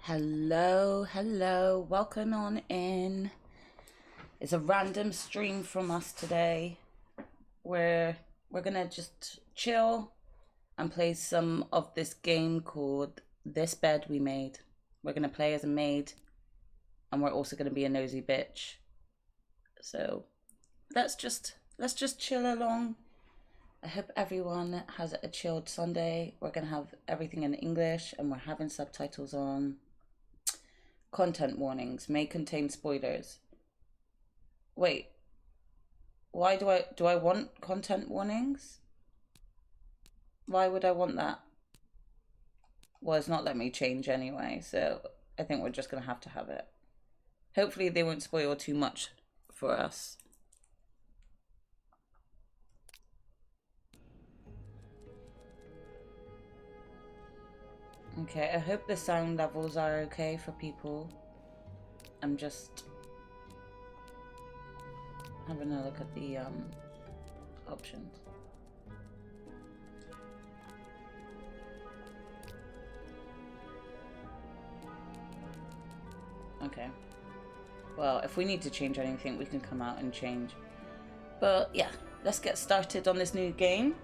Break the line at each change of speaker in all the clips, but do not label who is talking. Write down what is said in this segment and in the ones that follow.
Hello, hello, welcome on in. It's a random stream from us today where we're gonna just chill and play some of this game called This Bed We Made. We're gonna play as a maid and we're also gonna be a nosy bitch. So let's just chill along. I hope everyone has a chilled Sunday. We're gonna have everything in English and we're having subtitles on. Content warnings may contain spoilers. Wait, why do I want content warnings? Why would I want that? Well, it's not letting me change anyway, so I think we're just gonna have to have it. Hopefully they won't spoil too much for us. Okay, I hope the sound levels are okay for people. I'm just having a look at the options. Okay. Well, if we need to change anything, we can come out and change. But yeah, let's get started on this new game.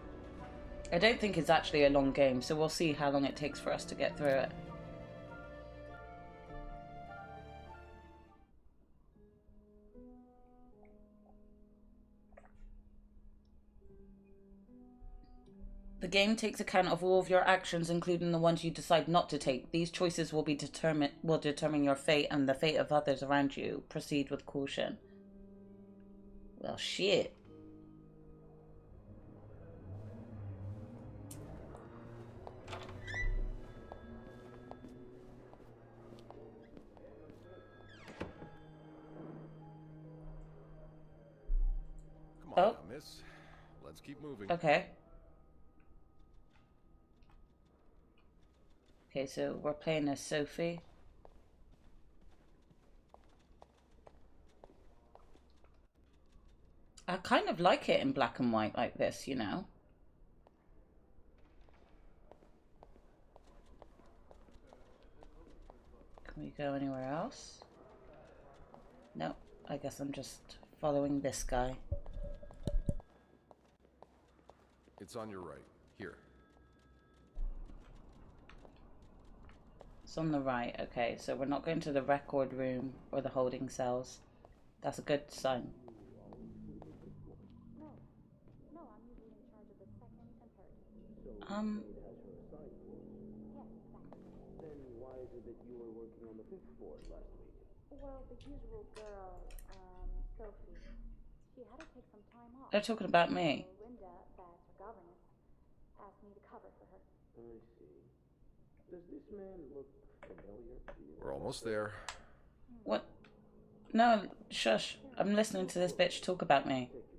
I don't think it's actually a long game, so we'll see how long it takes for us to get through it. The game takes account of all of your actions, including the ones you decide not to take. These choices will determine your fate and the fate of others around you. Proceed with caution. Well, shit.
Come on now, miss. Let's keep moving.
Okay. Okay, so we're playing as Sophie. I kind of like it in black and white like this, you know. Can we go anywhere else? No, I guess I'm just following this guy.
It's on your right. Here.
It's on the right. Okay, so we're not going to the record room or the holding cells. That's a good sign.
No, I'm usually in charge of the second and third. Yes, exactly.
Then why is it that you were working on the fifth floor last week?
Well, the usual girl, Sophie, she had to take some time off.
They're talking about me.
So Linda, that's her governess, asked me to cover for her.
I see. Does this man look familiar to you?
We're almost there.
What? No, shush. I'm listening to this bitch talk about me.
Take your time.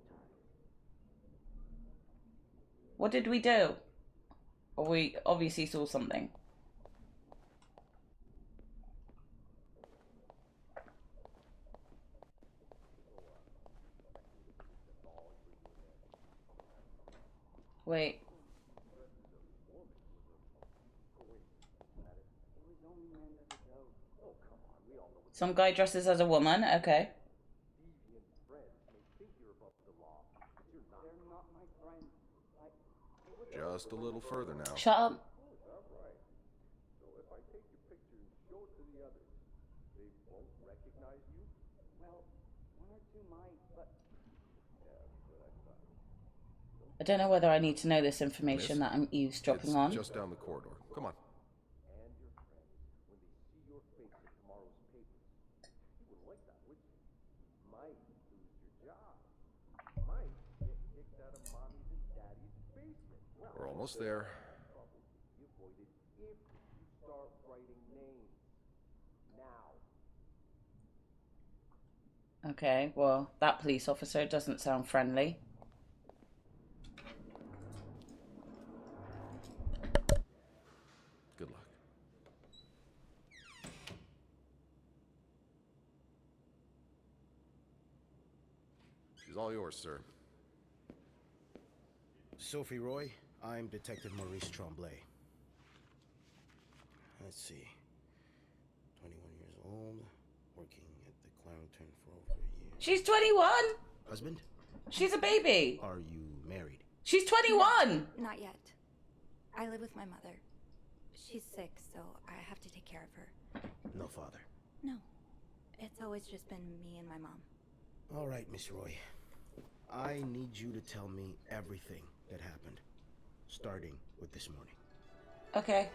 What did we do? Or we obviously saw something. Wait. Some guy dresses as a woman, okay.
Just a little further now.
Shut up.
So if I take your picture and show it to the others, they won't recognize you? Well, one or two might, but... Yeah, that's what I thought.
I don't know whether I need to know this information that I'm eavesdropping
It's
on.
just down the corridor. Come on.
And your friends, when they see your face in tomorrow's papers, you wouldn't like that, would you? Might lose your job. Might get kicked out of mommy's and daddy's basement. Well,
We're almost there.
trouble you avoided if you start writing names. Now.
Okay, well, that police officer doesn't sound friendly.
Good luck. She's all yours, sir.
Sophie Roy, I'm Detective Maurice Tremblay. Let's see. old, working at the Clarendon for over a year.
She's 21.
Husband?
She's a baby.
Are you married?
She's 21.
Not yet. I live with my mother. She's sick, so I have to take care of her.
No father.
No. It's always just been me and my mom.
All right, Miss Roy. I need you to tell me everything that happened, starting with this morning.
Okay.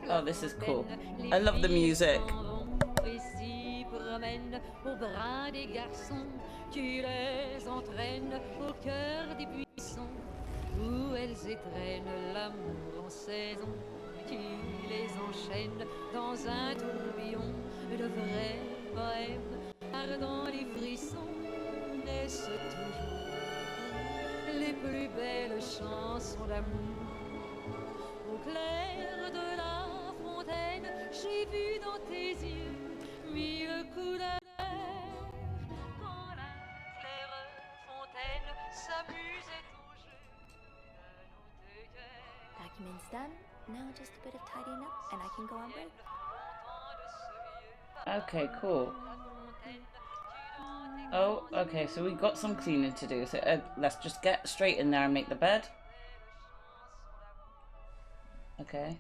Oh, this is cool. I love the music.
Au bras des garçons, tu les entraînes au cœur des buissons, où elles étreignent l'amour en saison. Tu les enchaînes dans un tourbillon de vrais poèmes, ardent les frissons, naissent toujours les plus belles chansons d'amour. Au clair de la fontaine, j'ai vu dans tes yeux mille couleurs. Quand la claire fontaine s'amusait au jeu de nos deux cœurs.
Document's done. Now just a bit of tidying up and I can go on break.
Okay, cool. Oh, okay, so we've got some cleaning to do. So let's just get straight in there and make the bed. Okay.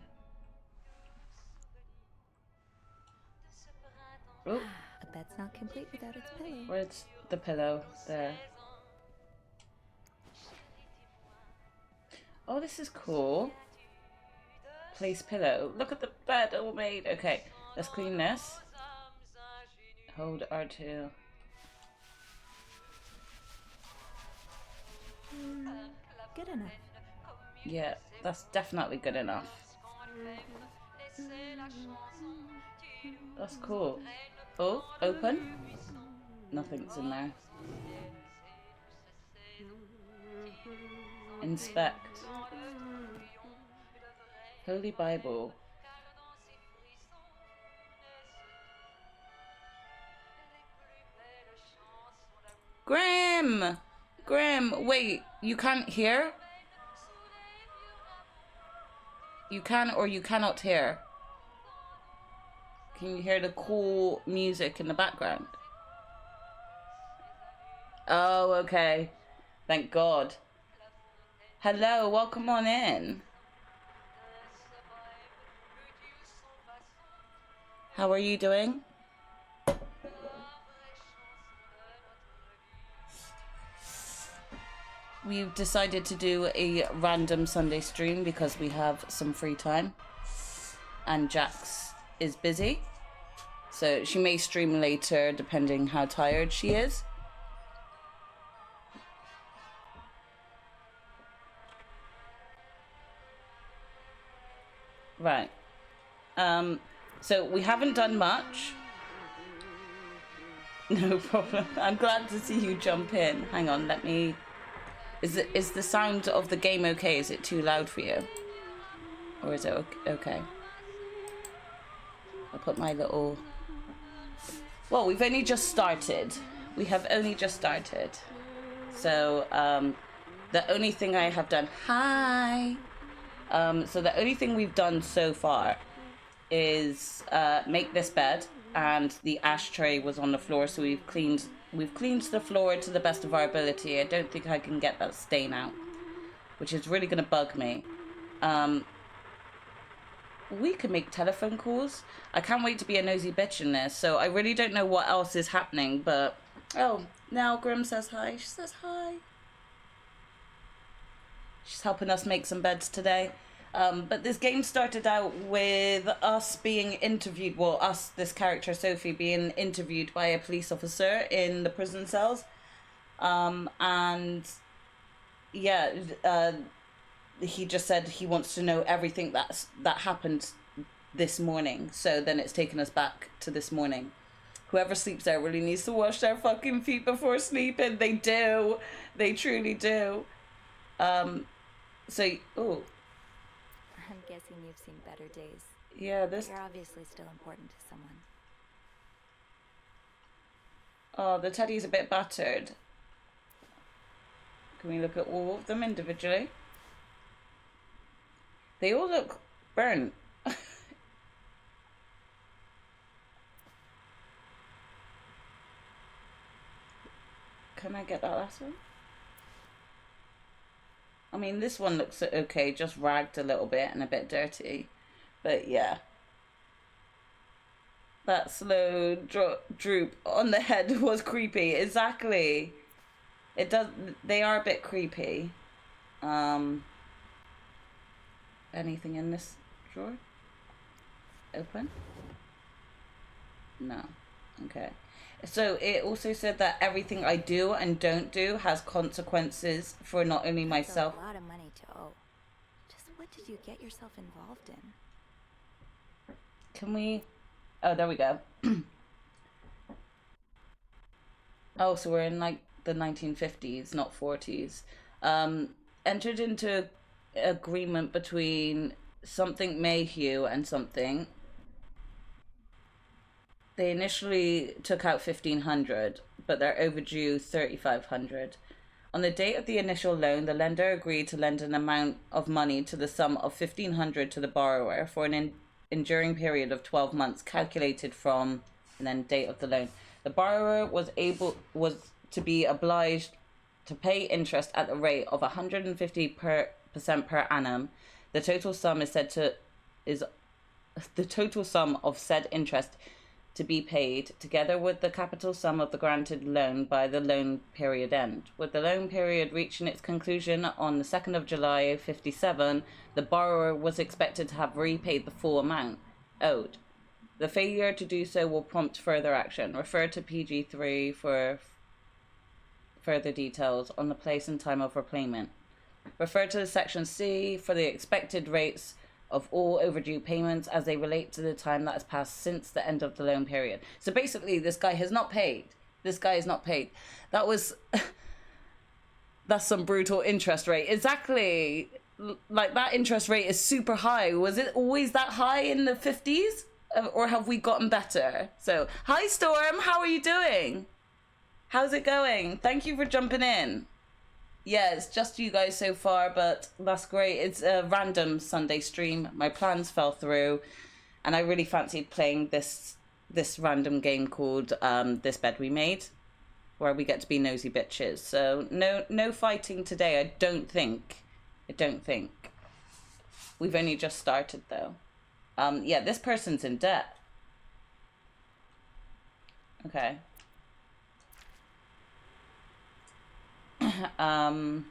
Oh,
A bed's not complete without its pillow.
where's the pillow? There. Oh, this is cool. Place pillow. Look at the bed all made. Okay, let's clean this. Hold R2.
Good enough.
Yeah, that's definitely good enough. That's cool. Oh, open. Nothing's in there. Inspect. Holy Bible. Grim! Grim, wait, you can't hear? You can or you cannot hear. Can you hear the cool music in the background? Oh, okay. Thank God. Hello, welcome on in. How are you doing? We've decided to do a random Sunday stream because we have some free time and Jax is busy, so she may stream later depending how tired she is. Right. So we haven't done much. No problem. I'm glad to see you jump in. Hang on, let me... Is the sound of the game okay? Is it too loud for you? Or is it okay? I'll put my little... Well, we've only just started. We have only just started. So, the only thing I have done... Hi! So the only thing we've done so far is make this bed, and the ashtray was on the floor, so we've cleaned the floor to the best of our ability. I don't think I can get that stain out, which is really going to bug me. We can make telephone calls. I can't wait to be a nosy bitch in this, so I really don't know what else is happening, but... Oh, now Grim says hi. She says hi. She's helping us make some beds today. But this game started out with us being interviewed, well, us, this character, Sophie, being interviewed by a police officer in the prison cells. And, yeah, he just said he wants to know everything that happened this morning. So then it's taken us back to this morning. Whoever sleeps there really needs to wash their fucking feet before sleeping. They do. They truly do. So, oh.
I'm guessing you've seen better days.
Yeah, this...
You're obviously still important to someone.
Oh, the teddy's a bit battered. Can we look at all of them individually? They all look burnt. Can I get that last one? I mean, this one looks okay, just ragged a little bit and a bit dirty. But yeah. That slow droop on the head was creepy. Exactly. It does. They are a bit creepy. Anything in this drawer? Open? No. Okay. So it also said that everything I do and don't do has consequences for not only myself.
That's a lot of money to owe. Just what did you get yourself involved in?
Can we... Oh, there we go. Oh, so we're in like the 1950s, not 40s. Entered into agreement between something Mayhew and something. They initially took out 1,500, but they're overdue 3,500. On the date of the initial loan, the lender agreed to lend an amount of money to the sum of 1,500 to the borrower for an enduring period of 12 months, calculated from, and then date of the loan. The borrower was to be obliged to pay interest at the rate of 150% per annum. The total sum of said interest to be paid, together with the capital sum of the granted loan by the loan period end. With the loan period reaching its conclusion on the 2nd of July 57, the borrower was expected to have repaid the full amount owed. The failure to do so will prompt further action. Refer to PG3 for further details on the place and time of repayment. Refer to Section C for the expected rates of all overdue payments as they relate to the time that has passed since the end of the loan period. So basically, this guy has not paid. This guy is not paid. That was... That's some brutal interest rate. Exactly. Like, that interest rate is super high. Was it always that high in the 50s? Or have we gotten better? So, hi Storm, how are you doing? How's it going? Thank you for jumping in. Yeah, it's just you guys so far, but that's great. It's a random Sunday stream. My plans fell through, and I really fancied playing this random game called This Bed We Made, where we get to be nosy bitches. So no fighting today, I don't think. We've only just started though. Yeah, this person's in debt. Okay. Can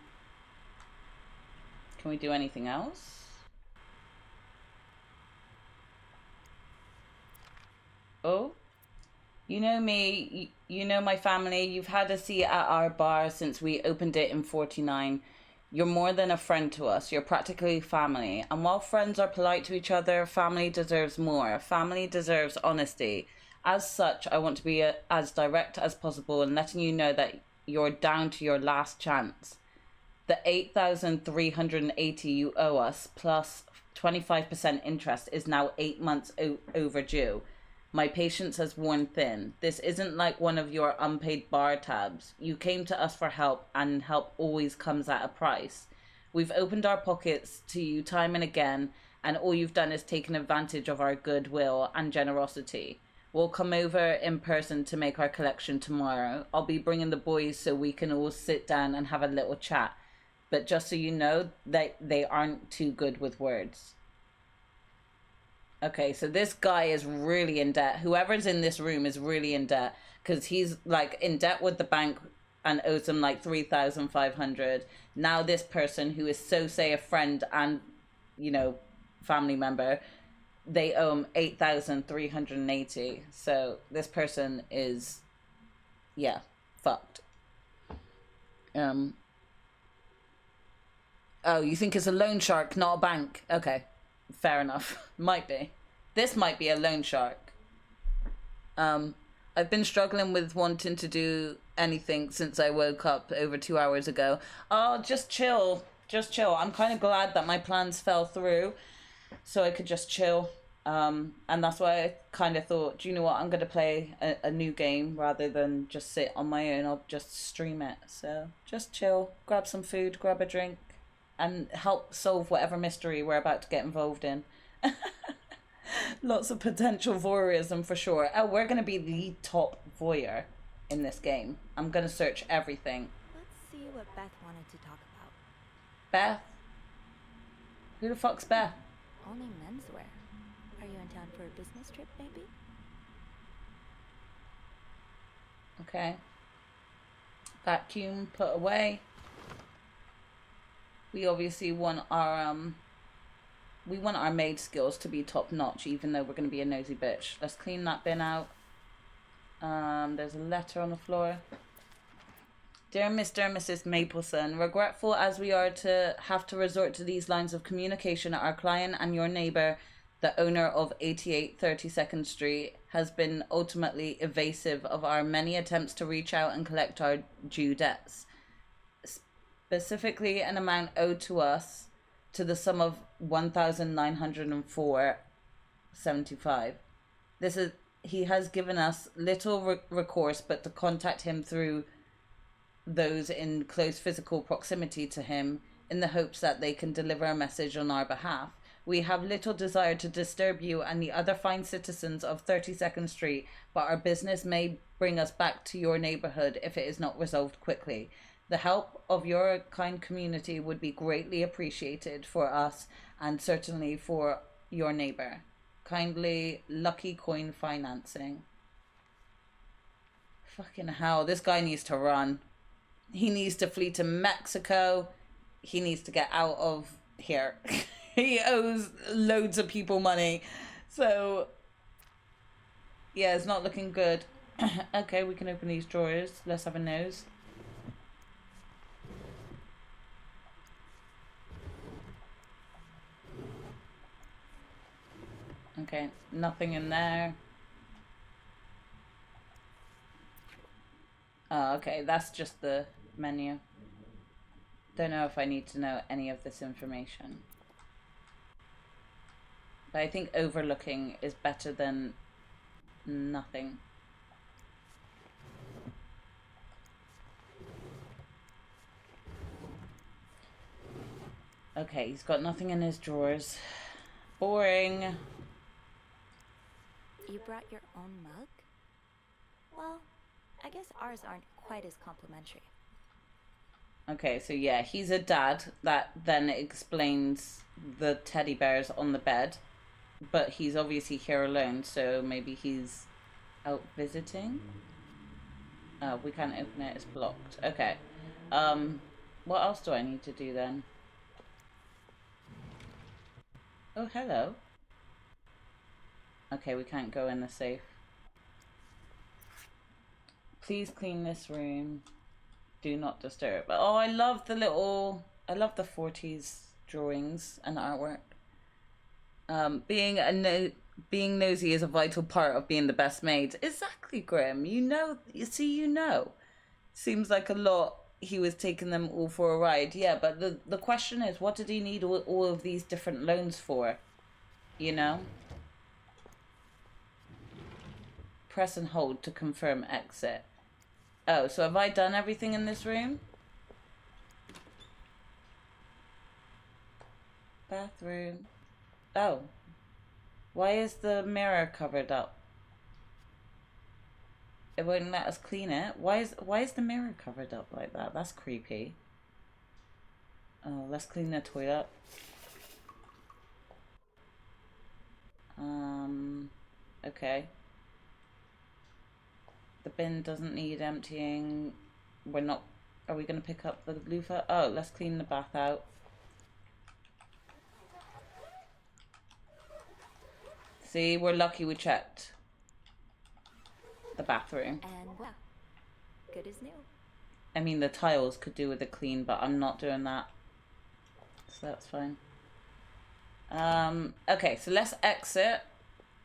we do anything else? Oh, you know me, you know my family. You've had a seat at our bar since we opened it in 49. You're more than a friend to us. You're practically family. And while friends are polite to each other, family deserves more. Family deserves honesty. As such, I want to be as direct as possible in letting you know that you're down to your last chance. The 8,380 you owe us plus 25% interest is now 8 months overdue. My patience has worn thin. This isn't like one of your unpaid bar tabs. You came to us for help, and help always comes at a price. We've opened our pockets to you time and again, and all you've done is taken advantage of our goodwill and generosity. We'll come over in person to make our collection tomorrow. I'll be bringing the boys so we can all sit down and have a little chat. But just so you know, they aren't too good with words. Okay, so this guy is really in debt. Whoever's in this room is really in debt, because he's like in debt with the bank and owes them like 3,500. Now this person, who is so say a friend and, you know, family member, they owe him 8,380. So this person is, yeah, fucked. Oh, you think it's a loan shark, not a bank? Okay, fair enough. Might be. This might be a loan shark. I've been struggling with wanting to do anything since I woke up over 2 hours ago. Oh, just chill. Just chill. I'm kind of glad that my plans fell through, so I could just chill. And that's why I kind of thought, do you know what, I'm going to play a new game rather than just sit on my own. I'll just stream it. So just chill, grab some food, grab a drink, and help solve whatever mystery we're about to get involved in. Lots of potential voyeurism for sure. Oh, we're going to be the top voyeur in this game. I'm going to search everything.
Let's see what Beth wanted to talk about.
Beth? Who the fuck's Beth?
Only menswear. Are you in town for a business trip, maybe?
Okay. Vacuum put away. We obviously want our maid skills to be top notch, even though we're going to be a nosy bitch. Let's clean that bin out. There's a letter on the floor. Dear Mr. and Mrs. Mapleson, regretful as we are to have to resort to these lines of communication, our client and your neighbor, the owner of 88 32nd Street, has been ultimately evasive of our many attempts to reach out and collect our due debts. Specifically, an amount owed to us to the sum of $1,904.75. He has given us little recourse but to contact him through those in close physical proximity to him in the hopes that they can deliver a message on our behalf. We have little desire to disturb you and the other fine citizens of 32nd Street, but our business may bring us back to your neighborhood if it is not resolved quickly. The help of your kind community would be greatly appreciated for us and certainly for your neighbor. Kindly, Lucky Coin Financing. Fucking hell, this guy needs to run. He needs to flee to Mexico. He needs to get out of here. He owes loads of people money. So, yeah, it's not looking good. Okay, we can open these drawers. Let's have a nose. Okay, nothing in there. Oh, okay, that's just the menu. Don't know if I need to know any of this information. But I think overlooking is better than nothing. Okay, he's got nothing in his drawers. Boring.
You brought your own mug? Well, I guess ours aren't quite as complimentary.
Okay, so yeah, he's a dad. That then explains the teddy bears on the bed. But he's obviously here alone, so maybe he's out visiting? Oh, we can't open it, it's blocked. Okay. What else do I need to do then? Oh, hello. Okay, we can't go in the safe. Please clean this room. Do not disturb. Oh, I love the 40s drawings and artwork. Being nosy is a vital part of being the best maid. Exactly, Grim. You know. Seems like a lot. He was taking them all for a ride. Yeah, but the question is, what did he need all of these different loans for? You know? Press and hold to confirm exit. Oh, so have I done everything in this room? Bathroom. Oh. Why is the mirror covered up? It wouldn't let us clean it. Why is the mirror covered up like that? That's creepy. Oh, let's clean the toilet. Okay. The bin doesn't need emptying. Are we going to pick up the loofah? Oh, let's clean the bath out. See, we're lucky we checked the bathroom.
And wow, good as new.
I mean, the tiles could do with a clean, but I'm not doing that. So that's fine. Okay, so let's exit.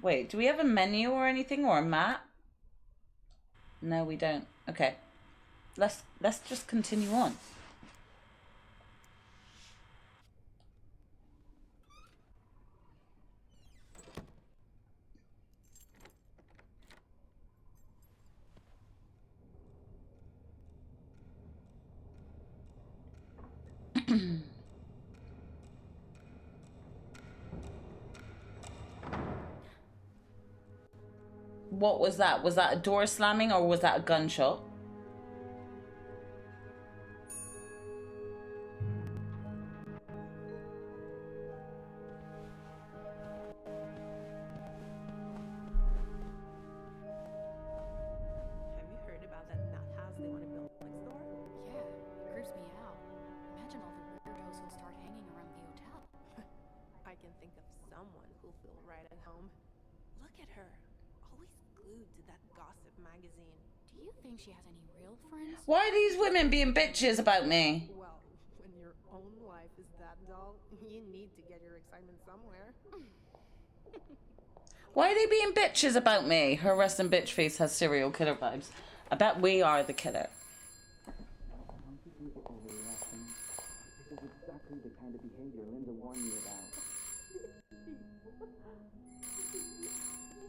Wait, do we have a menu or anything, or a map? No, we don't. Okay. Let's just continue on. What was that? Was that a door slamming or was that a gunshot?
Have you heard about that nut house they want to build next door?
Yeah, it creeps me out. Imagine all the weirdos who'll start hanging around the hotel.
I can think of someone who'll feel right at home. Look at her, always glued to that gossip magazine.
Do you think she has any real friends?
Why are these women being bitches about me?
Well, when your own life is that dull, you need to get your excitement somewhere.
Why are they being bitches about me? Her resting bitch face has serial killer vibes. I bet we are the killer.
This is exactly the kind of behavior Linda warned me about.
She's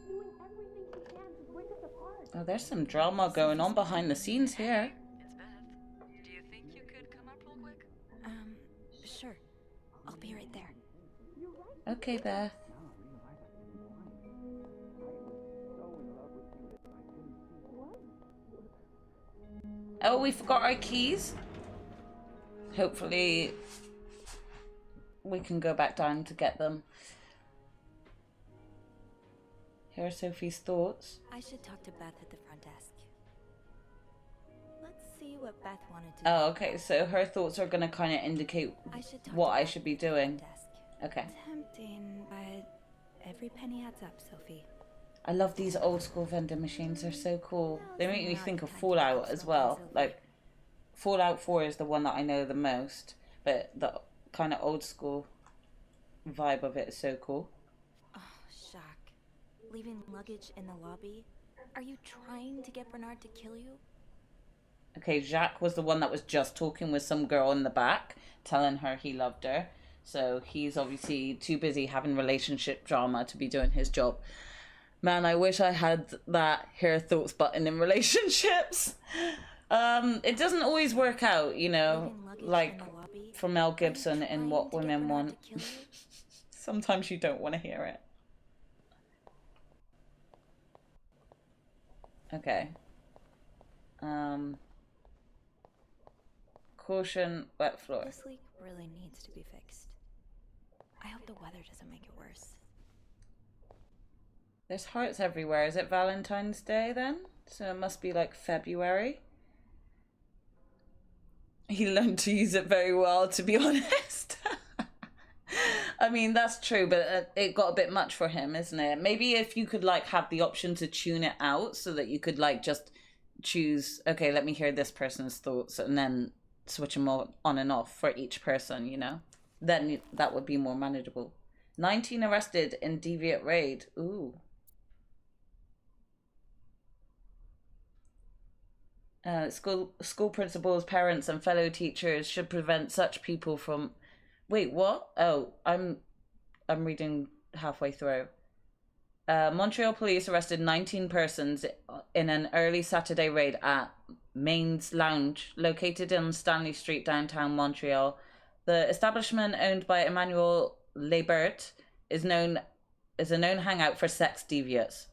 doing everything she can to break us apart.
Oh, there's some drama going on behind the scenes here.
It's Beth. Do you think you could come up real quick?
Sure. I'll be right there.
Okay, Beth. Oh, we forgot our keys. Hopefully we can go back down to get them. Here are Sophie's thoughts.
I should talk to Beth at the front desk. Let's see what Beth wanted to
Oh, okay, so her thoughts are going to kind of indicate
I should talk
what
to
I
Beth
should be
at the
doing.
front desk.
Okay.
Tempting, but every penny adds up, Sophie.
I love these old school vending machines. They're so cool. They make me think of Fallout as well. Like, Fallout 4 is the one that I know the most, but the kind of old school vibe of it is so cool.
Oh, Jacques. Leaving luggage in the lobby? Are you trying to get Bernard to kill you?
Okay, Jacques was the one that was just talking with some girl in the back, telling her he loved her. So he's obviously too busy having relationship drama to be doing his job. Man, I wish I had that here thoughts button in relationships. It doesn't always work out, you know, like for Mel Gibson in What Women Want. Sometimes you don't want to hear it. Okay. Caution, wet floor.
This leak really needs to be fixed. I hope the weather doesn't make it worse.
There's hearts everywhere. Is it Valentine's Day then? So it must be like February. He learned to use it very well, to be honest. I mean, that's true, but it got a bit much for him, isn't it? Maybe if you could like have the option to tune it out so that you could like just choose, okay, let me hear this person's thoughts and then switch them all on and off for each person, you know? Then that would be more manageable. 19 arrested in deviant raid. Ooh. School principals, parents, and fellow teachers should prevent such people from. Wait, what? Oh, I'm reading halfway through. Montreal police arrested 19 persons in an early Saturday raid at Main's Lounge, located on Stanley Street, downtown Montreal. The establishment, owned by Emmanuel Lebert, is a known hangout for sex deviants.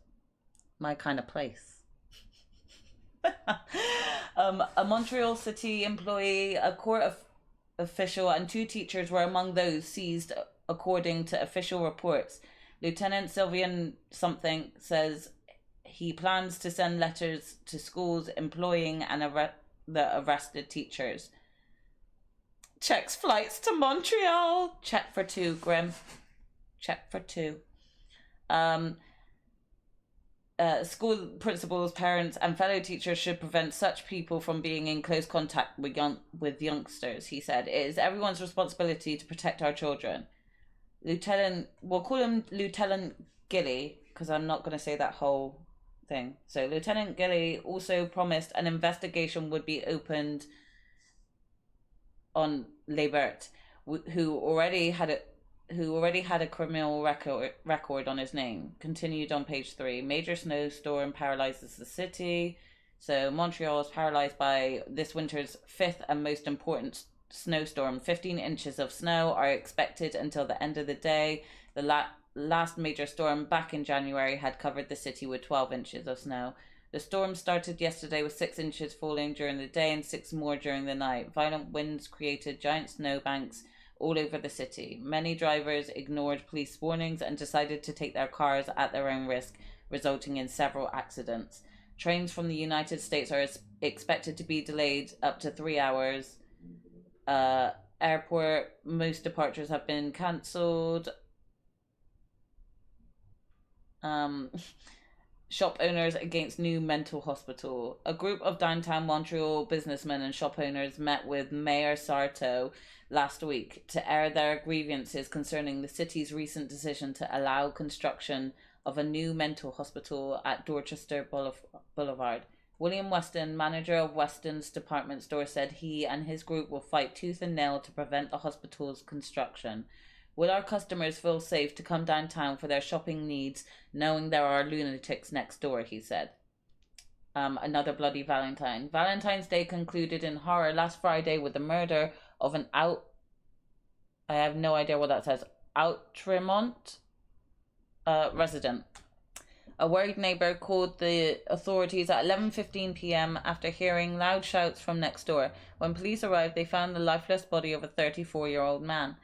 My kind of place. A Montreal City employee, a court official, and 2 teachers were among those seized, according to official reports. Lieutenant Sylvian something says he plans to send letters to schools employing the arrested teachers. Checks flights to Montreal. Check for 2, Grim. Check for 2. School principals, parents, and fellow teachers should prevent such people from being in close contact with youngsters, he said. It is everyone's responsibility to protect our children. We'll call him Lieutenant Gilly, because I'm not going to say that whole thing. So Lieutenant Gilly also promised an investigation would be opened on Lebert, who already had a criminal record on his name. Continued on page 3. Major snowstorm paralyzes the city. So Montreal is paralyzed by this winter's 5th and most important snowstorm. 15 inches of snow are expected until the end of the day. The last major storm back in January had covered the city with 12 inches of snow. The storm started yesterday with 6 inches falling during the day and 6 more during the night. Violent winds created giant snowbanks all over the city. Many drivers ignored police warnings and decided to take their cars at their own risk, resulting in several accidents. Trains from the United States are expected to be delayed up to 3 hours. Airport, most departures have been cancelled. Shop owners against new mental hospital. A group of downtown Montreal businessmen and shop owners met with Mayor Sarto last week to air their grievances concerning the city's recent decision to allow construction of a new mental hospital at Dorchester Boulevard. William Weston, manager of Weston's department store, said he and his group will fight tooth and nail to prevent the hospital's construction. Will our customers feel safe to come downtown for their shopping needs, knowing there are lunatics next door, he said. Another bloody Valentine. Valentine's Day concluded in horror last Friday with the murder of an I have no idea what that says, Outremont resident. A worried neighbor called the authorities at 11:15 p.m. after hearing loud shouts from next door. When police arrived, they found the lifeless body of a 34-year-old man.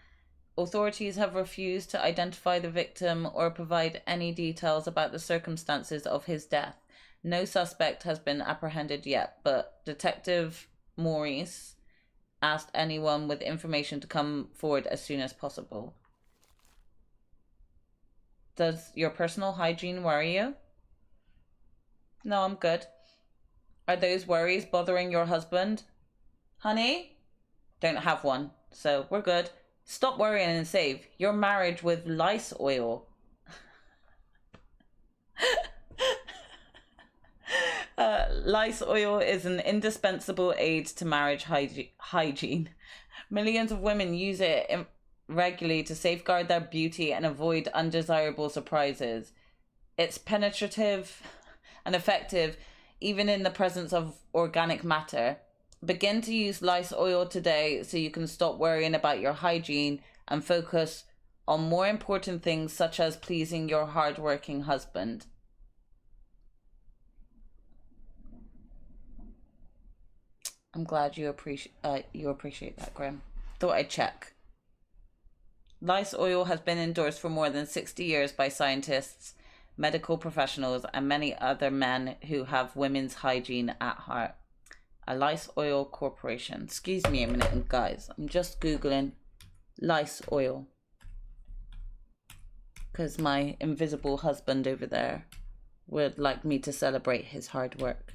Authorities have refused to identify the victim or provide any details about the circumstances of his death. No suspect has been apprehended yet, but Detective Maurice asked anyone with information to come forward as soon as possible. Does your personal hygiene worry you? No, I'm good. Are those worries bothering your husband? Honey? Don't have one, so we're good. Stop worrying and save. Your marriage with lice oil. Lice oil is an indispensable aid to marriage hygiene. Millions of women use it regularly to safeguard their beauty and avoid undesirable surprises. It's penetrative and effective even in the presence of organic matter. Begin to use lice oil today so you can stop worrying about your hygiene and focus on more important things such as pleasing your hardworking husband. I'm glad you appreciate that, Grim. Thought I'd check. Lice oil has been endorsed for more than 60 years by scientists, medical professionals, and many other men who have women's hygiene at heart. A lice oil corporation. Excuse me a minute, guys. I'm just Googling lice oil. Because my invisible husband over there would like me to celebrate his hard work.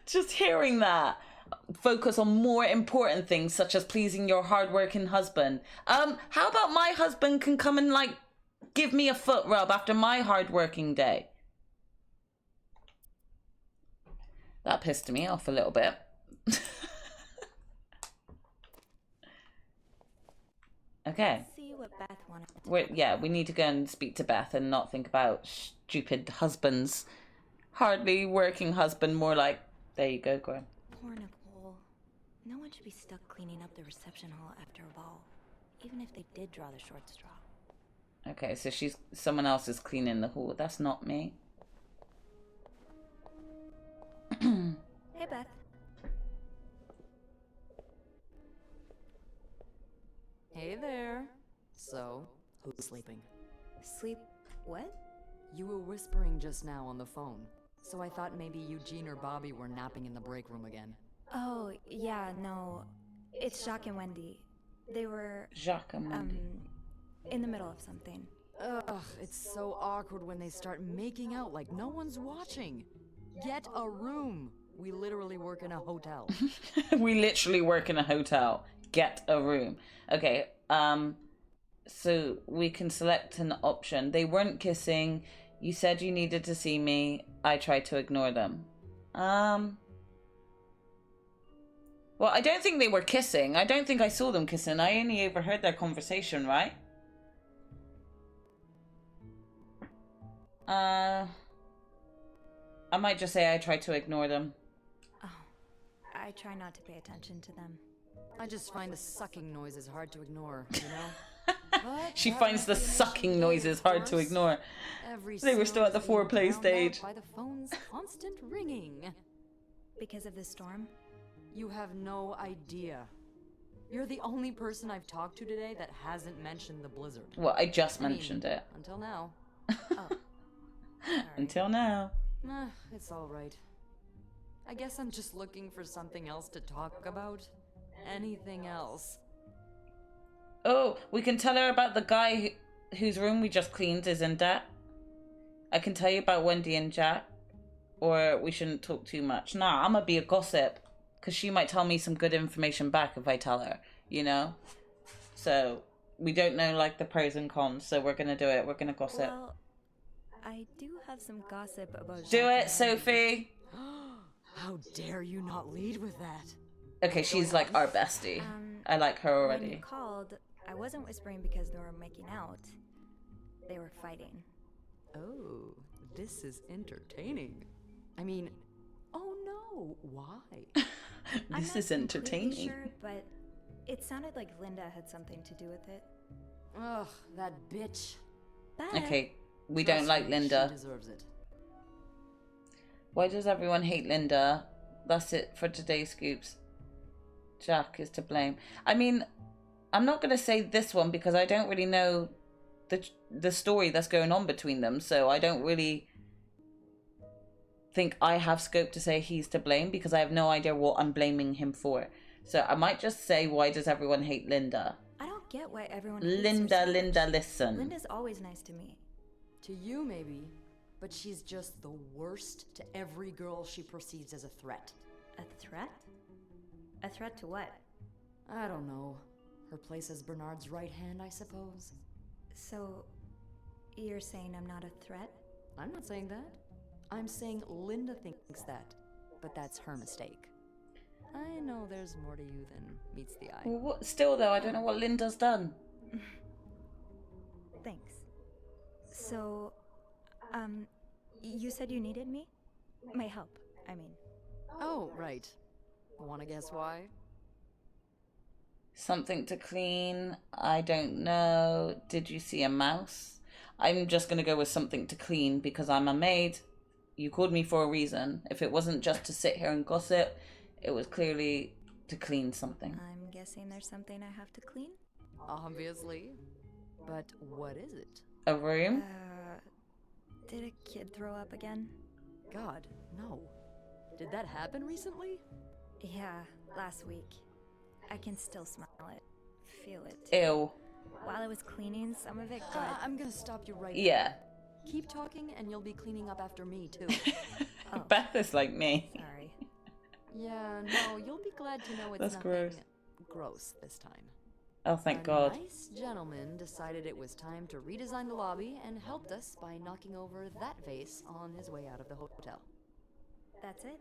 Just hearing that. Focus on more important things such as pleasing your hardworking husband. How about my husband can come and give me a foot rub after my hardworking day? That pissed me off a little bit. Okay.
See what Beth wanted.
We need to go and speak to Beth and not think about stupid husbands. Hardly working husband, more like, there you go, Gwen.
Poor Nicole. No one should be stuck cleaning up the reception hall after a ball, even if they did draw the short straw.
Okay, so someone else is cleaning the hall. That's not me.
Hey, Beth.
Hey there. So, who's sleeping?
Sleep what?
You were whispering just now on the phone, so I thought maybe Eugene or Bobby were napping in the break room again.
Oh, yeah, no. It's Jacques and Wendy. They were...
Jacques and Wendy.
In the middle of something.
Ugh, it's so awkward when they start making out like no one's watching. Get a room. We literally work in a hotel.
We literally work in a hotel. Get a room. Okay, so we can select an option. They weren't kissing. You said you needed to see me. I tried to ignore them. Well, I don't think they were kissing. I don't think I saw them kissing. I only overheard their conversation, right? I might just say I tried to ignore them.
Oh, I
I try not to pay attention to them.
I just find the sucking noises hard to ignore, you know? But
She
that
finds the
recreation
sucking
today,
noises
of
hard to
course.
ignore.
Every
They were still at the
sound being
foreplay
drowned out
stage.
by the phone's constant ringing.
Because of the storm?
You have no idea. You're the only person I've talked to today that hasn't mentioned the blizzard.
Well, I just
I mean,
mentioned it.
Until now.
Oh. Sorry.
Until now.
It's all right. I guess I'm just looking for something else to talk about. Anything else.
Oh, we can tell her about the guy whose room we just cleaned is in debt. I can tell you about Wendy and Jack. Or we shouldn't talk too much. Nah, I'm gonna be a gossip. Because she might tell me some good information back if I tell her, you know? So, we don't know, like, the pros and cons, so we're gonna do it. We're gonna gossip.
Well, I do have some gossip about
Do
Jacques
it,
and
Sophie!
How dare you not lead with that?
Okay, she's like our bestie. I like her
When you
already.
called, I wasn't whispering because they were making out. They were fighting.
Oh, this is entertaining. I mean, oh no, why?
I'm
This
not
is
completely
entertaining.
Sure, but it sounded like Linda had something to do with it.
Ugh, that bitch.
But
Okay, we
Trust
don't like
me,
Linda.
She deserves it.
Why does everyone hate Linda? That's it for today's scoops. Jack is to blame. I mean, I'm not going to say this one because I don't really know the story that's going on between them, so I don't really think I have scope to say he's to blame because I have no idea what I'm blaming him for. So I might just say, why does everyone hate Linda?
I don't get why everyone hates her
Linda,
so much.
Linda, listen.
Linda's always nice to me.
To you, maybe, but she's just the worst to every girl she perceives as a threat.
A threat? A threat to what?
I don't know. Her place as Bernard's right hand, I suppose.
So, you're saying I'm not a threat?
I'm not saying that. I'm saying Linda thinks that, but that's her mistake. I know there's more to you than meets the eye.
Well, still though, I don't know what Linda's done.
Thanks. So, you said you needed me? My help, I mean.
Oh, right. Wanna guess why?
Something to clean. I don't know. Did you see a mouse? I'm just going to go with something to clean because I'm a maid. You called me for a reason. If it wasn't just to sit here and gossip, it was clearly to clean something.
I'm guessing there's something I have to clean?
Obviously. But what is it?
A room?
Did a kid throw up again?
God, no. Did that happen recently?
Yeah, last week. I can still smell it. Feel it.
Ew.
While I was cleaning, some of it got...
I'm gonna stop you right
Yeah.
there. Keep talking and you'll be cleaning up after me, too.
Oh,
Beth is like me.
sorry.
Yeah, no, you'll be glad to know it's
That's
nothing
gross.
gross this time.
Oh, thank
A
God.
nice gentleman decided it was time to redesign the lobby and helped us by knocking over that vase on his way out of the hotel.
That's it?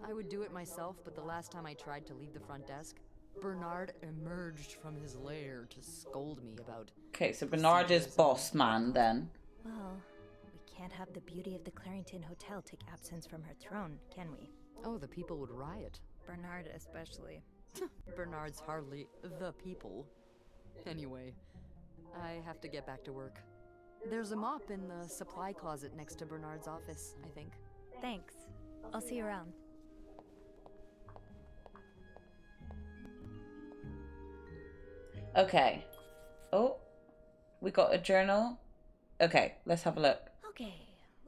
I would do it myself, but the last time I tried to leave the front desk, Bernard emerged from his lair to scold me about...
Okay, so Bernard is boss man then.
Well, we can't have the beauty of the Clarington Hotel take absence from her throne, can we?
Oh, the people would riot.
Bernard especially.
Bernard's hardly the people. Anyway, I have to get back to work. There's a mop in the supply closet next to Bernard's office, I think.
Thanks. I'll see you around.
Okay. Oh, we got a journal. Okay, let's have a look.
Okay,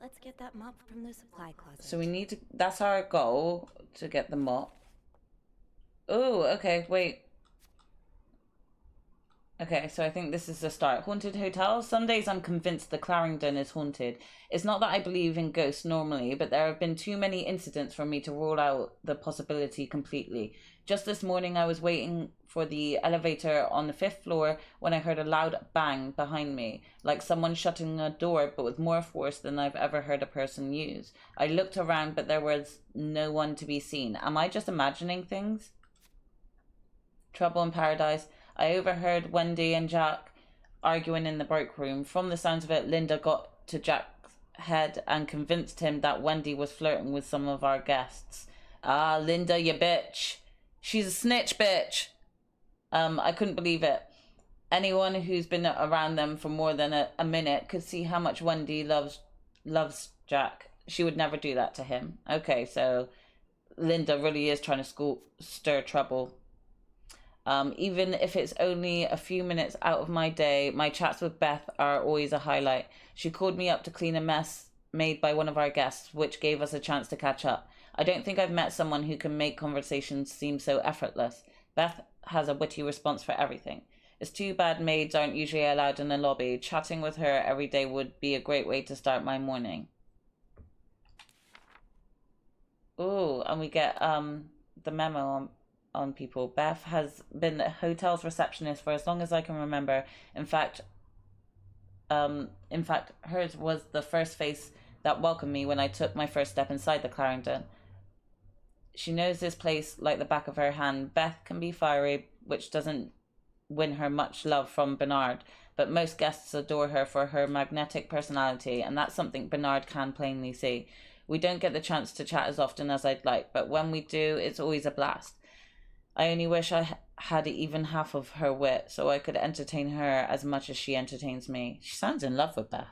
let's get that mop from the supply closet.
So we need to, that's our goal, to get the mop. Oh, okay, wait. Okay, so I think this is the start. Haunted hotels. Some days I'm convinced the Clarendon is haunted. It's not that I believe in ghosts normally, but there have been too many incidents for me to rule out the possibility completely. Just this morning I was waiting for the elevator on the 5th floor when I heard a loud bang behind me, like someone shutting a door, but with more force than I've ever heard a person use. I looked around, but there was no one to be seen. Am I just imagining things? Trouble in Paradise. I overheard Wendy and Jack arguing in the break room. From the sounds of it, Linda got to Jack's head and convinced him that Wendy was flirting with some of our guests. Ah, Linda, you bitch. She's a snitch bitch. I couldn't believe it. Anyone who's been around them for more than a minute could see how much Wendy loves Jack. She would never do that to him. Okay, so Linda really is trying to stir trouble. Even if it's only a few minutes out of my day, my chats with Beth are always a highlight. She called me up to clean a mess made by one of our guests, which gave us a chance to catch up. I don't think I've met someone who can make conversations seem so effortless. Beth has a witty response for everything. It's too bad maids aren't usually allowed in the lobby. Chatting with her every day would be a great way to start my morning. Ooh, and we get the memo on people. Beth has been the hotel's receptionist for as long as I can remember. In fact, hers was the first face that welcomed me when I took my first step inside the Clarendon. She knows this place like the back of her hand. Beth can be fiery, which doesn't win her much love from Bernard, but most guests adore her for her magnetic personality, and that's something Bernard can plainly see. We don't get the chance to chat as often as I'd like, but when we do, it's always a blast. I only wish I had even half of her wit, so I could entertain her as much as she entertains me. She sounds in love with Beth.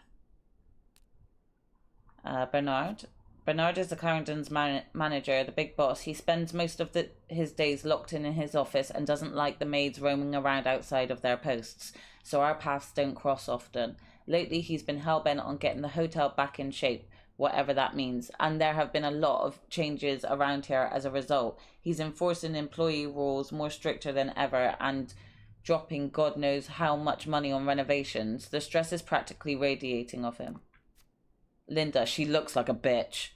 Bernard. Bernard is the Clarendon's manager, the big boss. He spends most of his days locked in his office and doesn't like the maids roaming around outside of their posts, so our paths don't cross often. Lately, he's been hell-bent on getting the hotel back in shape, whatever that means, and there have been a lot of changes around here as a result. He's enforcing employee rules more stricter than ever and dropping God knows how much money on renovations. The stress is practically radiating off him. Linda, she looks like a bitch.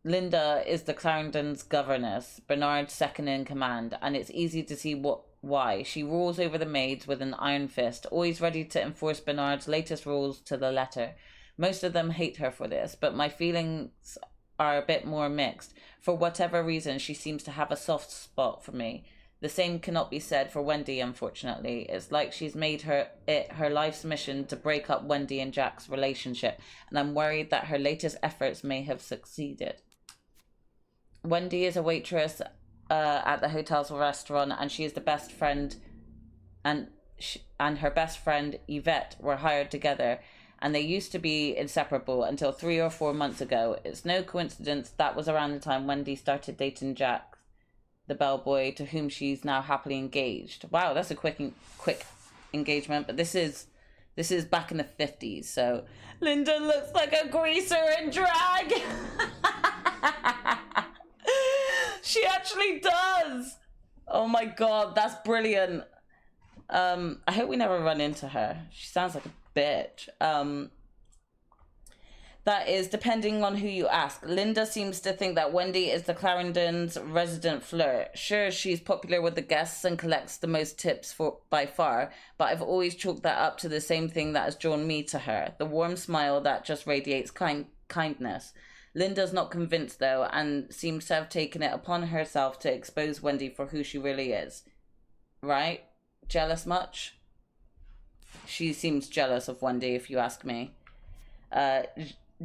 Linda is the Clarendon's governess, Bernard's second in command, and it's easy to see why. She rules over the maids with an iron fist, always ready to enforce Bernard's latest rules to the letter. Most of them hate her for this, but my feelings are a bit more mixed. For whatever reason, she seems to have a soft spot for me. The same cannot be said for Wendy, unfortunately. It's like she's made it her life's mission to break up Wendy and Jack's relationship, and I'm worried that her latest efforts may have succeeded. Wendy is a waitress at the hotel's restaurant, and she is the best friend, and her best friend Yvette were hired together, and they used to be inseparable until 3 or 4 months ago. It's no coincidence that was around the time Wendy started dating Jack, the bellboy, to whom she's now happily engaged. Wow, that's a quick engagement, but this is back in the 50s, so Linda looks like a greaser in drag. She actually does. Oh my god, that's brilliant. I hope we never run into her. She sounds like a bitch. That is depending on who you ask. Linda seems to think that Wendy is the Clarendon's resident flirt. Sure, she's popular with the guests and collects the most tips by far, but I've always chalked that up to the same thing that has drawn me to her, the warm smile that just radiates kindness. Linda's not convinced, though, and seems to have taken it upon herself to expose Wendy for who she really is. Right? Jealous much? She seems jealous of Wendy, if you ask me.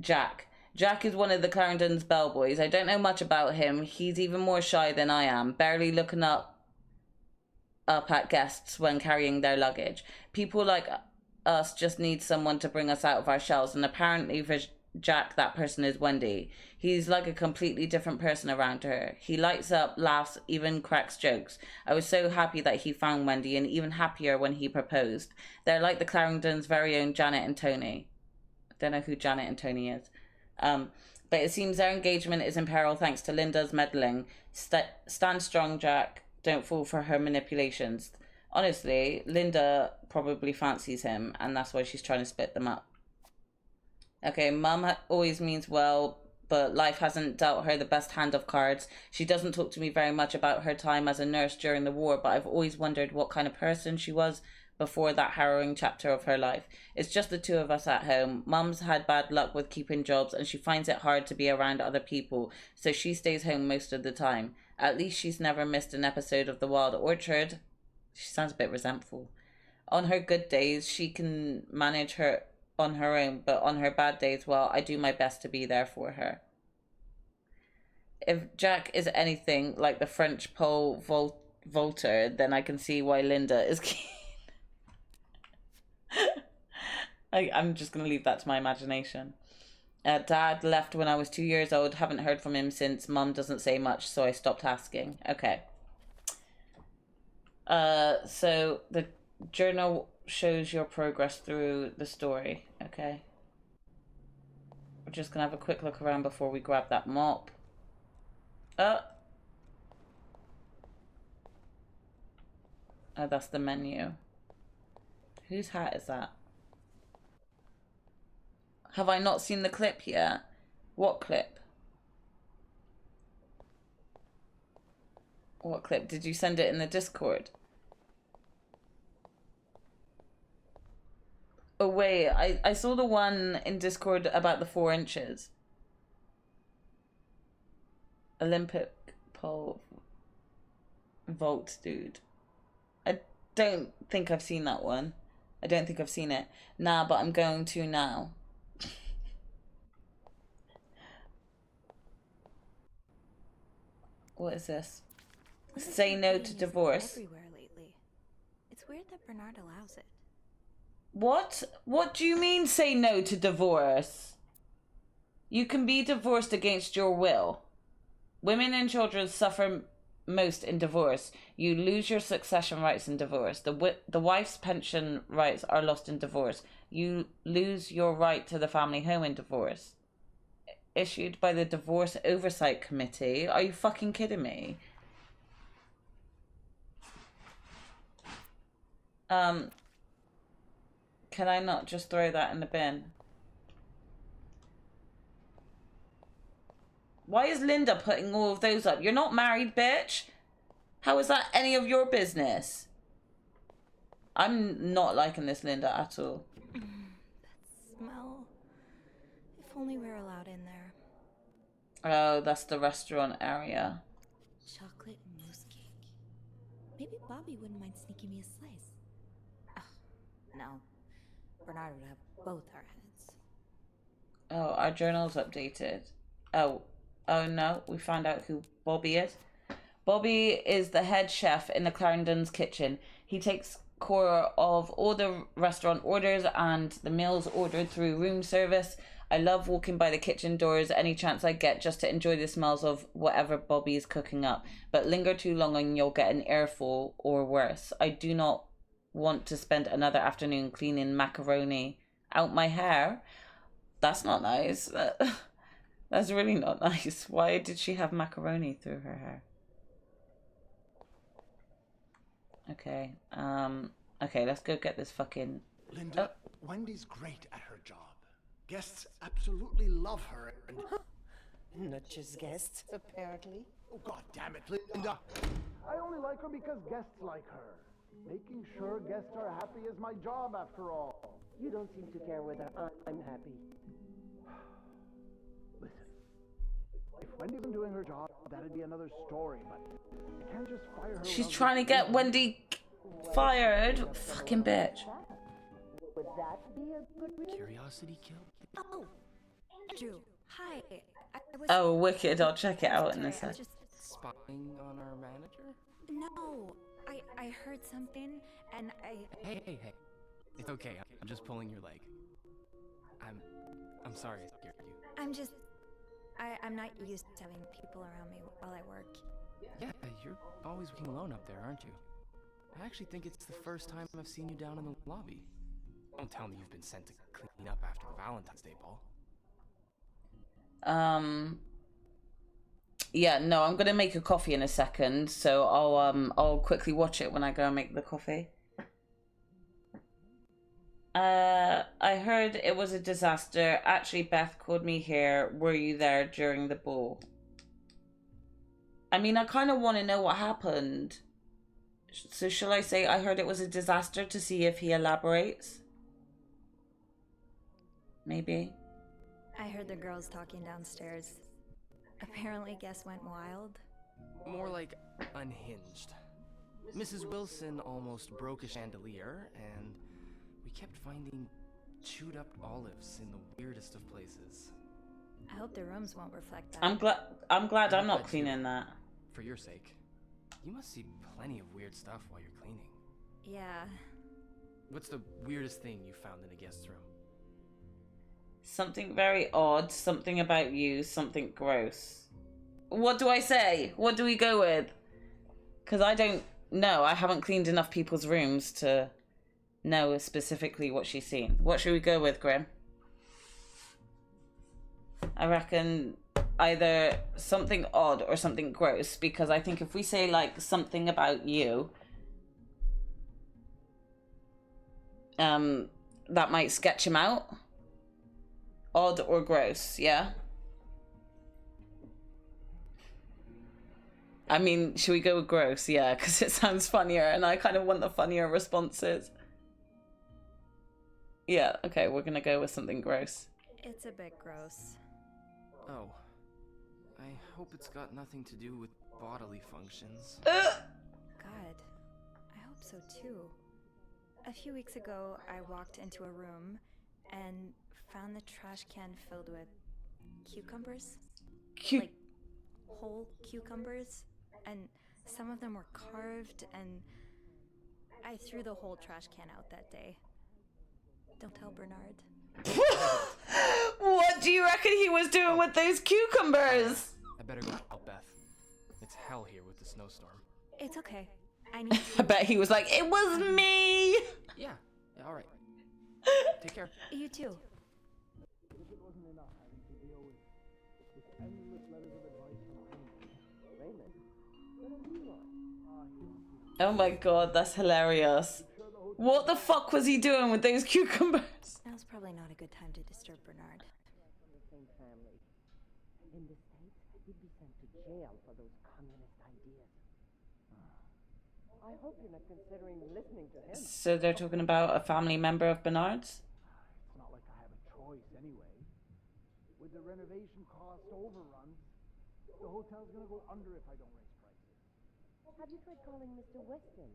Jack. Jack is one of the Clarendon's bellboys. I don't know much about him. He's even more shy than I am, barely looking up at guests when carrying their luggage. People like us just need someone to bring us out of our shells, and apparently for Jack, that person is Wendy. He's like a completely different person around her. He lights up, laughs, even cracks jokes. I was so happy that he found Wendy, and even happier when he proposed. They're like the Clarendon's very own Janet and Tony. I don't know who Janet and Tony is. But it seems their engagement is in peril thanks to Linda's meddling. Stand strong, Jack. Don't fall for her manipulations. Honestly, Linda probably fancies him, and that's why she's trying to split them up. Okay, Mum always means well, but life hasn't dealt her the best hand of cards. She doesn't talk to me very much about her time as a nurse during the war, but I've always wondered what kind of person she was before that harrowing chapter of her life. It's just the two of us at home. Mum's had bad luck with keeping jobs, and she finds it hard to be around other people, so she stays home most of the time. At least she's never missed an episode of The Wild Orchard. She sounds a bit resentful. On her good days, she can manage her on her own, but on her bad days, well, I do my best to be there for her. If Jack is anything like the French Paul Volter, then I can see why Linda is keen. I'm just going to leave that to my imagination. Dad left when I was 2 years old. Haven't heard from him since. Mum doesn't say much, so I stopped asking. Okay. So the journal shows your progress through the story. Okay. We're just going to have a quick look around before we grab that mop. Oh, that's the menu. Whose hat is that? Have I not seen the clip yet? What clip? What clip? Did you send it in the Discord? Oh wait, I saw the one in Discord about the 4 inches. Olympic pole vault dude. I don't think I've seen that one. I don't think I've seen it. Nah, but I'm going to now. What is this? Say no to divorce.
Everywhere lately. It's weird that Bernard allows it.
What? What do you mean say no to divorce? You can be divorced against your will. Women and children suffer most in divorce. You lose your succession rights in divorce. The wife's pension rights are lost in divorce. You lose your right to the family home in divorce. Issued by the Divorce Oversight Committee. Are you fucking kidding me? Can I not just throw that in the bin? Why is Linda putting all of those up? You're not married, bitch. How is that any of your business? I'm not liking this Linda at all.
That smell. If only we're allowed in there.
Oh, that's the restaurant area.
Chocolate mousse cake. Maybe Bobby wouldn't mind sneaking me a slice.
No. Bernard would have both our heads.
Oh, our journal's updated. Oh no, we found out who Bobby is. Bobby is the head chef in the Clarendon's kitchen. He takes care of all the restaurant orders and the meals ordered through room service. I love walking by the kitchen doors any chance I get just to enjoy the smells of whatever Bobby is cooking up. But linger too long and you'll get an earful or worse. I do not want to spend another afternoon cleaning macaroni out my hair. That's not nice. That's really not nice. Why did she have macaroni through her hair? Okay. Okay, let's go get this fucking...
Linda, Wendy's great at her job. Guests absolutely love her and...
Not just guests, apparently.
Oh, God damn it, Linda!
I only like her because guests like her. Making sure guests are happy is my job, after all.
You don't seem to care whether I'm happy.
Listen, if Wendy wasn't doing her job, that'd be another story, but you can't just fire her.
She's trying to get Wendy fired. Fucking bitch.
Would that be a good reason?
Curiosity kill?
Oh, Andrew. Hi.
Oh, wicked. I'll check it out in a sec.
Spying on our manager?
No. I heard something, and
Hey. It's okay. I'm just pulling your leg. I'm sorry I scared you.
I'm not used to having people around me while I work.
Yeah, you're always working alone up there, aren't you? I actually think it's the first time I've seen you down in the lobby. Don't tell me you've been sent to clean up after the Valentine's Day ball.
Yeah, no, I'm gonna make a coffee in a second, so I'll quickly watch it when I go and make the coffee. I heard it was a disaster. Actually, Beth called me here. Were you there during the ball? I mean, I kind of want to know what happened. So shall I say I heard it was a disaster to see if he elaborates? Maybe.
I heard the girls talking downstairs. Apparently guests went wild.
More like unhinged. Mrs. Wilson almost broke a chandelier, and we kept finding chewed up olives in the weirdest of places.
I hope the rooms won't reflect that.
I'm glad I'm not cleaning that.
For your sake. You must see plenty of weird stuff while you're cleaning.
Yeah.
What's the weirdest thing you found in a guest room?
Something very odd, something about you, something gross. What do I say? What do we go with? Because I don't know. I haven't cleaned enough people's rooms to know specifically what she's seen. What should we go with, Grim? I reckon either something odd or something gross, because I think if we say like something about you, that might sketch him out. Odd or gross, yeah? I mean, should we go with gross? Yeah, because it sounds funnier and I kind of want the funnier responses. Yeah, okay, we're gonna go with something gross.
It's a bit gross.
Oh. I hope it's got nothing to do with bodily functions.
God, I hope so too. A few weeks ago, I walked into a room and found the trash can filled with cucumbers. Like whole cucumbers. And some of them were carved, and I threw the whole trash can out that day. Don't tell Bernard.
What do you reckon he was doing with those cucumbers?
I better go help Beth. It's hell here with the snowstorm.
It's okay. I need
I bet he was like, it was me!
Yeah, alright. Take care.
You too.
Oh my god, that's hilarious. What the fuck was he doing with those cucumbers?
Now's probably not a good time to disturb Bernard.
The same family. In the States, you'd be sent to jail for those communist ideas. I hope you're not considering listening to him.
So they're talking about a family member of Bernard's?
It's not like I have a choice anyway. With the renovation cost overruns, the hotel's gonna go under if I don't raise prices.
Have you tried calling Mr. Weston?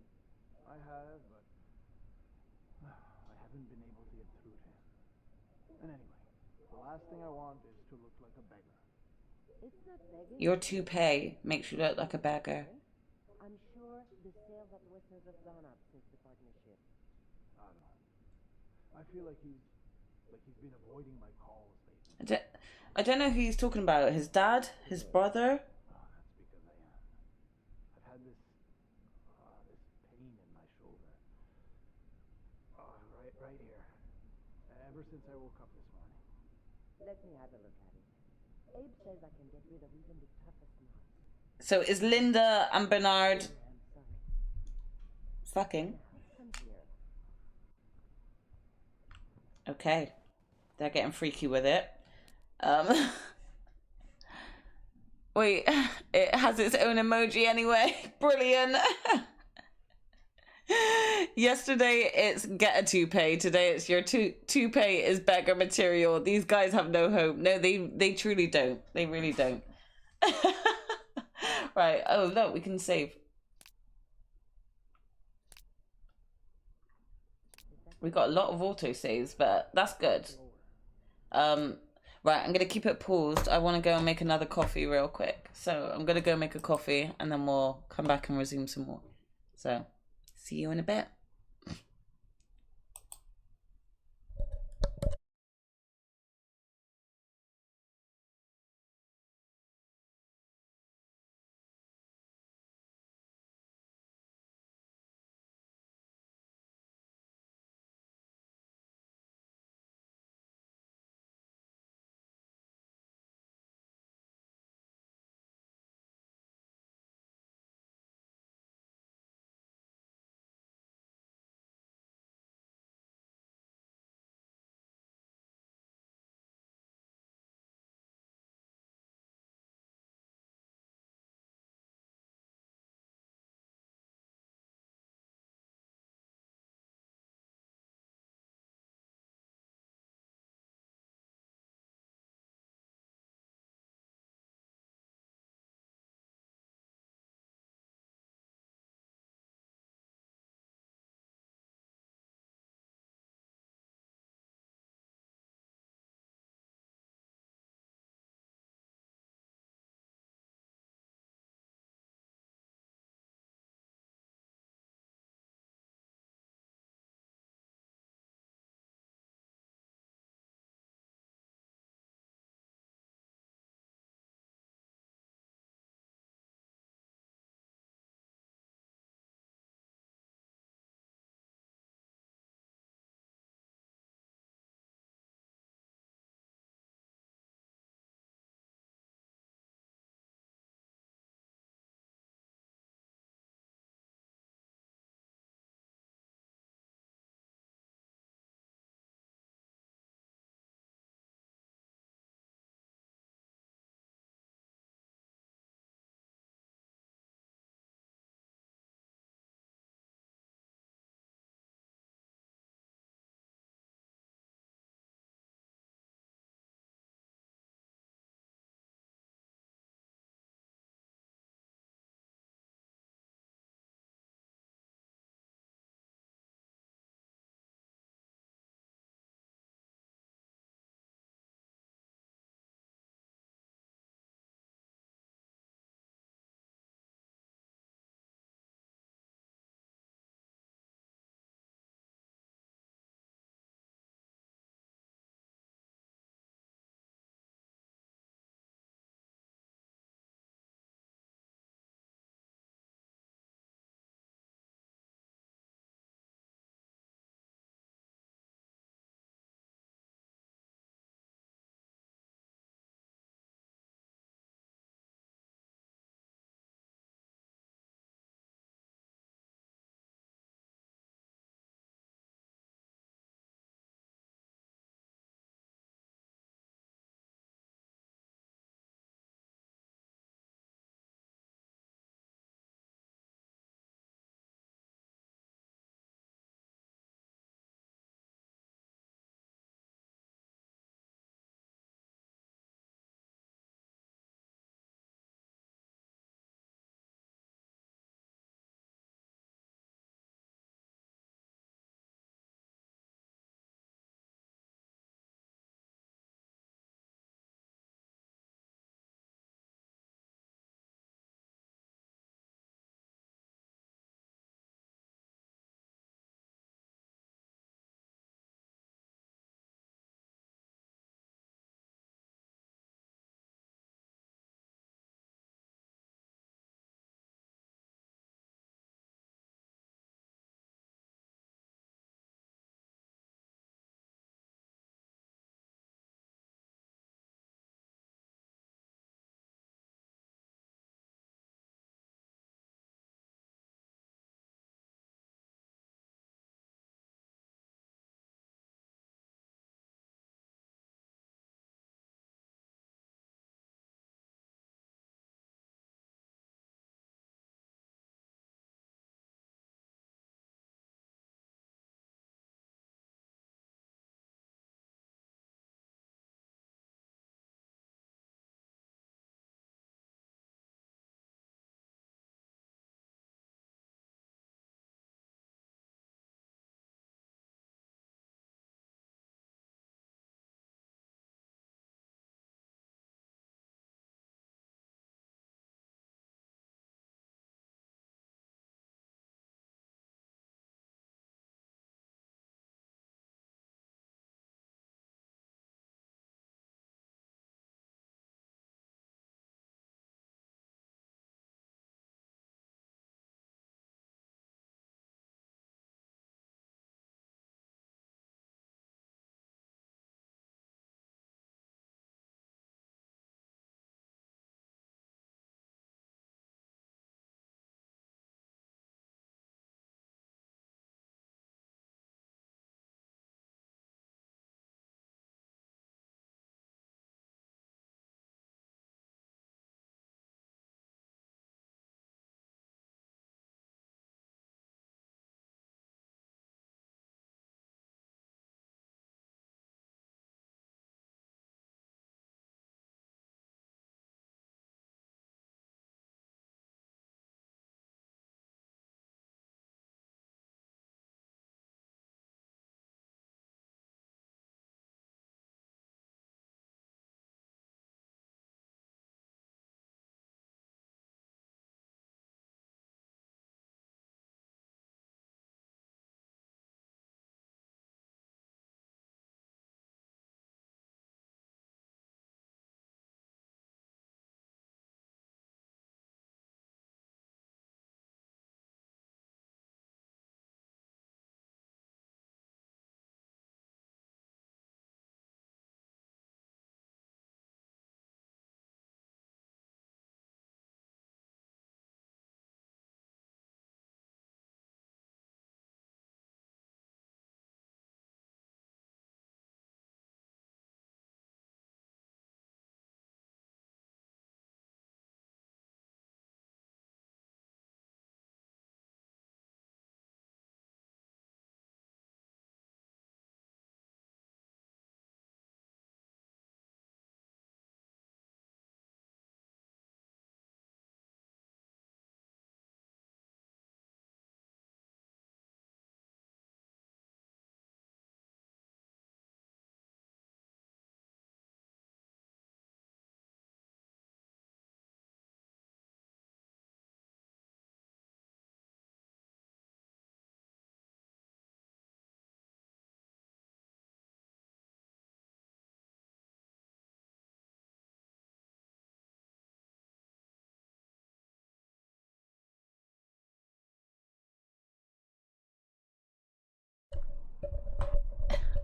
I have, but I haven't been able to get through to him. And anyway, the last thing I want is to look like a beggar.
It's not begging.
Your toupee makes you look like a beggar.
I'm sure the sales at Weston's have gone up since the partnership.
I don't know. I feel like he's been avoiding my calls lately.
I don't know who he's talking about. His dad? His brother?
That's because I've had this pain in my shoulder. Right here. Ever since I woke up this morning.
Let me have a look at it. Abe says I can get rid of even the toughest knots.
So is Linda and Bernard
I'm sorry.
fucking?
Come here.
Okay. They're getting freaky with it. Wait, it has its own emoji anyway. Brilliant. Yesterday it's get a toupee. Today it's your toupee is beggar material. These guys have no hope. No, they truly don't. They really don't. Right. Oh, look, we can save. We got a lot of auto saves, but that's good. Right, I'm gonna keep it paused. I want to go and make another coffee real quick. So I'm gonna go make a coffee and then we'll come back and resume some more. So see you in a bit.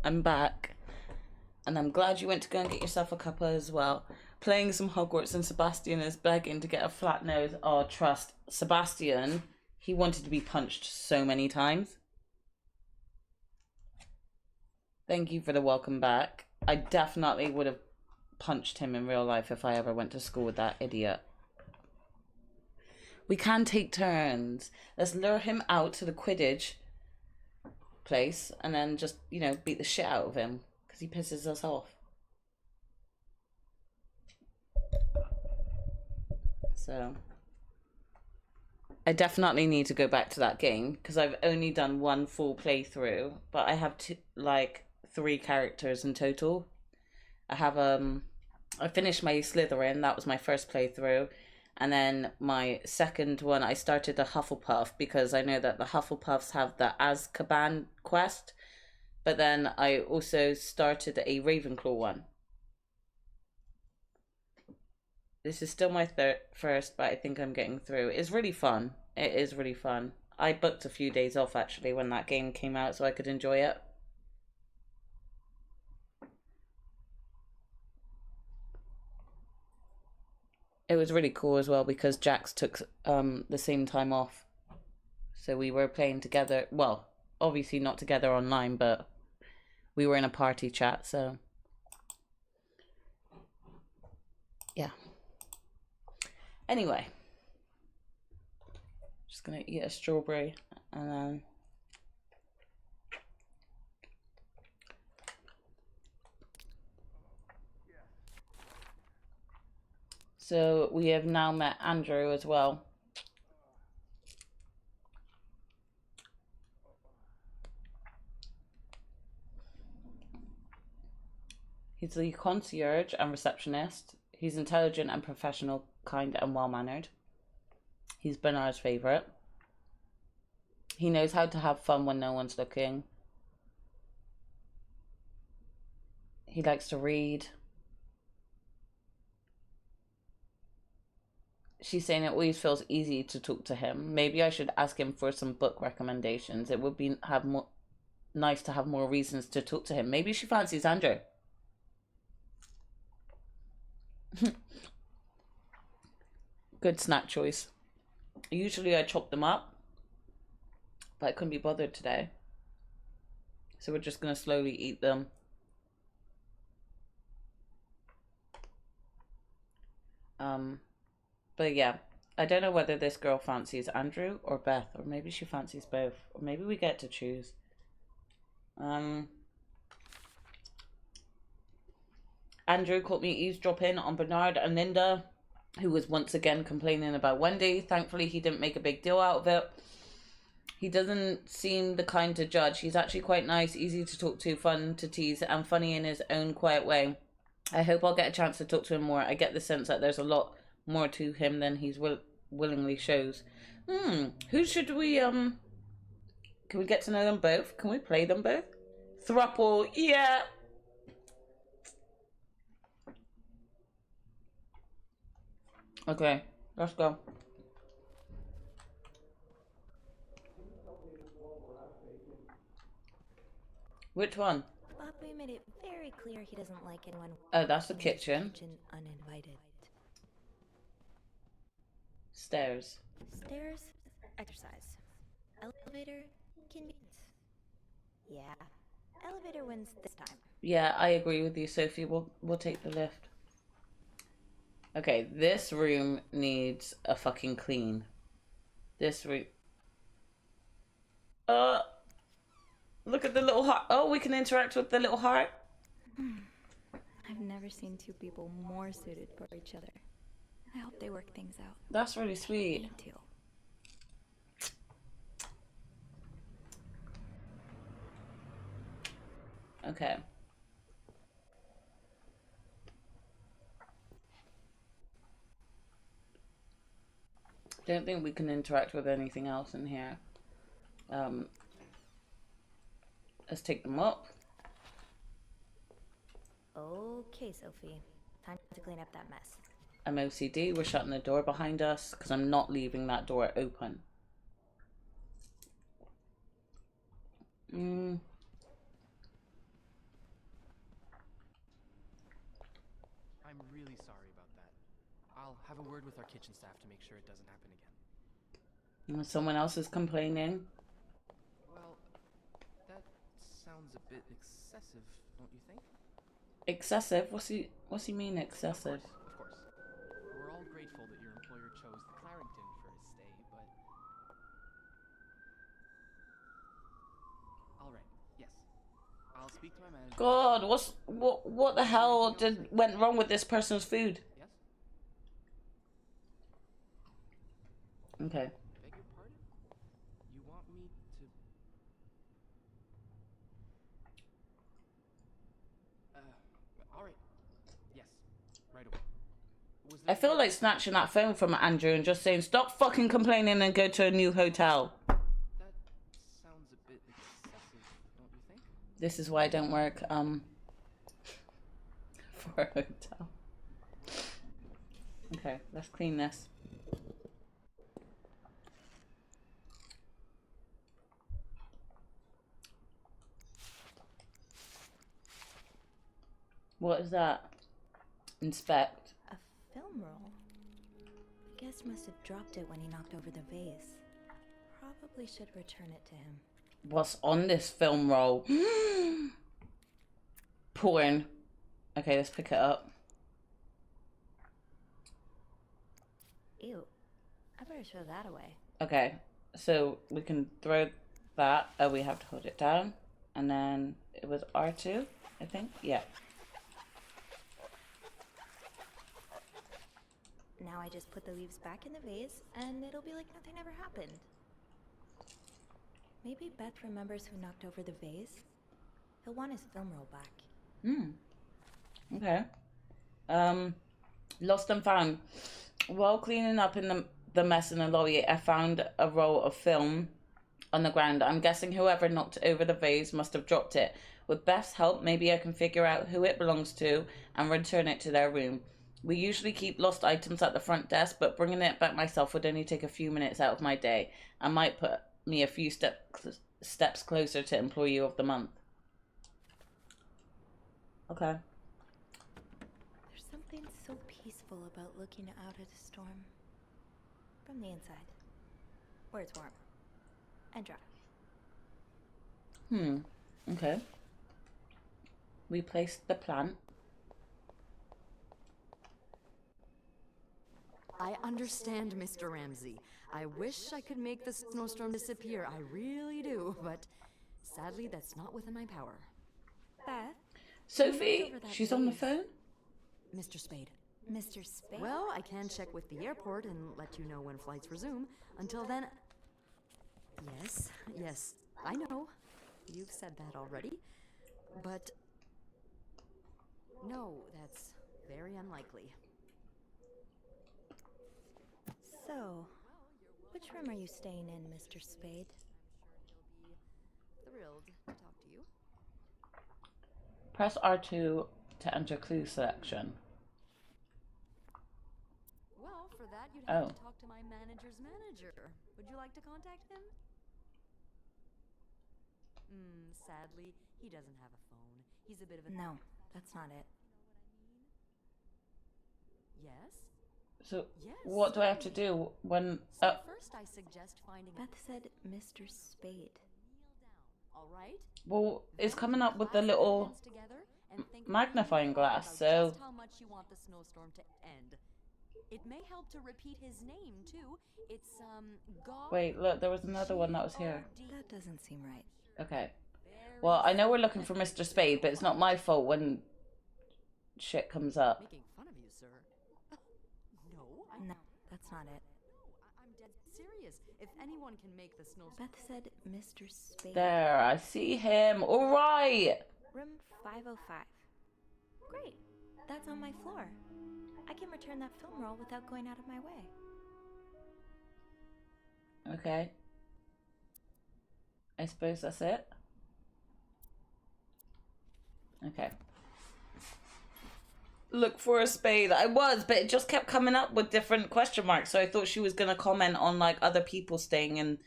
I'm back. And I'm glad you went to go and get yourself a cuppa as well. Playing some Hogwarts and Sebastian is begging to get a flat nose. Oh, trust. Sebastian, he wanted to be punched so many times. Thank you for the welcome back. I definitely would have punched him in real life if I ever went to school with that idiot. We can take turns. Let's lure him out to the Quidditch place and then just, you know, beat the shit out of him because he pisses us off. So I definitely need to go back to that game because I've only done one full playthrough, but I have like 3 characters in total. I have I finished my Slytherin, that was my first playthrough, and then my second one I started the Hufflepuff because I know that the Hufflepuffs have the Azkaban quest, but then I also started a Ravenclaw one. This is still my first, but I think I'm getting through. It's really fun. It is really fun. I booked a few days off actually when that game came out so I could enjoy it. It was really cool as well because Jax took the same time off. So we were playing together. Well, obviously not together online, but we were in a party chat, so yeah. Anyway, just gonna eat a strawberry and then so we have now met Andrew as well. He's the concierge and receptionist. He's intelligent and professional, kind and well-mannered. He's Bernard's favourite. He knows how to have fun when no one's looking. He likes to read. She's saying it always feels easy to talk to him. Maybe I should ask him for some book recommendations. It would be nice to have more reasons to talk to him. Maybe she fancies Andrew. Good snack choice. Usually I chop them up, but I couldn't be bothered today. So we're just going to slowly eat them. But yeah, I don't know whether this girl fancies Andrew or Beth, or maybe she fancies both, or maybe we get to choose. Andrew caught me eavesdropping on Bernard and Linda, who was once again complaining about Wendy. Thankfully, he didn't make a big deal out of it. He doesn't seem the kind to judge. He's actually quite nice, easy to talk to, fun to tease, and funny in his own quiet way. I hope I'll get a chance to talk to him more. I get the sense that there's a lot more to him than he's willingly shows. Who should we, can we get to know them both? Can we play them both? Thruple, yeah! Okay, let's go. Which one?
Babu made it very clear he doesn't like anyone.
Oh, that's the kitchen.
Uninvited.
Stairs.
Stairs, exercise. Elevator, convenience. Yeah, elevator wins this time.
Yeah, I agree with you, Sophie. We'll take the lift. Okay, this room needs a fucking clean. This room. Look at the little heart. Oh, we can interact with the little heart.
I've never seen two people more suited for each other. I hope they work things out.
That's really sweet.
Me too.
Okay. Don't think we can interact with anything else in here. Let's take them up.
Okay, Sophie. Time to clean up that mess.
I'm OCD. We're shutting the door behind us because I'm not leaving that door open.
have a word with our kitchen staff to make sure it doesn't happen again.
Someone else is complaining.
Well, that sounds a bit excessive, don't you think?
Excessive? What's he mean excessive?
Of course. We're all grateful that your employer chose the Clarington for his stay, but... Alright, yes. I'll speak to my manager.
God, what the hell went wrong with this person's food?
Yes?
Okay.
Beg your pardon? You want me to... Alright. Yes. Right away.
I feel like snatching that phone from Andrew and just saying, stop fucking complaining and go to a new hotel.
That sounds a bit excessive, don't you think?
This is why I don't work, for a hotel. Okay, let's clean this. What is that? Inspect.
A film roll. The guest must have dropped it when he knocked over the vase. Probably should return it to him.
What's on this film roll? Porn. Okay, let's pick it up.
Ew. I better throw that away.
Okay, so we can throw that. Oh, we have to hold it down. And then it was R2, I think. Yeah.
Now I just put the leaves back in the vase, and it'll be like nothing ever happened. Maybe Beth remembers who knocked over the vase. He'll want his film roll back.
Okay. Lost and found. While cleaning up in the mess in the lobby, I found a roll of film on the ground. I'm guessing whoever knocked over the vase must have dropped it. With Beth's help, maybe I can figure out who it belongs to and return it to their room. We usually keep lost items at the front desk, but bringing it back myself would only take a few minutes out of my day. I might put me a few steps closer to Employee of the Month. Okay.
There's something so peaceful about looking out at a storm. From the inside. Where it's warm. And dry.
Okay. We placed the plant.
I understand, Mr. Ramsey. I wish I could make the snowstorm disappear. I really do, but sadly, that's not within my power.
Beth?
Sophie, she's on the phone.
Mr. Spade.
Mr. Spade?
Well, I can check with the airport and let you know when flights resume. Until then... Yes, I know. You've said that already. But... no, that's very unlikely.
So, which room are you staying in, Mr. Spade?
Thrilled to talk to you.
Press R2 to enter clue selection.
Well, for that you'd have to talk to my manager's manager. Would you like to contact him? Sadly, he doesn't have a phone. He's a bit of a...
No, that's not it.
Yes?
So, what do I have to do when...
First I suggest finding...
Beth said Mr. Spade.
All right?
Well, it's coming up with the little magnifying glass, so...
Just how much you want the snowstorm to end. It may help to repeat his name, too. It's,
Wait, look, there was another one that was here.
That doesn't seem right.
Okay. Well, I know we're looking for Mr. Spade, but it's not my fault when shit comes up.
Making fun of you, sir.
No, that's not it.
I'm dead serious. If anyone can make the snowstorm...
Beth said Mr. Spade.
There, I see him. All right.
Room 505. Great. That's on my floor. I can return that film roll without going out of my way.
Okay. I suppose that's it. Okay. Look for a spade. I was, but it just kept coming up with different question marks. So I thought she was gonna comment on like other people staying in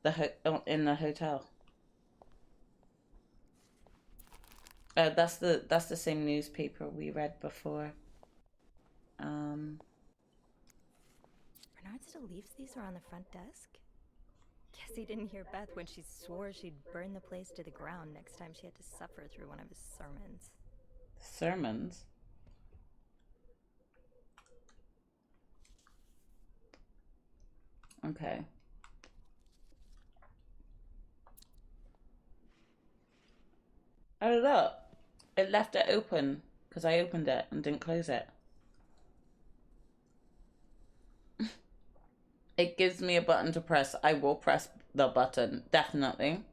the hotel. That's the same newspaper we read before.
still leaves these around the front desk? Guess he didn't hear Beth when she swore she'd burn the place to the ground next time she had to suffer through one of his sermons.
Sermons? Okay. Oh look, it left it open because I opened it and didn't close it. It gives me a button to press. I will press the button, definitely.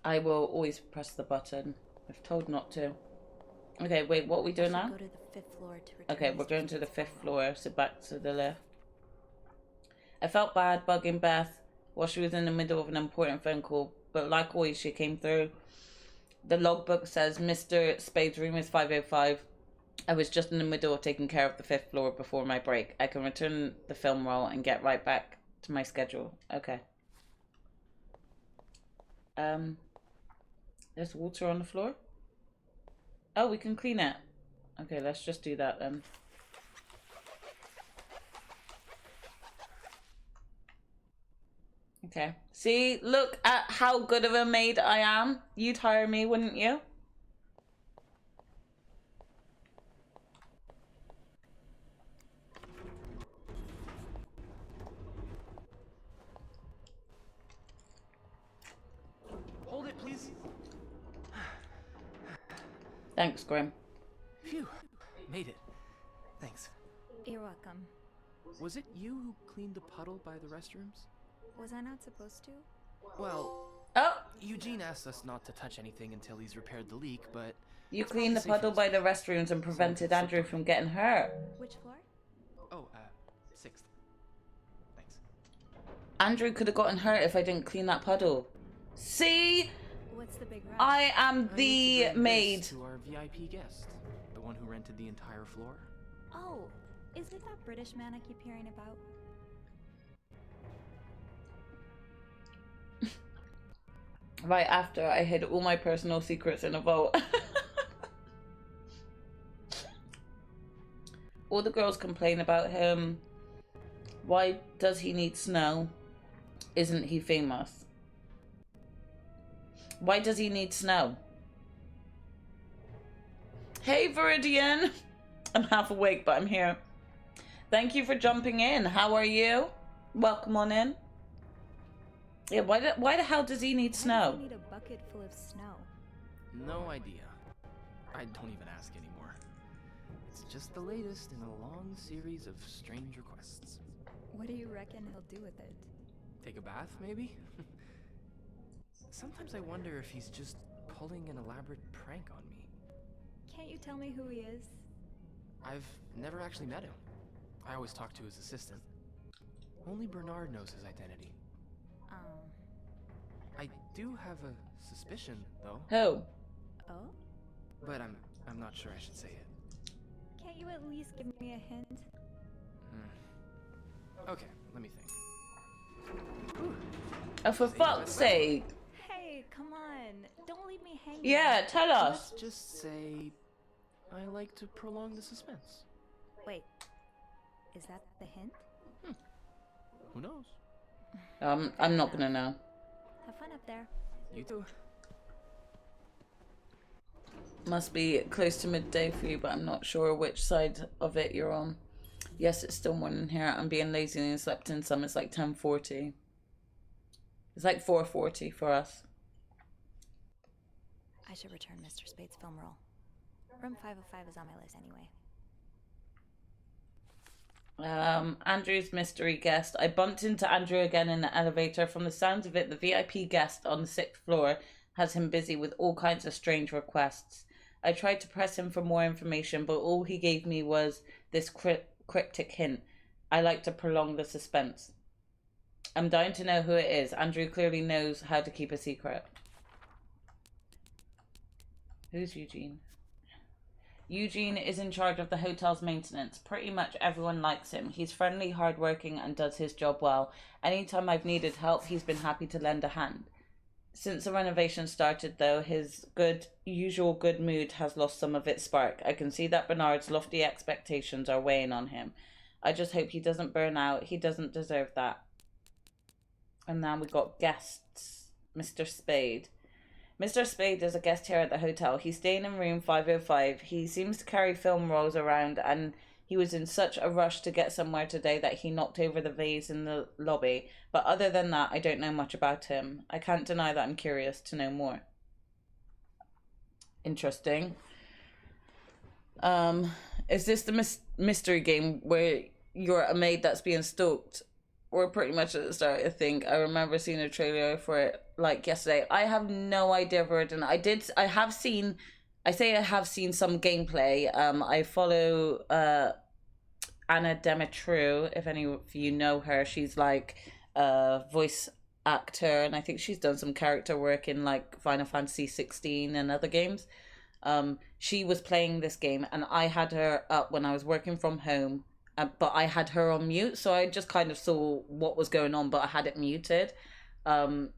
I will always press the button. I've told not to. Okay, wait, what are we doing now?
Go to the 5th floor to return
Okay, we're going to the 5th floor, so back to the lift. I felt bad bugging Beth while she was in the middle of an important phone call, but like always, she came through. The logbook says Mr. Spade's room is 505. I was just in the middle of taking care of the 5th floor before my break. I can return the film roll and get right back to my schedule. Okay. There's water on the floor. Oh, we can clean it. Okay, let's just do that then. Okay. See, look at how good of a maid I am. You'd hire me, wouldn't you?
Hold it, please.
Thanks, Grim.
Phew. Made it. Thanks.
You're welcome.
Was it you who cleaned the puddle by the restrooms?
Was I not supposed to?
Well,
oh,
Eugene asked us not to touch anything until he's repaired the leak, but...
You cleaned the puddle by the restrooms and prevented Andrew from getting hurt.
Which floor?
Oh, 6th. Thanks.
Andrew could have gotten hurt if I didn't clean that puddle. See?
What's the big rush?
I am
I
the
need to bring
maid.
this to our VIP guest, the one who rented the entire floor.
Oh, is it that British man I keep hearing about?
Right after I hid all my personal secrets in a vault. All the girls complain about him. Why does he need snow? Isn't he famous? Why does he need snow? Hey, Viridian. I'm half awake, but I'm here. Thank you for jumping in. How are you? Welcome on in. Yeah, why the hell does he need snow?
Why does he need a bucket full of snow?
No idea. I don't even ask anymore. It's just the latest in a long series of strange requests.
What do you reckon he'll do with it?
Take a bath, maybe? Sometimes I wonder if he's just pulling an elaborate prank on me.
Can't you tell me who he is?
I've never actually met him. I always talk to his assistant. Only Bernard knows his identity. I do have a suspicion, though.
Who?
Oh?
But I'm not sure I should say it.
Can't you at least give me a hint?
Okay, let me think.
Oh, for fuck's sake.
Hey, come on. Don't leave me hanging.
Yeah, tell us.
Let's just say I like to prolong the suspense.
Wait. Is that the hint?
Who knows?
I'm not gonna know.
Have fun up there.
You too.
Must be close to midday for you, but I'm not sure which side of it you're on. Yes, it's still morning here. I'm being lazy and slept in some. It's like 10:40. It's like 4:40 for us.
I should return Mr. Spade's film roll. Room 505 is on my list anyway.
Andrew's mystery guest. I bumped into Andrew again in the elevator. From the sounds of it, the VIP guest on the 6th floor has him busy with all kinds of strange requests. I tried to press him for more information, but all he gave me was this cryptic hint. I like to prolong the suspense. I'm dying to know who it is. Andrew clearly knows how to keep a secret. Who's Eugene? Eugene is in charge of the hotel's maintenance. Pretty much everyone likes him. He's friendly, hardworking, and does his job well. Anytime I've needed help, he's been happy to lend a hand. Since the renovation started, though, his usual good mood has lost some of its spark. I can see that Bernard's lofty expectations are weighing on him. I just hope he doesn't burn out. He doesn't deserve that. And now we got guests. Mr. Spade. Mr. Spade is a guest here at the hotel. He's staying in room 505. He seems to carry film rolls around, and he was in such a rush to get somewhere today that he knocked over the vase in the lobby. But other than that, I don't know much about him. I can't deny that I'm curious to know more. Interesting. Is this the mystery game where you're a maid that's being stalked? We're pretty much at the start, I think. I remember seeing a trailer for it like yesterday. I have no idea, Verdun. I have seen some gameplay. I follow Anna Demetru, if any of you know her. She's like a voice actor, and I think she's done some character work in like Final Fantasy 16 and other games. She was playing this game, and I had her up when I was working from home. But I had her on mute, so I just kind of saw what was going on, but I had it muted. So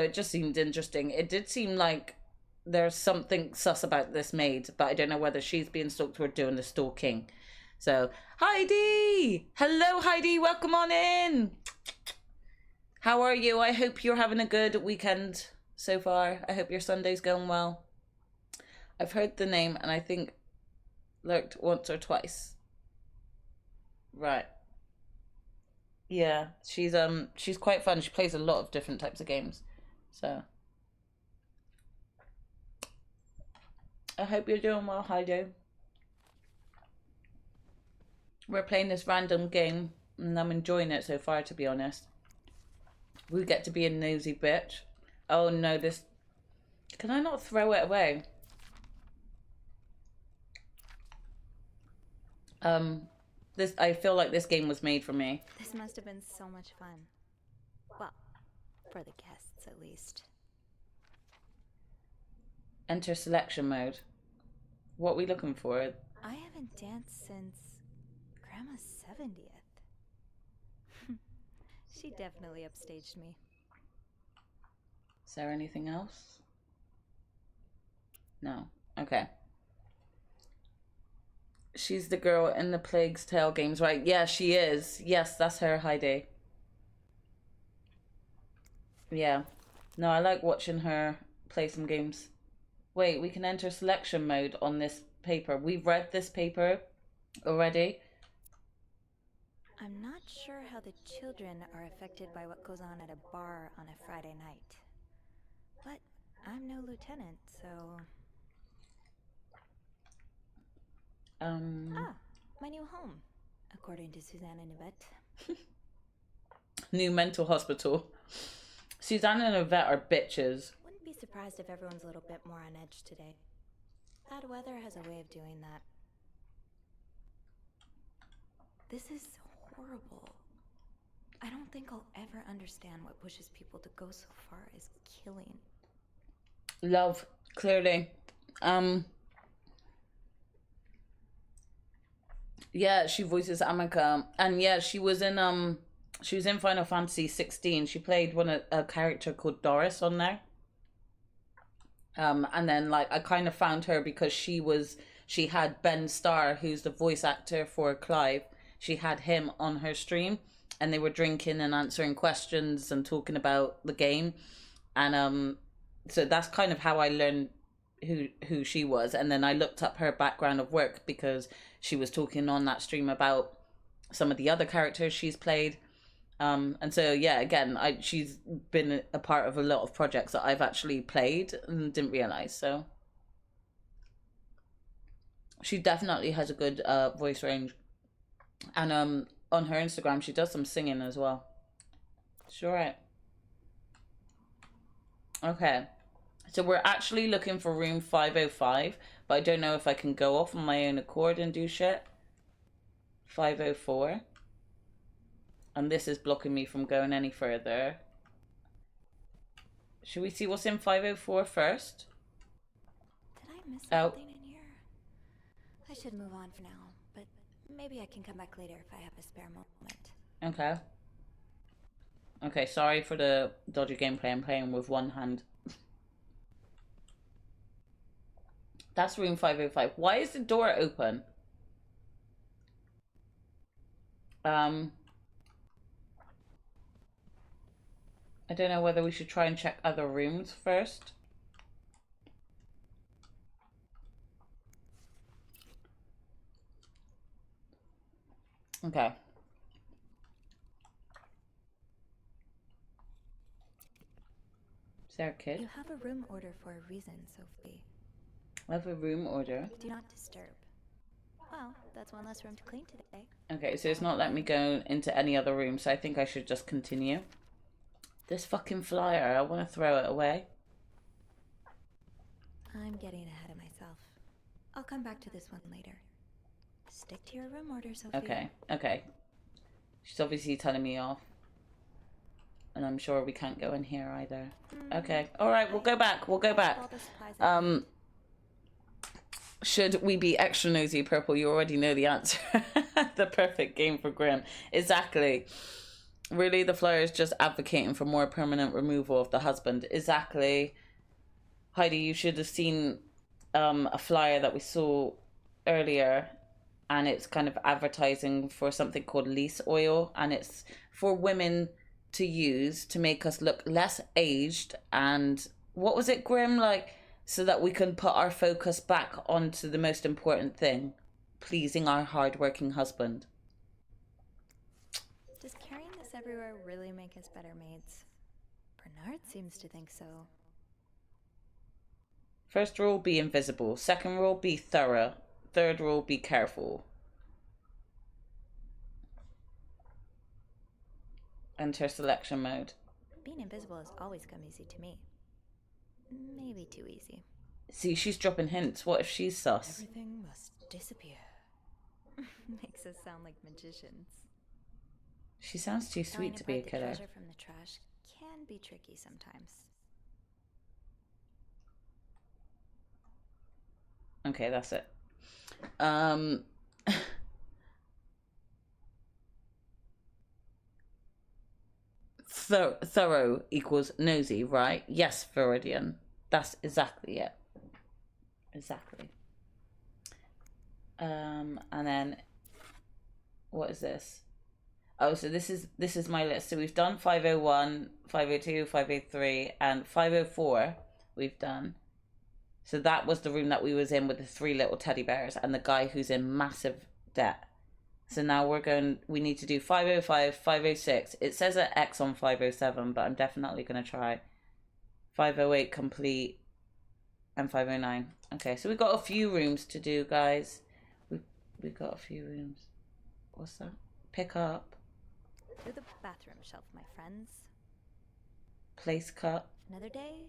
it just seemed interesting. It did seem like there's something sus about this maid, but I don't know whether she's being stalked or doing the stalking. So, Heidi! Hello, Heidi! Welcome on in! How are you? I hope you're having a good weekend so far. I hope your Sunday's going well. I've heard the name, and I think lurked once or twice. Right. Yeah, she's quite fun. She plays a lot of different types of games. So I hope you're doing well, Heidi. We're playing this random game, and I'm enjoying it so far, to be honest. We get to be a nosy bitch. Oh no, this... Can I not throw it away? I feel like this game was made for me.
This must have been so much fun. Well, for the guests at least.
Enter selection mode. What are we looking for?
I haven't danced since Grandma's 70th. She definitely upstaged me.
Is there anything else? No. Okay. She's the girl in the Plague's Tale games, right? Yeah, she is. Yes, that's her, Heidi. Yeah. No, I like watching her play some games. Wait, we can enter selection mode on this paper. We've read this paper already.
I'm not sure how the children are affected by what goes on at a bar on a Friday night. But I'm no lieutenant, so... my new home, according to Susanna Nivette.
New mental hospital. Susanna and Nivette are bitches.
Wouldn't be surprised if everyone's a little bit more on edge today. Bad weather has a way of doing that. This is horrible. I don't think I'll ever understand what pushes people to go so far as killing.
Love, clearly. Yeah, she voices Amica, and yeah, she was in Final Fantasy 16. She played a character called Doris on there. And then like I kind of found her because she had Ben Starr, who's the voice actor for Clive. She had him on her stream, and they were drinking and answering questions and talking about the game, and so that's kind of how I learned who she was. And then I looked up her background of work because she was talking on that stream about some of the other characters she's played. And so, yeah, again, she's been a part of a lot of projects that I've actually played and didn't realize. So she definitely has a good voice range. And on her Instagram, she does some singing as well. It's all right. Okay. So we're actually looking for room 505, but I don't know if I can go off on my own accord and do shit. 504. And this is blocking me from going any further. Should we see what's in 504 first?
Did I miss something in here? I should move on for now, but maybe I can come back later if I have a spare moment.
Okay. Okay, sorry for the dodgy gameplay. I'm playing with one hand. That's room 505. Why is the door open? I don't know whether we should try and check other rooms first. Okay. Is there a kid?
You have a room order for a reason, Sophie.
I have a room order.
Do not disturb. Well, that's one less room to clean today.
Okay, so it's not letting me go into any other room, so I think I should just continue. This fucking flyer, I want to throw it away.
I'm getting ahead of myself. I'll come back to this one later. Stick to your room order, Sophie.
Okay, okay. She's obviously telling me off. And I'm sure we can't go in here either. Okay, alright, we'll go back, we'll go back. Should we be extra nosy, Purple? You already know the answer. The perfect game for Grimm. Exactly. Really, the flyer is just advocating for more permanent removal of the husband. Exactly. Heidi, you should have seen a flyer that we saw earlier, and it's kind of advertising for something called Lease Oil, and it's for women to use to make us look less aged. And what was it, Grimm? Like, so that we can put our focus back onto the most important thing, pleasing our hard-working husband.
Does carrying this everywhere really make us better maids? Bernard seems to think so.
First rule, be invisible. Second rule, be thorough. Third rule, be careful. Enter selection mode.
Being invisible has always come easy to me. Maybe too easy.
See, she's dropping hints. What if she's sus?
Everything must disappear. Makes us sound like magicians.
She sounds too sweet to be a killer.
Treasure from the trash can be tricky sometimes.
Okay, that's it. Thorough equals nosy, right? Yes, Viridian. That's exactly it. Exactly. And then what is this? Oh, so this is my list. So we've done 501, 502, 503, and 504 we've done. So that was the room that we was in with the 3 little teddy bears and the guy who's in massive debt. So now we need to do 505, 506. It says an X on 507, but I'm definitely going to try 508 complete and 509. Okay, so we've got a few rooms to do, guys. We've got a few rooms. What's that? Pick up.
Through the bathroom shelf, my friends.
Place cut.
Another day.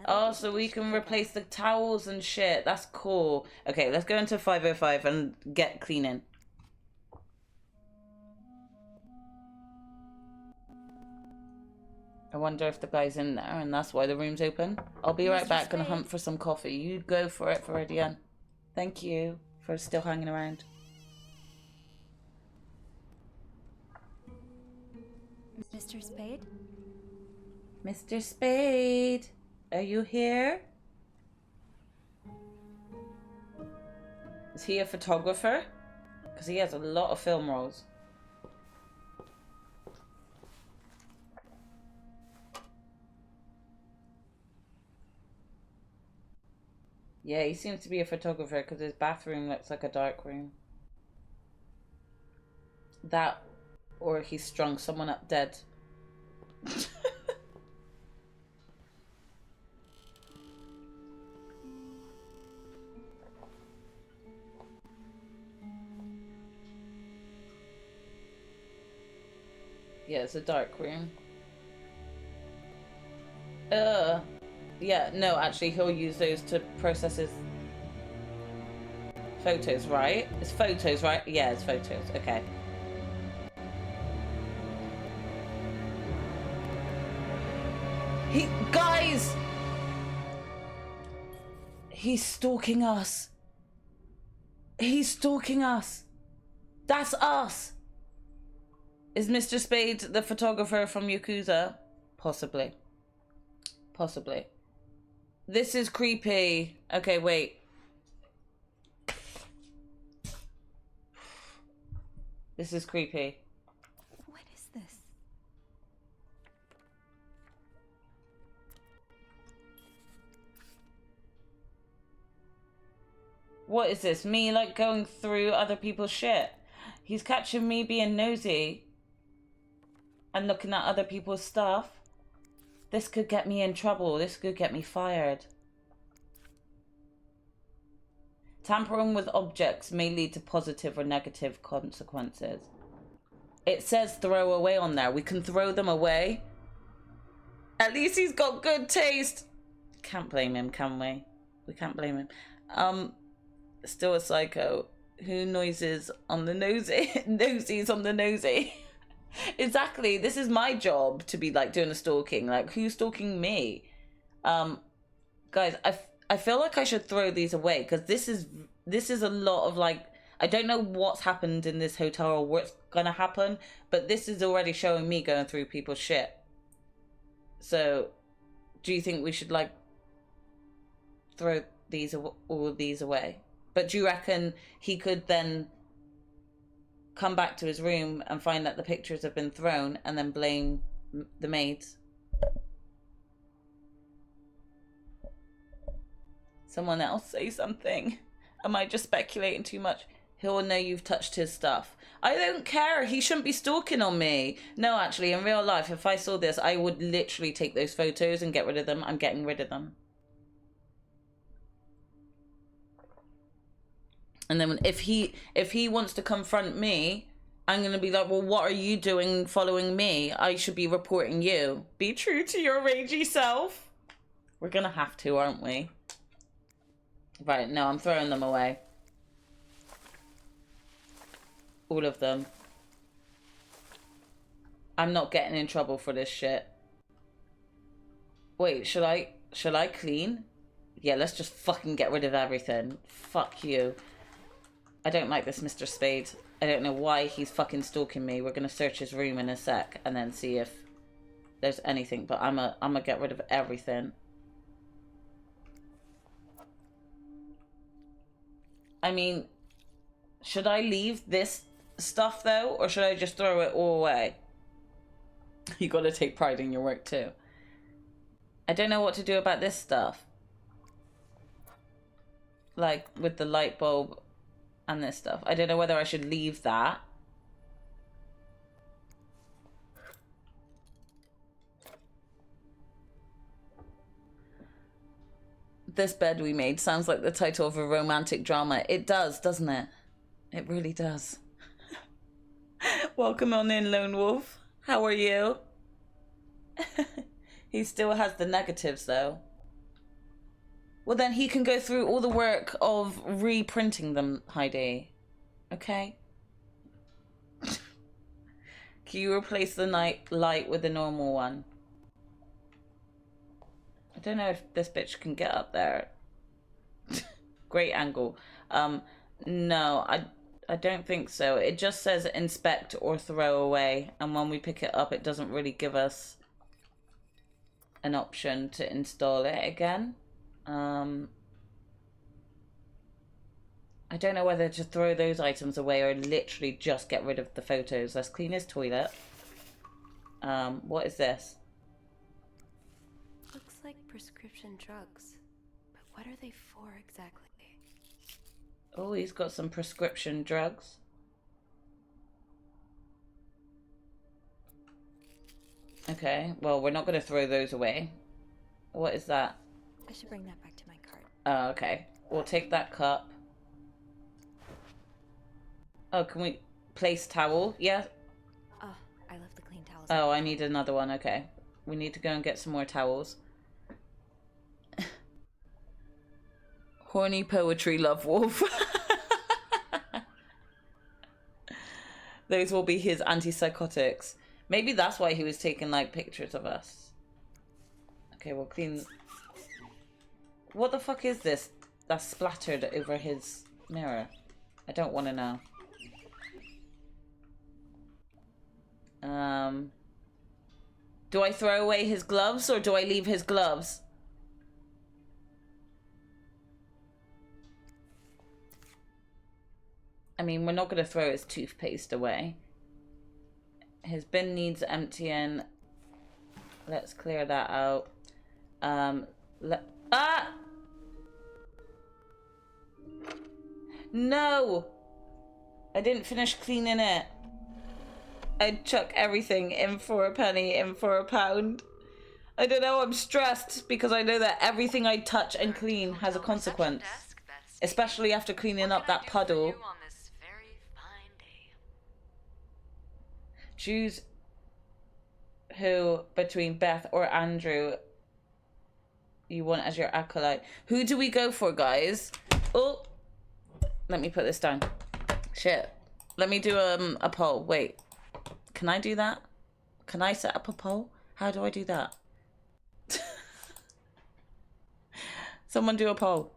Oh, so we can replace the towels and shit. That's cool. Okay, let's go into 505 and get cleaning. I wonder if the guy's in there and that's why the room's open. I'll be right back. Gonna hunt for some coffee. You go for it, Viridian. Thank you for still hanging around.
Mr. Spade?
Mr. Spade, are you here? Is he a photographer? Because he has a lot of film rolls. Yeah, he seems to be a photographer because his bathroom looks like a dark room. That, or he strung someone up dead. Yeah, it's a dark room. Yeah, no, actually, he'll use those to process his photos, right? It's photos, right? Yeah, it's photos. Okay. Guys! He's stalking us. He's stalking us. That's us. Is Mr. Spade the photographer from Yakuza? Possibly. Possibly. This is creepy. Okay, wait. This is creepy.
What is this?
What is this? Me, like, going through other people's shit? He's catching me being nosy and looking at other people's stuff. This could get me in trouble. This could get me fired. Tampering with objects may lead to positive or negative consequences. It says throw away on there. We can throw them away. At least he's got good taste. Can't blame him, can we? We can't blame him. Still a psycho. Who noises on the nosy? Nosies on the nosy. Exactly. This is my job to be like doing the stalking. Like, who's stalking me? Guys, I feel like I should throw these away because this is a lot of like, I don't know what's happened in this hotel or what's gonna happen, but this is already showing me going through people's shit. So, do you think we should like throw all these away? But do you reckon he could then come back to his room and find that the pictures have been thrown and then blame the maids? Someone else say something. Am I just speculating too much? He'll know you've touched his stuff. I don't care. He shouldn't be stalking on me. No, actually, in real life, if I saw this, I would literally take those photos and get rid of them. I'm getting rid of them. And then if he wants to confront me, I'm going to be like, well, what are you doing following me? I should be reporting you. Be true to your ragey self. We're going to have to, aren't we? Right, no, I'm throwing them away. All of them. I'm not getting in trouble for this shit. Wait, should I clean? Yeah, let's just fucking get rid of everything. Fuck you. I don't like this Mr. Spade. I don't know why he's fucking stalking me. We're gonna search his room in a sec and then see if there's anything, but I'm gonna get rid of everything. I mean, should I leave this stuff though, or should I just throw it all away? You gotta take pride in your work too. I don't know what to do about this stuff. Like with the light bulb and this stuff. I don't know whether I should leave that. This bed we made sounds like the title of a romantic drama. It does, doesn't it? It really does. Welcome on in, Lone Wolf. How are you? He still has the negatives though. Well, then he can go through all the work of reprinting them, Heidi. Okay? Can you replace the night light with the normal one? I don't know if this bitch can get up there. Great angle. No, I don't think so. It just says inspect or throw away. And when we pick it up, it doesn't really give us an option to install it again. I don't know whether to throw those items away or literally just get rid of the photos. Let's clean his toilet. What is this?
Looks like prescription drugs. But what are they for exactly?
Oh, he's got some prescription drugs. Okay, well, we're not going to throw those away. What is that?
I should bring that back to my cart.
Oh, okay. We'll take that cup. Oh, can we place towel? Yeah.
Oh, I left the clean towels.
Oh, I need another one. Okay. We need to go and get some more towels. Horny poetry, Love Wolf. Those will be his antipsychotics. Maybe that's why he was taking, like, pictures of us. Okay, we'll clean... What the fuck is this that's splattered over his mirror? I don't want to know. Do I throw away his gloves or do I leave his gloves? I mean, we're not going to throw his toothpaste away. His bin needs emptying. Let's clear that out. No! I didn't finish cleaning it. I'd chuck everything in for a penny, in for a pound. I don't know, I'm stressed because I know that everything I touch and clean has a consequence. Especially after cleaning up that puddle. Choose who between Beth or Andrew you want as your acolyte. Who do we go for, guys? Oh, let me put this down. Shit. Let me do a poll. Wait. Can I do that? Can I set up a poll? How do I do that? Someone do a poll.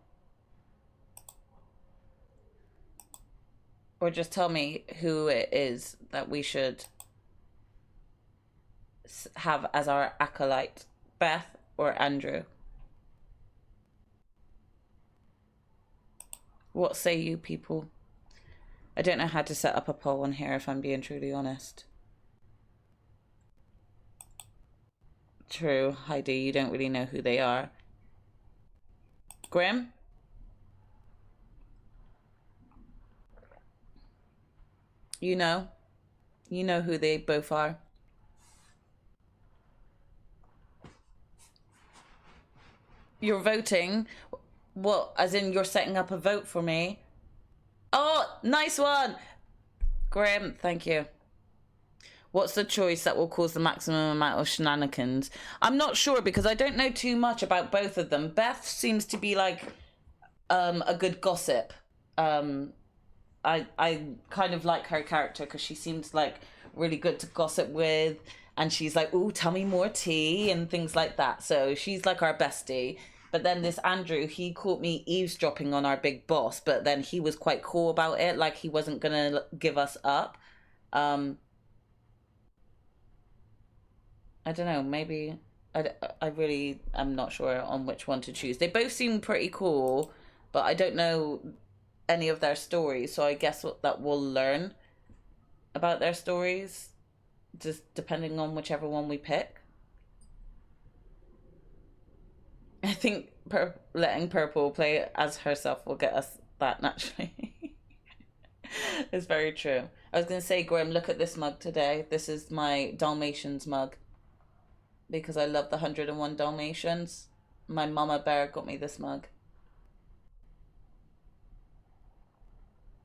Or just tell me who it is that we should have as our acolyte. Beth or Andrew? What say you people? I don't know how to set up a poll on here if I'm being truly honest. True, Heidi, you don't really know who they are. Grim? You know who they both are. You're voting? What, as in you're setting up a vote for me? Oh, nice one! Graham, thank you. What's the choice that will cause the maximum amount of shenanigans? I'm not sure because I don't know too much about both of them. Beth seems to be like a good gossip. I kind of like her character because she seems like really good to gossip with, and she's like, "Ooh, tell me more tea," and things like that. So she's like our bestie. But then this Andrew, he caught me eavesdropping on our big boss, but then he was quite cool about it, like he wasn't gonna give us up. I don't know, maybe I really am not sure on which one to choose. They both seem pretty cool, but I don't know any of their stories, so I guess that we'll learn about their stories just depending on whichever one we pick. I think letting Purple play as herself will get us that naturally. It's very true. I was going to say, Grim, look at this mug today. This is my Dalmatians mug. Because I love the 101 Dalmatians. My mama bear got me this mug.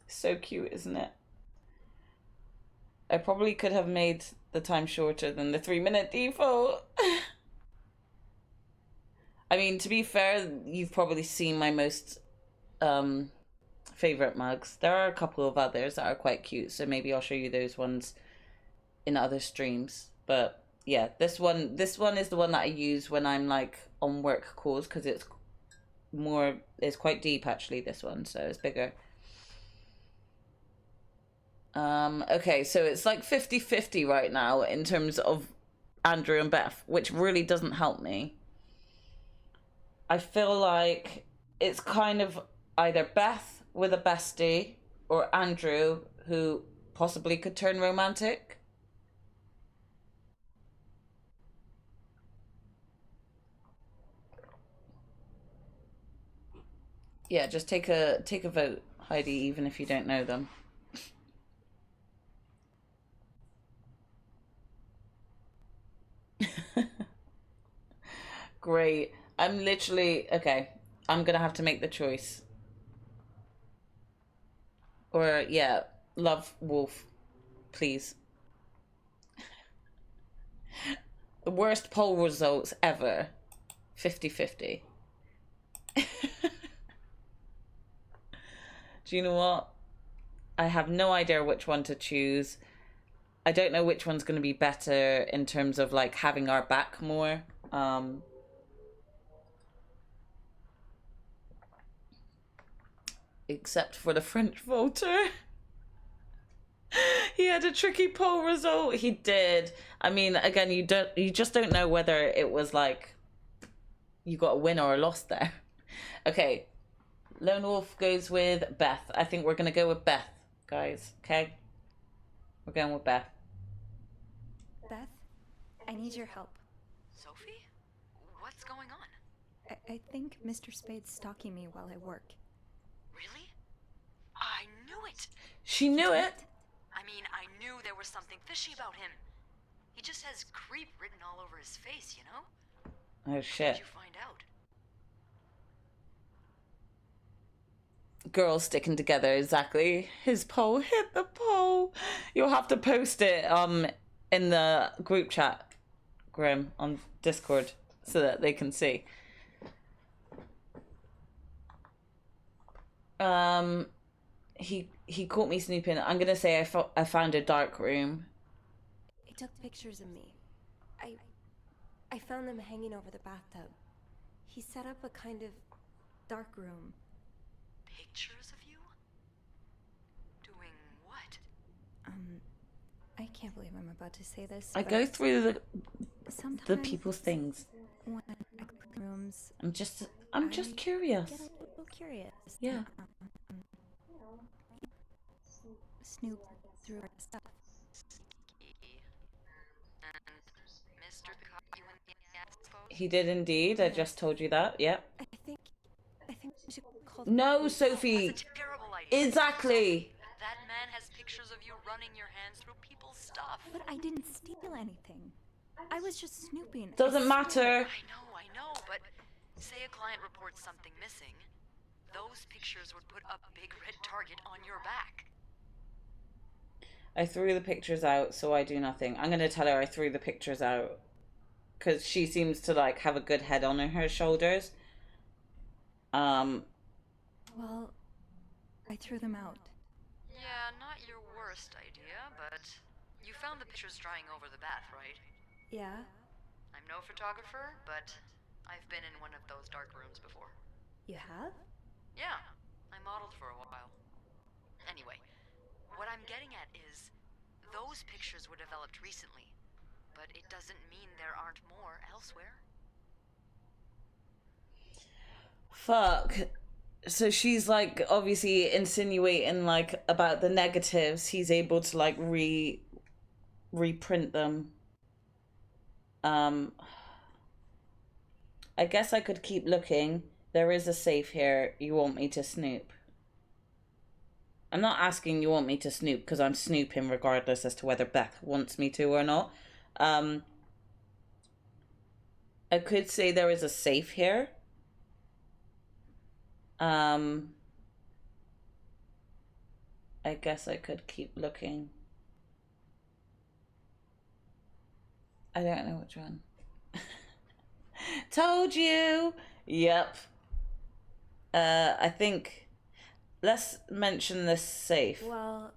So cute, isn't it? I probably could have made the time shorter than the 3-minute default. I mean, to be fair, you've probably seen my most favorite mugs. There are a couple of others that are quite cute, so maybe I'll show you those ones in other streams. But yeah, this one is the one that I use when I'm like on work calls because it's quite deep actually, this one, so it's bigger. Okay, so it's like 50-50 right now in terms of Andrew and Beth, which really doesn't help me. I feel like it's kind of either Beth with a bestie or Andrew who possibly could turn romantic. Yeah, just take a vote, Heidi, even if you don't know them. Great. I'm literally okay. I'm gonna have to make the choice. Or yeah, love Wolf, please. The worst poll results ever. 50-50. Do you know what? I have no idea which one to choose. I don't know which one's going to be better in terms of like having our back more. Except for the French voter. He had a tricky poll result. He did. I mean, again, you just don't know whether it was like you got a win or a loss there. Okay. Lone Wolf goes with Beth. I think we're going to go with Beth. guys. Okay? We're going with Beth.
Beth, I need your help.
Sophie? What's going on?
I think Mr. Spade's stalking me while I work.
Really? I knew it!
She knew it!
I mean, I knew there was something fishy about him. He just has creep written all over his face, you know?
Oh shit.
How did you find out?
Girls sticking together, exactly. His pole hit the pole. You'll have to post it in the group chat, Grim, on Discord, so that they can see. He caught me snooping. I'm gonna say I found a dark room.
He took pictures of me. I found them hanging over the bathtub. He set up a kind of dark room.
Pictures of you? Doing what?
I can't believe I'm about to say this.
I
but
go through the
sometimes
people's things.
when I clean rooms,
I'm just curious.
get a little curious.
Yeah.
Snoop through our stuff.
And Mr. caught you in the expo?
He did indeed. I just told you that. Yep.
I think we should call
No, Sophie.
That's a terrible idea.
Exactly.
That man has pictures of you running your hands through people's stuff.
But I didn't steal anything. I was just snooping.
Doesn't matter.
I know, but say a client reports something missing, those pictures would put a big red target on your back.
I threw the pictures out, so I do nothing. I'm gonna tell her I threw the pictures out, because she seems to like have a good head on her shoulders.
Well, I threw them out.
Yeah, not your worst idea, but you found the pictures drying over the bath, right?
Yeah?
I'm no photographer, but I've been in one of those dark rooms before.
You have?
Yeah, I modeled for a while. Anyway, what I'm getting at is, those pictures were developed recently, but it doesn't mean there aren't more elsewhere.
Fuck. So she's like obviously insinuating like about the negatives. He's able to like reprint them. I guess I could keep looking. There is a safe here. You want me to snoop? I'm not asking you want me to snoop because I'm snooping regardless as to whether Beth wants me to or not. I could say there is a safe here. I guess I could keep looking. I don't know which one. Told you. Yep. I think let's mention this safe.
Well,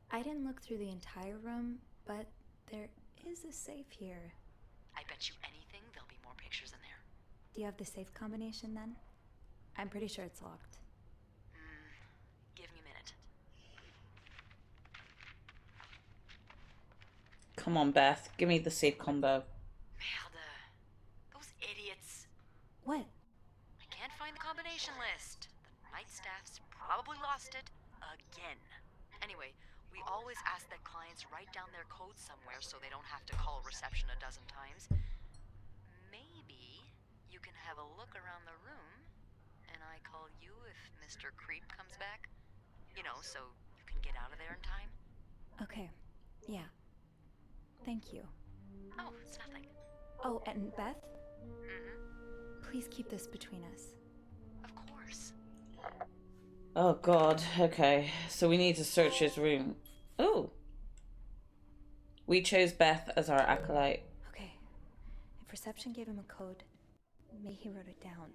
I didn't look through the entire room, but there is a safe here.
I bet you anything there'll be more pictures in there.
Do you have the safe combination then? I'm pretty sure it's locked.
Give me a minute.
Come on, Beth. Give me the safe combo.
Merde. Those idiots.
What?
I can't find the combination list. The night staff's probably lost it again. Anyway, we always ask that clients write down their code somewhere so they don't have to call reception a dozen times. Maybe you can have a look around the room, and I call you if Mr. Creep comes back. You know, so you can get out of there in time.
Okay. Yeah. Thank you.
Oh, it's nothing.
Oh, and Beth?
Mm-hmm.
Please keep this between us.
Of course.
Oh god, okay. So we need to search his room. Oh. We chose Beth as our acolyte.
Okay. If reception gave him a code, maybe he wrote it down.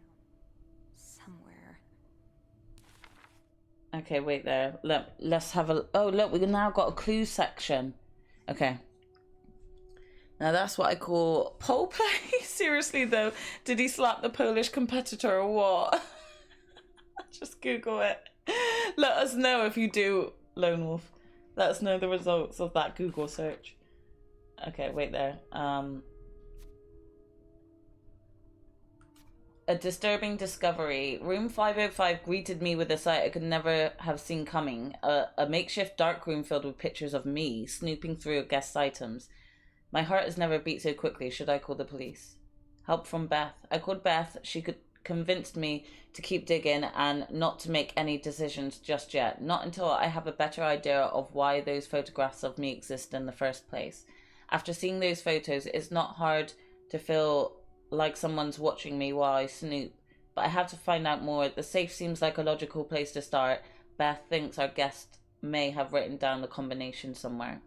Somewhere.
Okay, wait there. Look, let's have a... Oh, look, we've now got a clue section. Okay. Now that's what I call pole play. Seriously though, did he slap the Polish competitor or what? Just Google it. Let us know if you do, Lone Wolf. Let us know the results of that Google search. Okay, wait there. A disturbing discovery. Room 505 greeted me with a sight I could never have seen coming. A makeshift dark room filled with pictures of me, snooping through guest items. My heart has never beat so quickly. Should I call the police? Help from Beth. I called Beth. She convinced me to keep digging and not to make any decisions just yet. Not until I have a better idea of why those photographs of me exist in the first place. After seeing those photos, it's not hard to feel like someone's watching me while I snoop, but I have to find out more. The safe seems like a logical place to start. Beth thinks our guest may have written down the combination somewhere.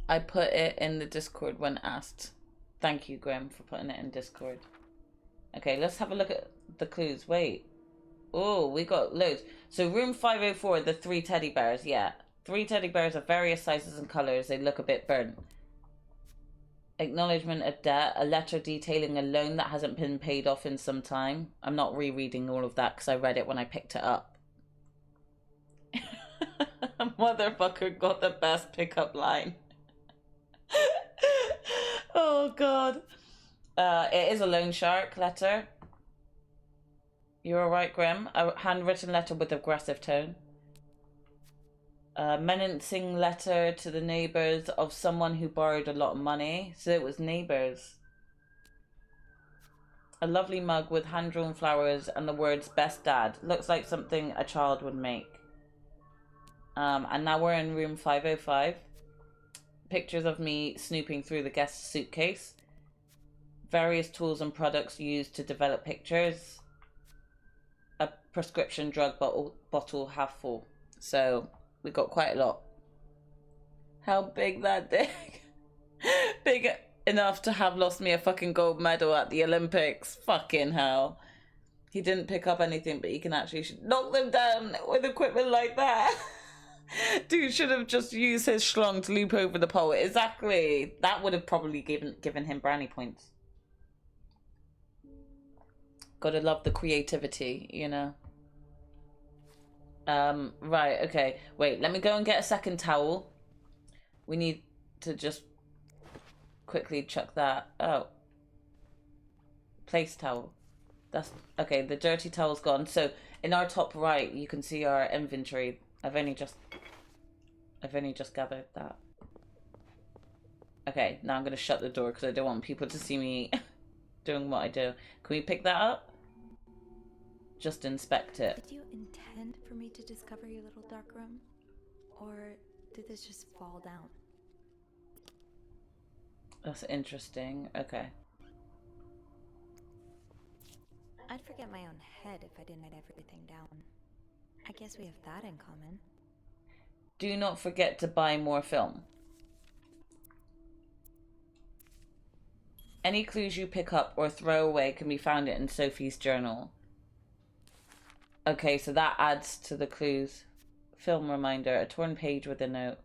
I put it in the Discord when asked. Thank you, Grim, for putting it in Discord. Okay, let's have a look at the clues. Wait. Oh, we got loads. So room 504, the 3 teddy bears. Yeah. 3 teddy bears of various sizes and colours. They look a bit burnt. Acknowledgement of debt, a letter detailing a loan that hasn't been paid off in some time. I'm not rereading all of that because I read it when I picked it up. Motherfucker got the best pickup line. Oh god. It is a loan shark letter. You're alright, Grim. A handwritten letter with aggressive tone. A menacing letter to the neighbours of someone who borrowed a lot of money. So it was neighbours. A lovely mug with hand-drawn flowers and the words "Best Dad." Looks like something a child would make. And now we're in room 505. Pictures of me snooping through the guest's suitcase. Various tools and products used to develop pictures. A prescription drug bottle half full. So we got quite a lot. How big that dick? Big enough to have lost me a fucking gold medal at the Olympics. Fucking hell. He didn't pick up anything, but he can actually knock them down with equipment like that. Dude should have just used his schlong to leap over the pole. Exactly. That would have probably given him brownie points. Gotta love the creativity, you know. Right, okay. Wait, let me go and get a second towel. We need to just quickly chuck that. Oh. Place towel. That's okay, the dirty towel's gone. So in our top right you can see our inventory. I've only just gathered that. Okay, now I'm gonna shut the door because I don't want people to see me doing what I do. Can we pick that up? Just inspect it.
Did you intend for me to discover your little dark room? Or did this just fall down?
That's interesting. Okay.
I'd forget my own head if I didn't write everything down. I guess we have that in common.
Do not forget to buy more film. Any clues you pick up or throw away can be found in Sophie's journal. Okay, so that adds to the clues. Film reminder, a torn page with a note.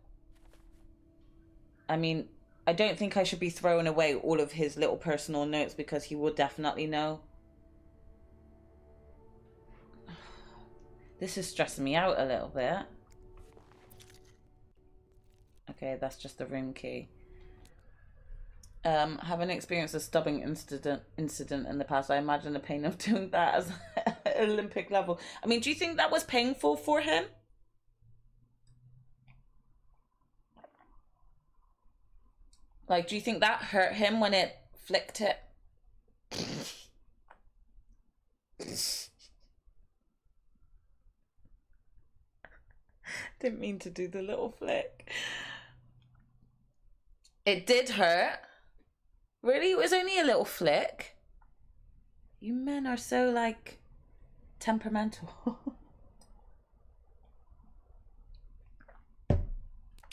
I mean, I don't think I should be throwing away all of his little personal notes because he will definitely know. This is stressing me out a little bit. Okay, that's just the room key. Having experienced a stabbing incident in the past, I imagine the pain of doing that as Olympic level. I mean, do you think that was painful for him? Like, do you think that hurt him when it flicked it? Didn't mean to do the little flick. It did hurt. Really? It was only a little flick? You men are so, like, temperamental.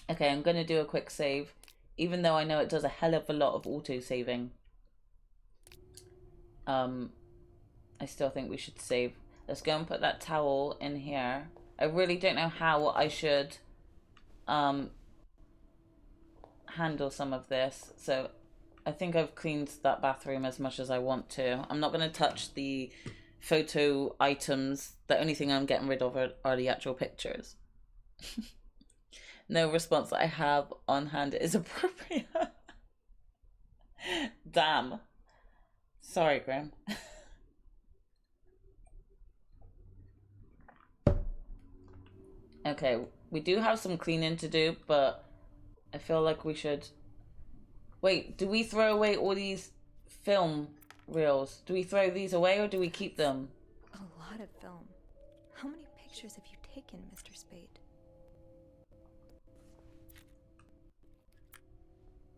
Okay, I'm going to do a quick save. Even though I know it does a hell of a lot of auto-saving. I still think we should save. Let's go and put that towel in here. I really don't know how I should handle some of this. So I think I've cleaned that bathroom as much as I want to. I'm not going to touch the photo items. The only thing I'm getting rid of are the actual pictures. No response that I have on hand is appropriate. Damn. Sorry, Graham. Okay, we do have some cleaning to do, but I feel like we should... Wait, do we throw away all these film reels? Do we throw these away or do we keep them?
A lot of film. How many pictures have you taken, Mr. Spade?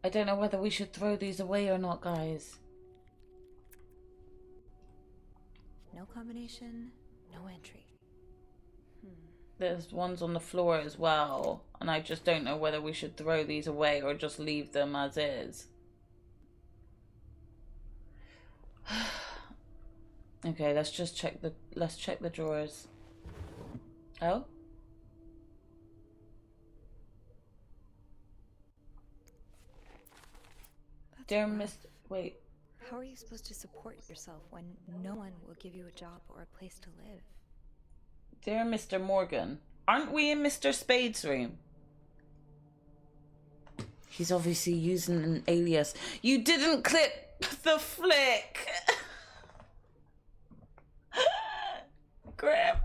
I don't know whether we should throw these away or not, guys.
No combination, no entry.
There's ones on the floor as well, and I just don't know whether we should throw these away or just leave them as is. Okay, let's check the drawers. Oh? Dear Mr. Wait.
How are you supposed to support yourself when no one will give you a job or a place to live?
Dear Mr. Morgan, aren't we in Mr. Spade's room? He's obviously using an alias. You didn't clip the flick! Graham,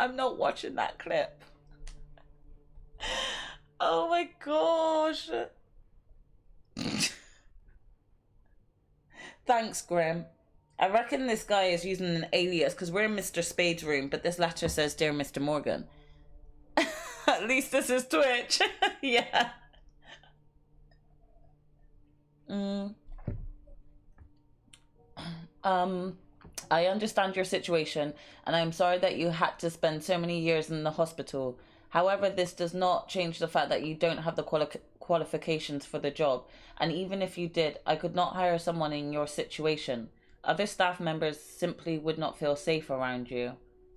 I'm not watching that clip. Oh my gosh. Thanks, Graham. I reckon this guy is using an alias because we're in Mr. Spade's room, but this letter says, Dear Mr. Morgan. At least this is Twitch. Yeah. I understand your situation, and I'm sorry that you had to spend so many years in the hospital. However, this does not change the fact that you don't have the qualifications for the job, and even if you did, I could not hire someone in your situation. Other staff members simply would not feel safe around you.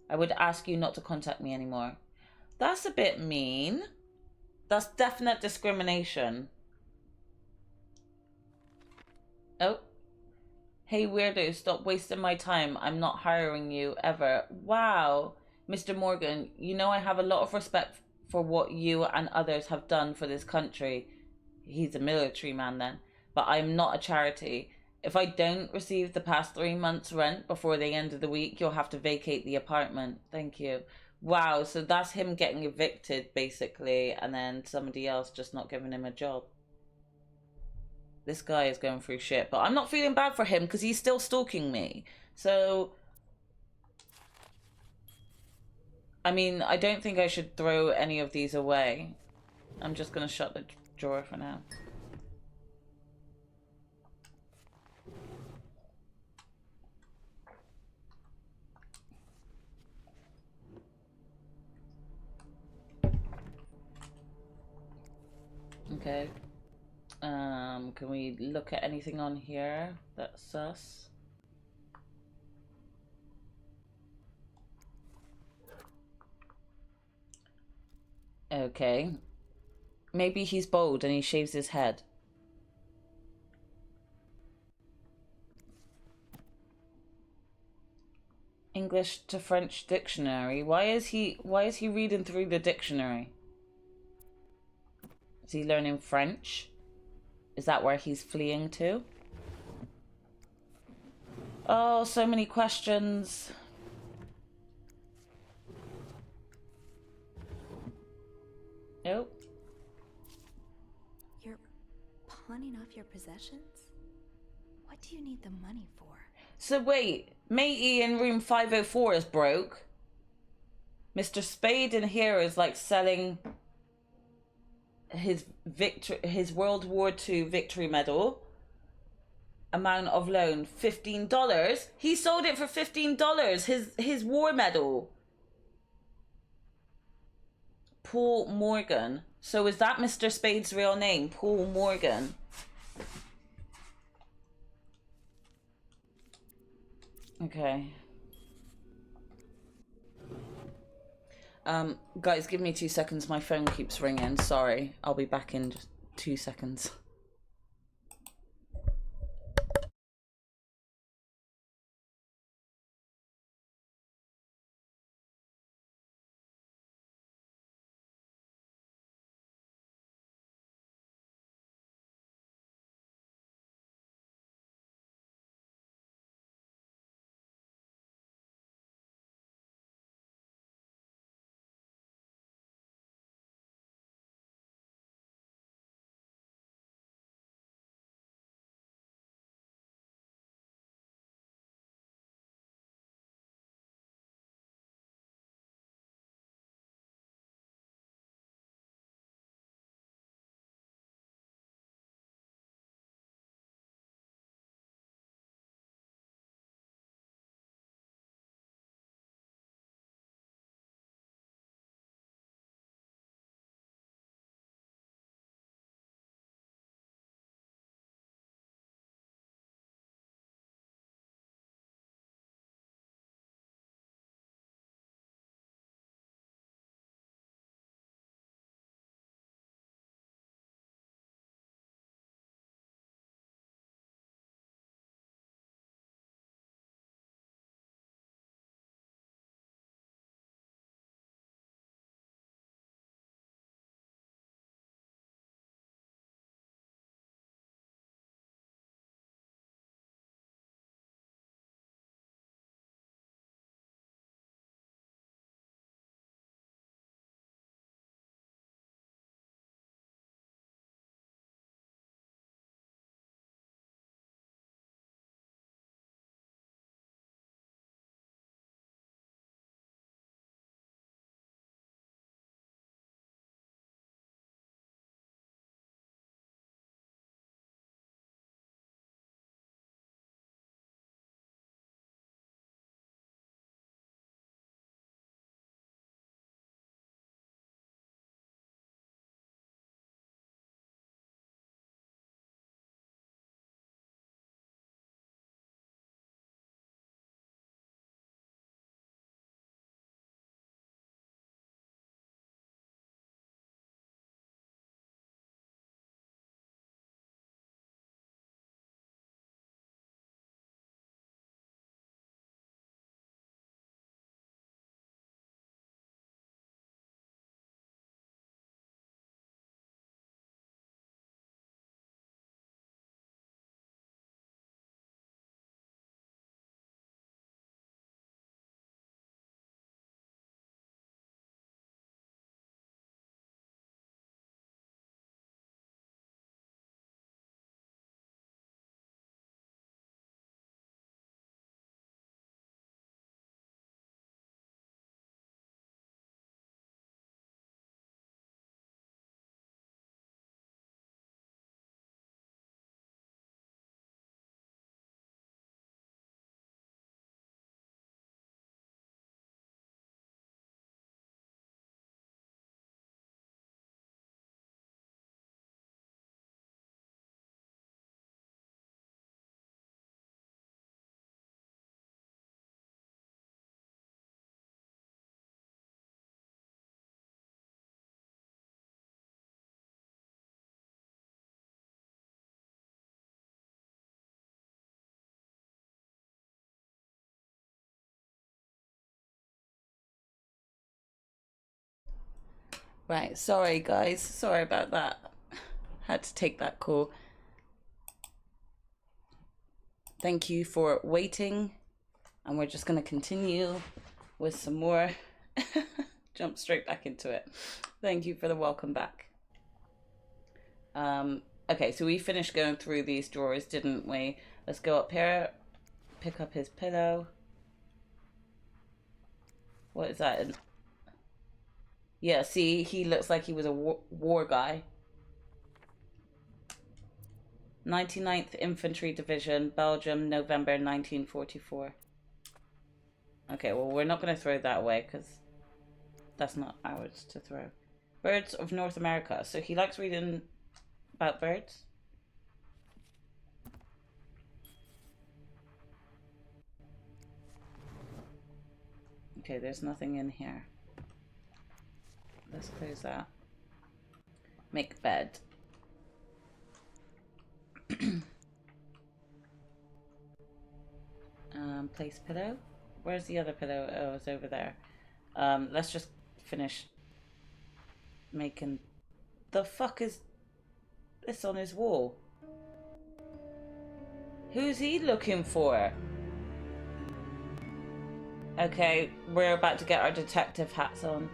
I would ask you not to contact me anymore. That's a bit mean. That's definite discrimination. Oh. Hey, weirdo, stop wasting my time. I'm not hiring you, ever. Wow. Mr. Morgan, you know I have a lot of respect for what you and others have done for this country. He's a military man then. But I'm not a charity. If I don't receive the past 3 months' rent before the end of the week, you'll have to vacate the apartment. Thank you. Wow, so that's him getting evicted, basically, and then somebody else just not giving him a job. This guy is going through shit, but I'm not feeling bad for him because he's still stalking me. So, I mean, I don't think I should throw any of these away. I'm just going to shut the drawer for now. Okay. Can we look at anything on here that's sus? Okay. Maybe he's bald and he shaves his head. English to French dictionary. Why is he reading through the dictionary? Is he learning French? Is that where he's fleeing to? Oh, so many questions. Nope.
You're pawning off your possessions? What do you need the money for?
So wait, matey in room 504 is broke. Mr. Spade in here is like selling his World War II victory medal. Amount of loan $15. He sold it for $15. His war medal. Paul Morgan. So is that Mr. Spade's real name? Paul Morgan. Okay. Guys, give me 2 seconds. My phone keeps ringing. Sorry. I'll be back in just 2 seconds. Right, sorry guys, sorry about that. Had to take that call. Thank you for waiting, and we're just going to continue with some more. Jump straight back into it. Thank you for the welcome back. Okay, so we finished going through these drawers, didn't we? Let's go up here, pick up his pillow. What is that? Yeah, see, he looks like he was a war guy. 99th Infantry Division, Belgium, November 1944. Okay, well, we're not going to throw that away because that's not ours to throw. Birds of North America. So he likes reading about birds. Okay, there's nothing in here. Let's close that. Make bed. Place pillow. Where's the other pillow? Oh, it's over there. Let's just finish making. The fuck is this on his wall? Who's he looking for? Okay, we're about to get our detective hats on.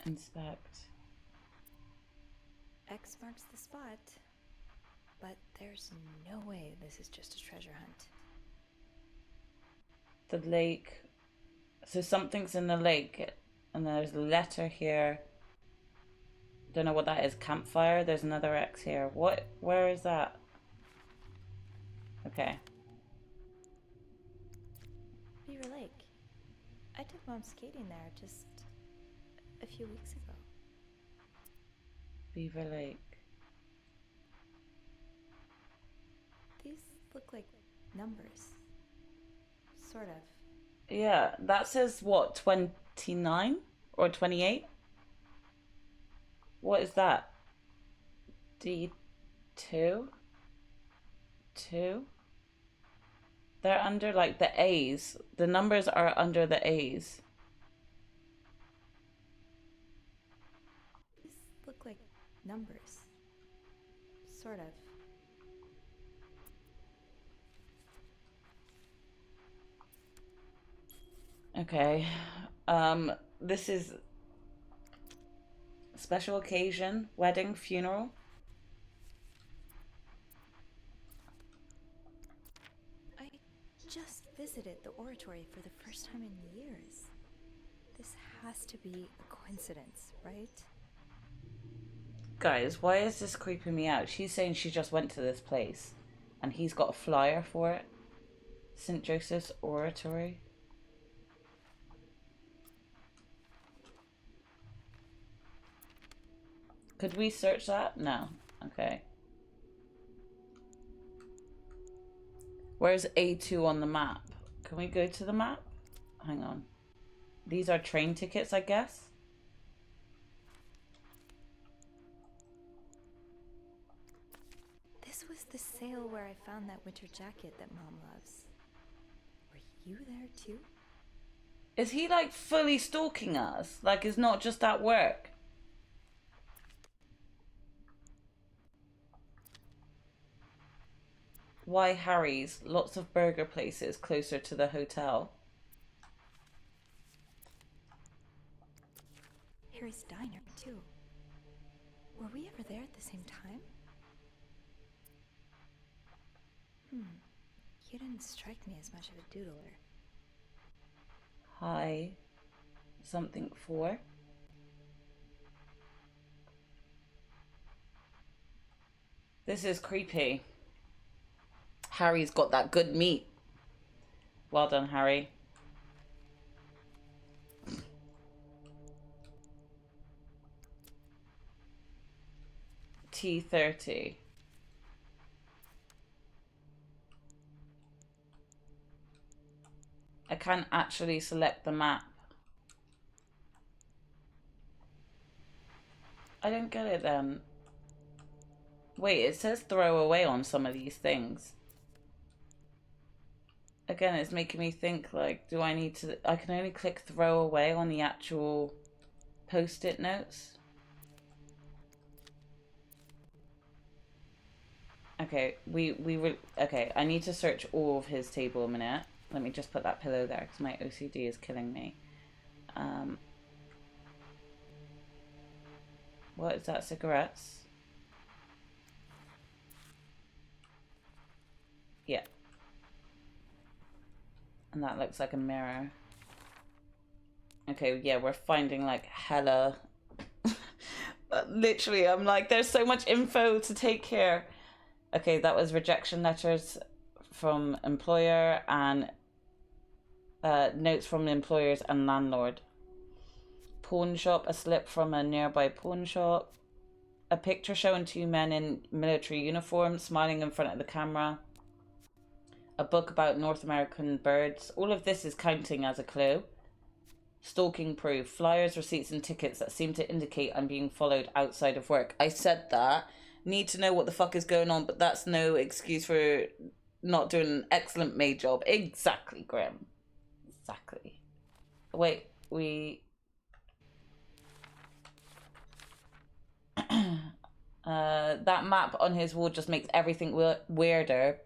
Inspect.
X marks the spot. But there's no way this is just a treasure hunt.
The lake. So something's in the lake. And there's a letter here. Don't know what that is. Campfire. There's another X here. What? Where is that? Okay.
Beaver Lake. I took Mom skating there just a few weeks ago.
Beaver Lake.
These look like numbers. Sort of.
Yeah, that says what? 29 or 28? What is that? D2? 2? They're under like the A's. The numbers are under the A's.
These look like numbers. Sort of.
Okay. This is special occasion, wedding, funeral.
I just visited the oratory for the first time in years. This has to be a coincidence, right?
Guys, why is this creeping me out? She's saying she just went to this place and he's got a flyer for it. St. Joseph's Oratory. Could we search that? No. Okay. Where's A2 on the map? Can we go to the map? Hang on. These are train tickets, I guess?
This was the sale where I found that winter jacket that Mom loves. Were you there too?
Is he like fully stalking us? Like it's not just at work? Why Harry's? Lots of burger places closer to the hotel.
Harry's Diner too. Were we ever there at the same time? You didn't strike me as much of a doodler.
Hi. Something for. This is creepy. Harry's got that good meat. Well done, Harry. T30. I can't actually select the map. I don't get it then. Wait, it says throw away on some of these things. again, it's making me think, like, do I need to... I can only click throw away on the actual post-it notes. Okay, okay, I need to search all of his table a minute. Let me just put that pillow there, because my OCD is killing me. What is that? Cigarettes? Yeah. And that looks like a mirror. Okay, yeah, we're finding like hella... Literally, I'm like, there's so much info to take here. Okay, that was rejection letters from employer and notes from the employers and landlord. Pawn shop, a slip from a nearby pawn shop. A picture showing two men in military uniform smiling in front of the camera. A book about North American birds. All of this is counting as a clue. Stalking proof. Flyers, receipts and tickets that seem to indicate I'm being followed outside of work. I said that. Need to know what the fuck is going on, but that's no excuse for not doing an excellent maid job. Exactly, Grim. Exactly. Wait, that map on his wall just makes everything weirder.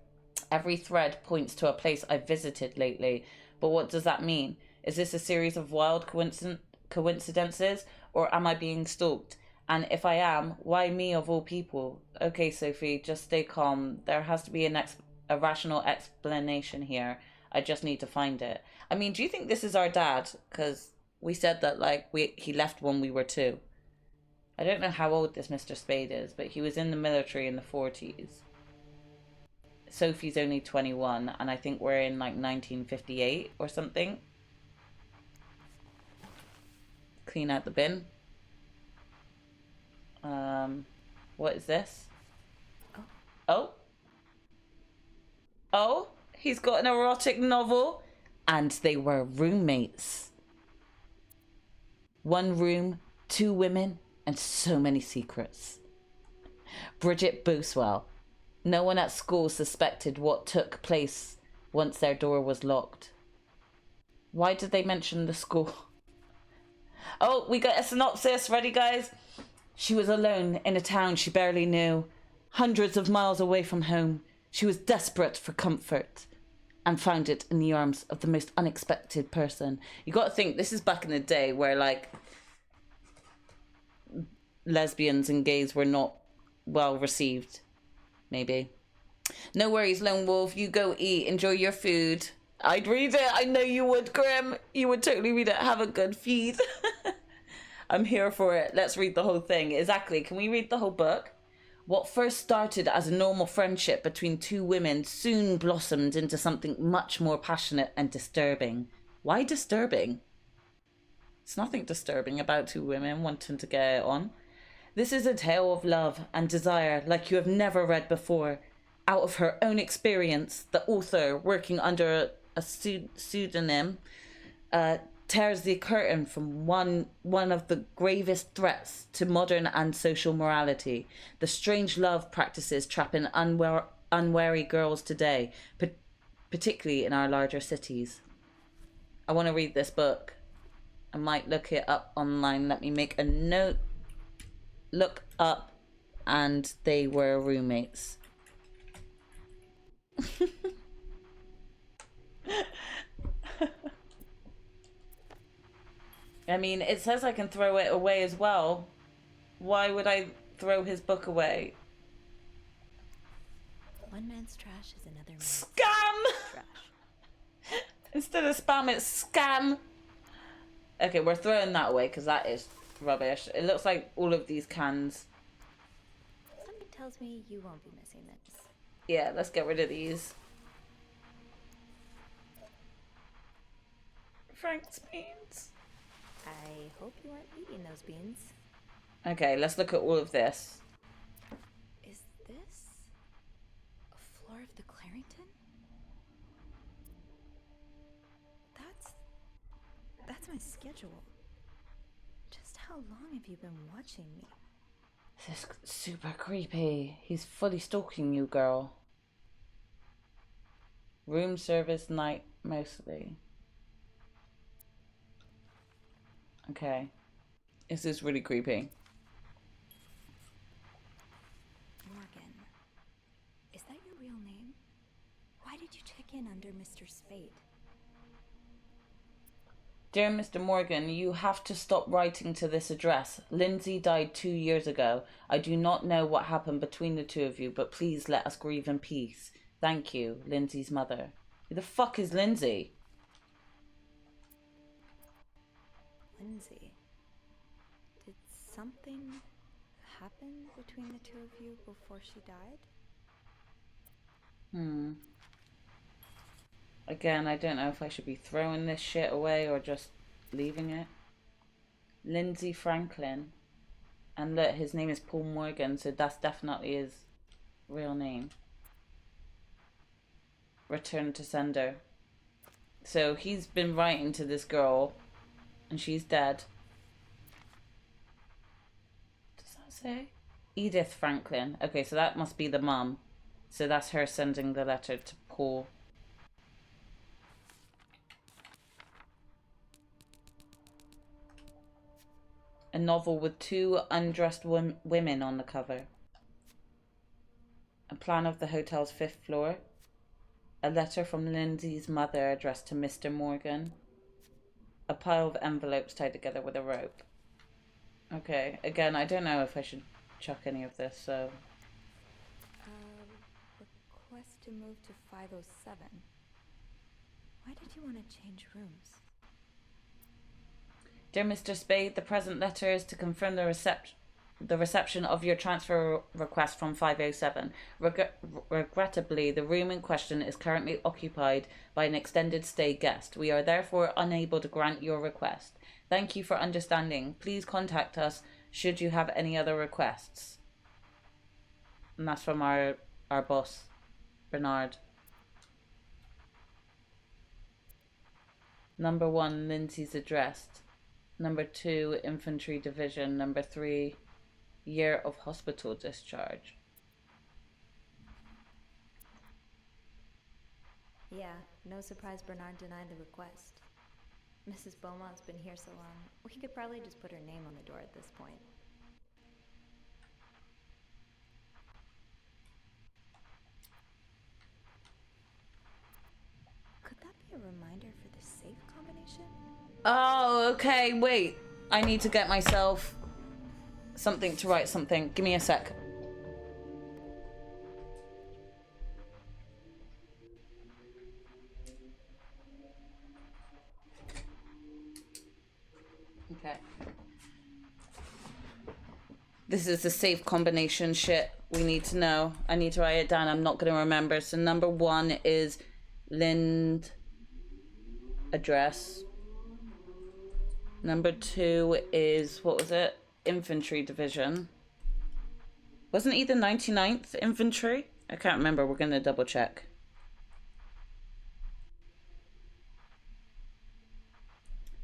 Every thread points to a place I've visited lately. But what does that mean? Is this a series of wild coincidences, or am I being stalked? And if I am, why me of all people? Okay, Sophie, just stay calm. There has to be a rational explanation here. I just need to find it. I mean, do you think this is our dad? Because we said that, like, he left when we were 2. I don't know how old this Mr. Spade is, but he was in the military in the 40s. Sophie's only 21, and I think we're in, like, 1958 or something. Clean out the bin. What is this? Oh, he's got an erotic novel. And they were roommates. 1 room, 2 women, and so many secrets. Bridget Booswell. No one at school suspected what took place once their door was locked. Why did they mention the school? Oh, we got a synopsis. Ready, guys? She was alone in a town she barely knew, hundreds of miles away from home. She was desperate for comfort and found it in the arms of the most unexpected person. You got to think, this is back in the day where, like, lesbians and gays were not well received. Maybe. No worries, Lone Wolf. You go eat. Enjoy your food. I'd read it. I know you would, Grim. You would totally read it. Have a good feed. I'm here for it. Let's read the whole thing. Exactly. Can we read the whole book? What first started as a normal friendship between 2 women soon blossomed into something much more passionate and disturbing. Why disturbing? It's nothing disturbing about 2 women wanting to get it on. This is a tale of love and desire like you have never read before. Out of her own experience, the author, working under a pseudonym, tears the curtain from one of the gravest threats to modern and social morality, the strange love practices trapping unwary girls today, particularly in our larger cities. I want to read this book. I might look it up online. Let me make a note. Look up, and they were roommates. I mean, it says I can throw it away as well. Why would I throw his book away?
One man's trash is another man's
scam.
Trash.
Instead of spam, it's scam. Okay, we're throwing that away because that is rubbish. It looks like all of these cans.
Something tells me you won't be missing this.
Yeah, let's get rid of these. Frank's beans.
I hope you aren't eating those beans.
Okay, let's look at all of this.
Is this a floor of the Clarington? That's my schedule. Just how long have you been watching me?
This is super creepy. He's fully stalking you, girl. Room service night mostly. Okay. This is really creepy.
Morgan. Is that your real name? Why did you check in under Mr. Spade?
Dear Mr. Morgan, you have to stop writing to this address. Lindsay died 2 years ago. I do not know what happened between the two of you, but please let us grieve in peace. Thank you, Lindsay's mother. Who the fuck is Lindsay?
Lindsay. Did something happen between the two of you before she died?
Again, I don't know if I should be throwing this shit away or just leaving it. Lindsay Franklin. And look, his name is Paul Morgan, so that's definitely his real name. Return to sender. So he's been writing to this girl, and she's dead. Does that say? Edith Franklin. Okay, so that must be the mum. So that's her sending the letter to Paul. A novel with 2 undressed women on the cover. A plan of the hotel's 5th floor. A letter from Lindsay's mother addressed to Mr. Morgan. A pile of envelopes tied together with a rope. Okay, again, I don't know if I should chuck any of this, so...
Request to move to 507. Why did you want to change rooms?
Dear Mr. Spade, the present letter is to confirm the reception of your transfer request from 507. Regrettably, the room in question is currently occupied by an extended stay guest. We are therefore unable to grant your request. Thank you for understanding. Please contact us should you have any other requests. And that's from our boss, Bernard. Number 1, Lindsay's address. Number 2, infantry division. Number 3, year of hospital discharge.
Yeah, no surprise Bernard denied the request. Mrs. Beaumont's been here so long, we could probably just put her name on the door at this point. Could that be a reminder for the safe combination?
Oh, okay, wait. I need to get myself something to write something. Give me a sec. Okay. This is the safe combination shit we need to know. I need to write it down. I'm not going to remember. So number 1 is Lind address. Number 2 is, what was it? Infantry division. Wasn't he the 99th infantry? I can't remember. We're going to double check.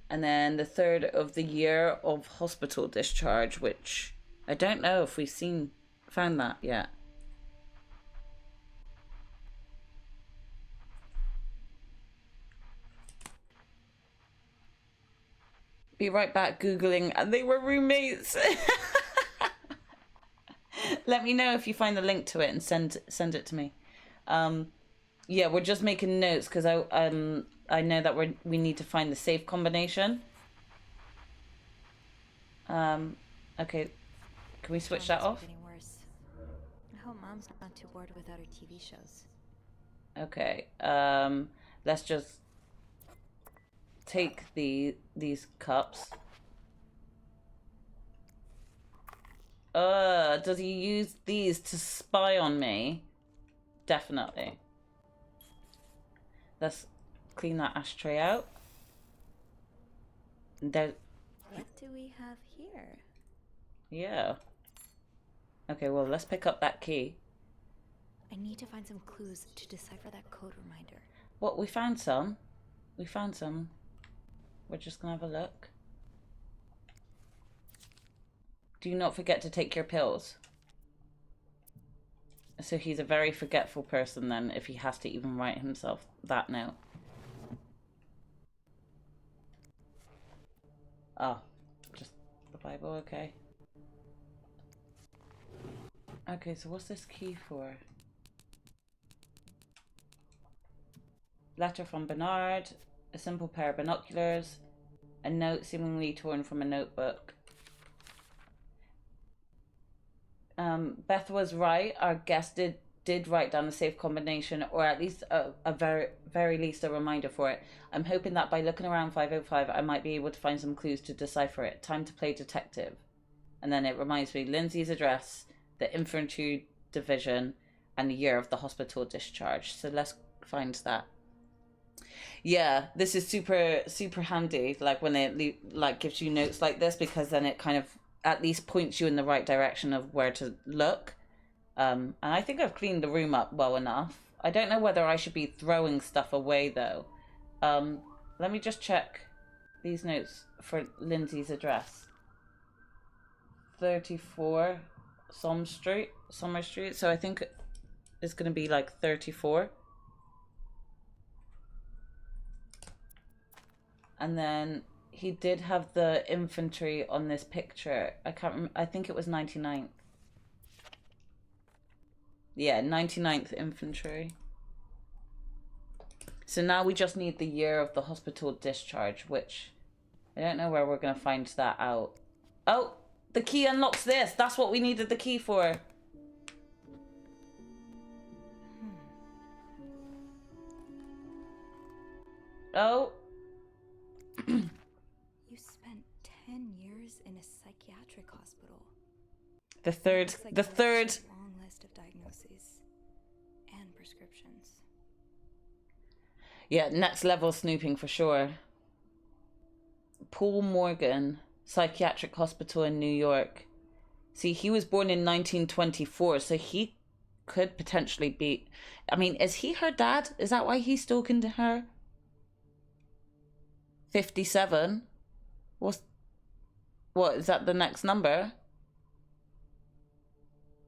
And then the 3rd of the year of hospital discharge, which I don't know if we've found that yet. Be right back Googling, and they were roommates. Let me know if you find the link to it and send it to me. Yeah, we're just making notes because I know that we need to find the safe combination. Okay, can we switch that off?
Getting worse. I hope Mom's not too bored without her TV shows.
Okay, let's just take these cups. Does he use these to spy on me? Definitely. Let's clean that ashtray out. There.
What do we have here?
Yeah. Okay, well, let's pick up that key.
I need to find some clues to decipher that code reminder.
What, we found some? We found some. We're just gonna have a look. Do not forget to take your pills. So he's a very forgetful person then, if he has to even write himself that note. Oh, just the Bible, okay. Okay, so what's this key for? Letter from Bernard, a simple pair of binoculars, a note seemingly torn from a notebook. Beth was right. Our guest did write down the safe combination, or at least a very least a reminder for it. I'm hoping that by looking around 505, I might be able to find some clues to decipher it. Time to play detective. And then it reminds me, Lindsay's address, the infantry division, and the year of the hospital discharge. So let's find that. Yeah, this is super handy, like when it like gives you notes like this, because then it kind of at least points you in the right direction of where to look. And I think I've cleaned the room up well enough. I don't know whether I should be throwing stuff away though. Let me just check these notes for Lindsay's address. 34 Summer Street. So I think it's going to be like 34. And then he did have the infantry on this picture. I can't remember. I think it was 99th. Yeah, 99th Infantry. So now we just need the year of the hospital discharge, which I don't know where we're going to find that out. Oh, the key unlocks this. That's what we needed the key for. Oh.
You spent 10 years in a psychiatric hospital.
The third.
Long list of diagnoses and prescriptions.
Yeah, next level snooping for sure. Paul Morgan, psychiatric hospital in New York. See, he was born in 1924, so he could potentially be... I mean, is he her dad? Is that why he's talking to her? 57. What is that the next number?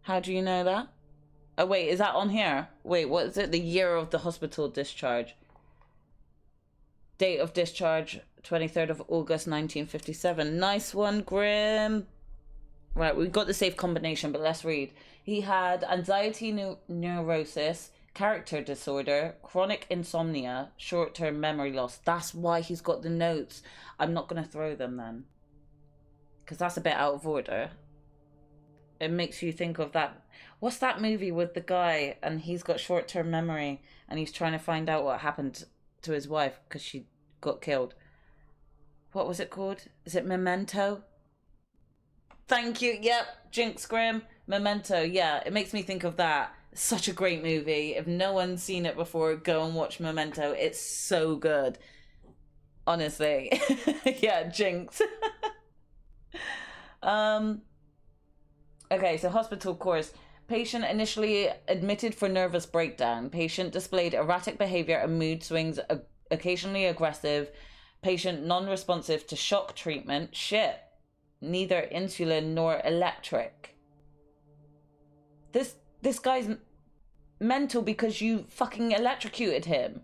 How do you know that? Oh wait, is that on here? Wait, what is it? The year of the hospital discharge. Date of discharge, 23rd of August 1957. Nice one, Grim. Right, we've got the safe combination, but let's read. He had anxiety neurosis, character disorder, chronic insomnia, short-term memory loss. That's why he's got the notes. I'm not going to throw them then, because that's a bit out of order. It makes you think of that. What's that movie with the guy and he's got short-term memory and he's trying to find out what happened to his wife because she got killed? What was it called? Is it Memento? Thank you. Yep, Jinx Grim. Memento. Yeah, it makes me think of that. Such a great movie. If no one's seen it before, go and watch Memento. It's so good. Honestly. Yeah, Jinx. Okay, so hospital course. Patient initially admitted for nervous breakdown. Patient displayed erratic behavior and mood swings, occasionally aggressive. Patient non-responsive to shock treatment. Shit. Neither insulin nor electric. This guy's mental because you fucking electrocuted him.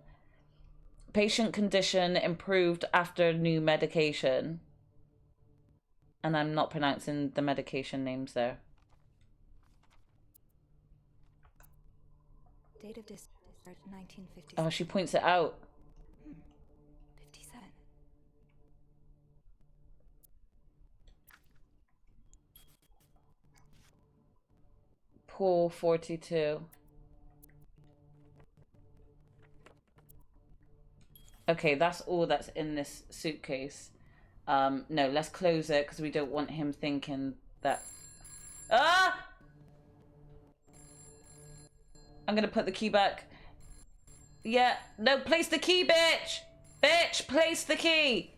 Patient condition improved after new medication. And I'm not pronouncing the medication names there.
Date of discharge 1957.
Oh, she points it out.
57.
Pool 42. Okay, that's all that's in this suitcase. No, let's close it because we don't want him thinking that... Ah! I'm gonna put the key back. Yeah, no, place the key, bitch! Bitch, place the key!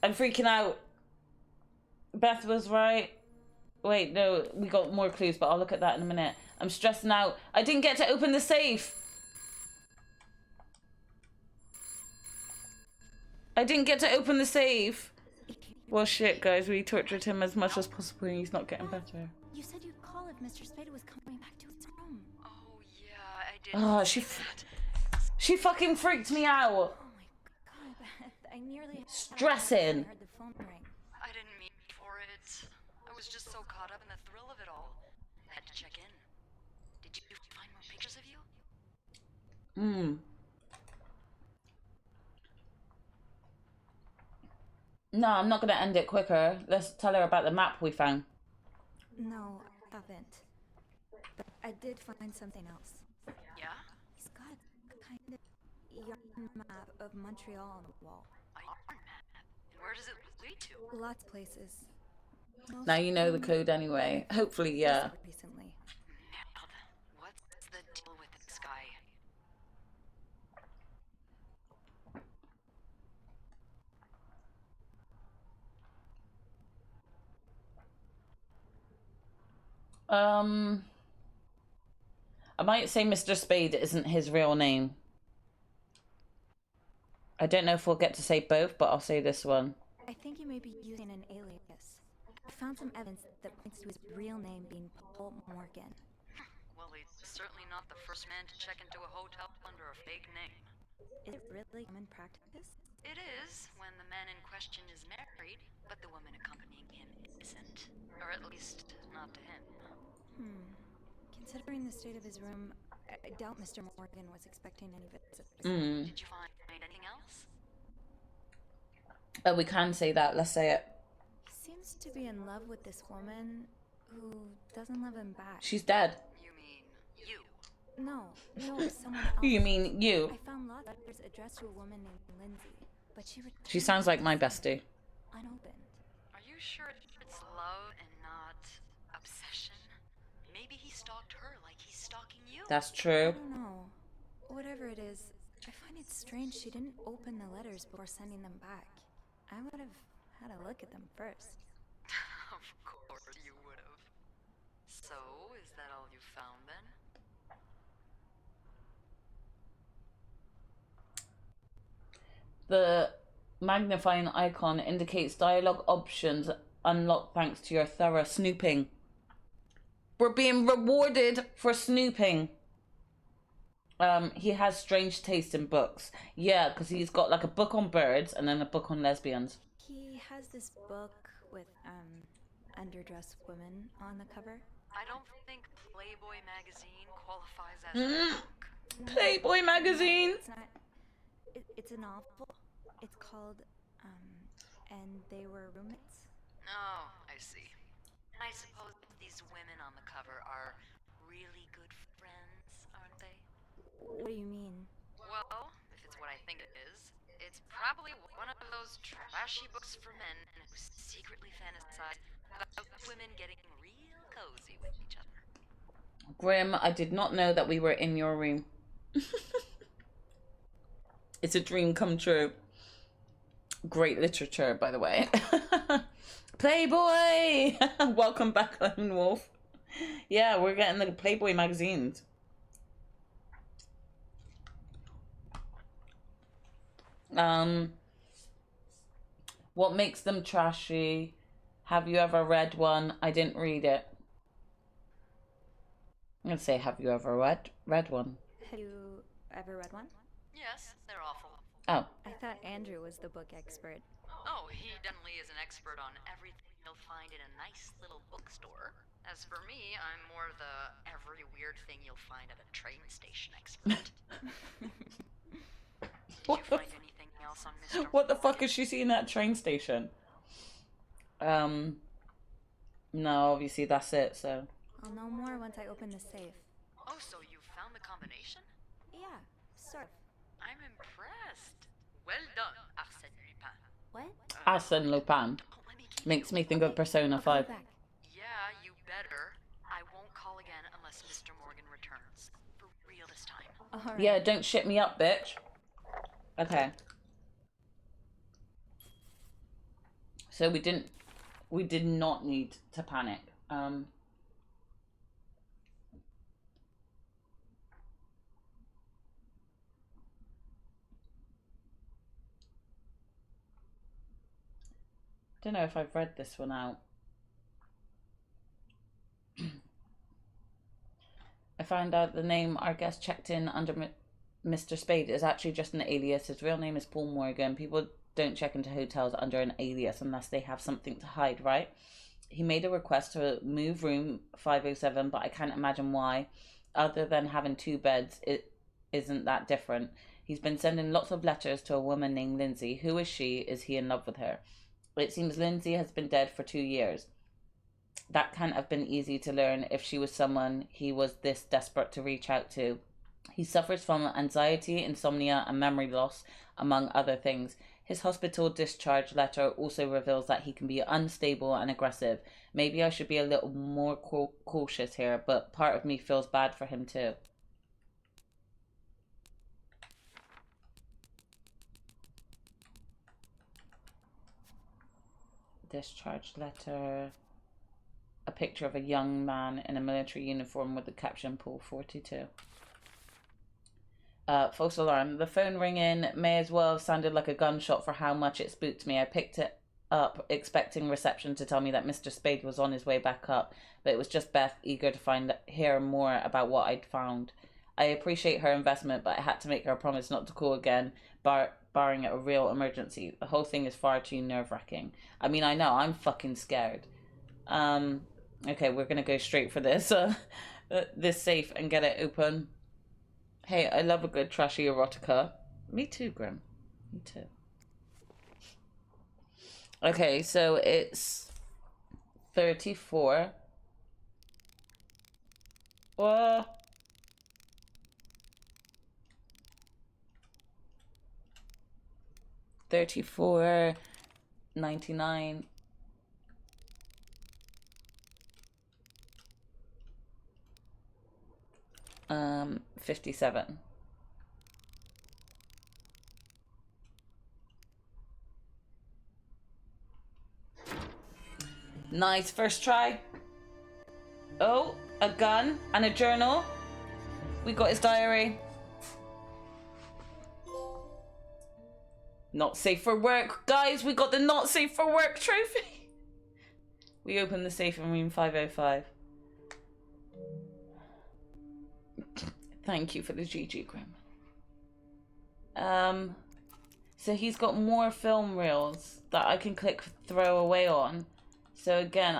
I'm freaking out. Beth was right. Wait, no, we got more clues, but I'll look at that in a minute. I'm stressing out. I didn't get to open the safe. I didn't get to open the safe. Well, shit, guys, we tortured him as much as possible and he's not getting better.
You said you'd call
if Mr. Spade was coming back to his room.
Oh, yeah, I did.
Oh, she fucking freaked me out.
Oh my god, I nearly
Stressing.
heard the phone ring.
I didn't mean for it. I was just so caught up in the thrill of it all. I had to check in. Did you find more pictures of you?
No, I'm not gonna end it quicker. Let's tell her about the map we found.
No, I haven't. But I did find something else.
Yeah?
He's got a kind of yarn map of Montreal on the wall.
A yarn map? Where does it lead to?
Lots of places.
Now you know the code anyway. Hopefully, yeah.
Recently.
What's the deal with this guy?
I might say Mr. Spade isn't his real name. I don't know if we'll get to say both, but I'll say this one.
I think he may be using an alias. I found some evidence that points to his real name being Paul Morgan.
Well, he's certainly not the first man to check into a hotel under a fake name.
Is it really common practice?
It is, when the man in question is married, but the woman accompanying him isn't. Or at least, not to him.
Considering the state of his room, I doubt Mr. Morgan was expecting any visitors.
Did you find anything else?
Oh, we can say that. Let's say it.
He seems to be in love with this woman who doesn't love him back.
She's dead.
You mean you?
No, someone else.
You mean you?
I found lots of letters addressed to a woman named Lindsay, but
She sounds like my bestie.
unopened.
Are you sure it's love and not obsession? Maybe he stalked her like he's stalking you?
That's true.
I don't know. Whatever it is, I find it strange she didn't open the letters before sending them back. I would have had a look at them first.
Of course you would have. So, is that all you found then?
The magnifying icon indicates dialogue options unlocked thanks to your thorough snooping. We're being rewarded for snooping. He has strange taste in books. Yeah, because he's got like a book on birds and then a book on lesbians.
He has this book with underdressed women on the cover.
I don't think Playboy magazine qualifies as a book.
Playboy magazine.
It's not. It's a novel. It's called And They Were Roommates.
Oh, I see. I suppose these women on the cover are really good friends, aren't they?
What do you mean?
Well, if it's what I think it is, it's probably one of those trashy books for men who secretly fantasize about women getting real cozy with each other.
Grim, I did not know that we were in your room. It's a dream come true. Great literature, by the way. Playboy! Welcome back, Lone Wolf. Yeah, we're getting the Playboy magazines. What makes them trashy? Have you ever read one? I didn't read it. I'm gonna say, have you ever read one?
Have you ever read one?
Yes, they're awful.
Oh.
I thought Andrew was the book expert.
Oh, he definitely is an expert on everything you'll find in a nice little bookstore. As for me, I'm more the every weird thing you'll find at a train station expert. Did you find anything else on Mr.
What the fuck is she seeing at a train station? No, obviously that's it, so.
I'll know more once I open the safe.
Oh, so you found the combination?
Yeah, sort of.
I'm impressed. Well done, Arsène Lupin.
What?
Arsène Lupin. Makes me think of Persona 5.
Yeah, you better. I won't call again unless Mr. Morgan returns. For real this time.
All right.
Yeah, don't shit me up, bitch. Okay. So we did not need to panic. Don't know if I've read this one out. found out the name our guest checked in under Mr. Spade is actually just an alias. His real name is Paul Morgan. People don't check into hotels under an alias unless they have something to hide, right? He made a request to move room 507, but I can't imagine why. Other than having 2 beds, it isn't that different. He's been sending lots of letters to a woman named Lindsay. Who is she? Is he in love with her? It seems Lindsay has been dead for 2 years. That can't have been easy to learn if she was someone he was this desperate to reach out to. He suffers from anxiety, insomnia, and memory loss, among other things. His hospital discharge letter also reveals that he can be unstable and aggressive. Maybe I should be a little more cautious here, but part of me feels bad for him too. Discharge letter. A picture of a young man in a military uniform with the caption Pool 42. False alarm. The phone ringing may as well have sounded like a gunshot for how much it spooked me. I picked it up, expecting reception to tell me that Mr. Spade was on his way back up, but it was just Beth, eager to hear more about what I'd found. I appreciate her investment, but I had to make her promise not to call again, barring a real emergency. The whole thing is far too nerve-wracking. I mean, I know, I'm fucking scared. Okay, we're gonna go straight for this, this safe and get it open. Hey, I love a good trashy erotica. Me too, Grim. Me too. Okay, so it's 34. Whoa. $34.99. $57. Nice, first try. Oh, a gun and a journal. We got his diary. Not safe for work. Guys, we got the not safe for work trophy. We opened the safe in room 505. Thank you for the GG, Grim. So he's got more film reels that I can click throw away on. So again,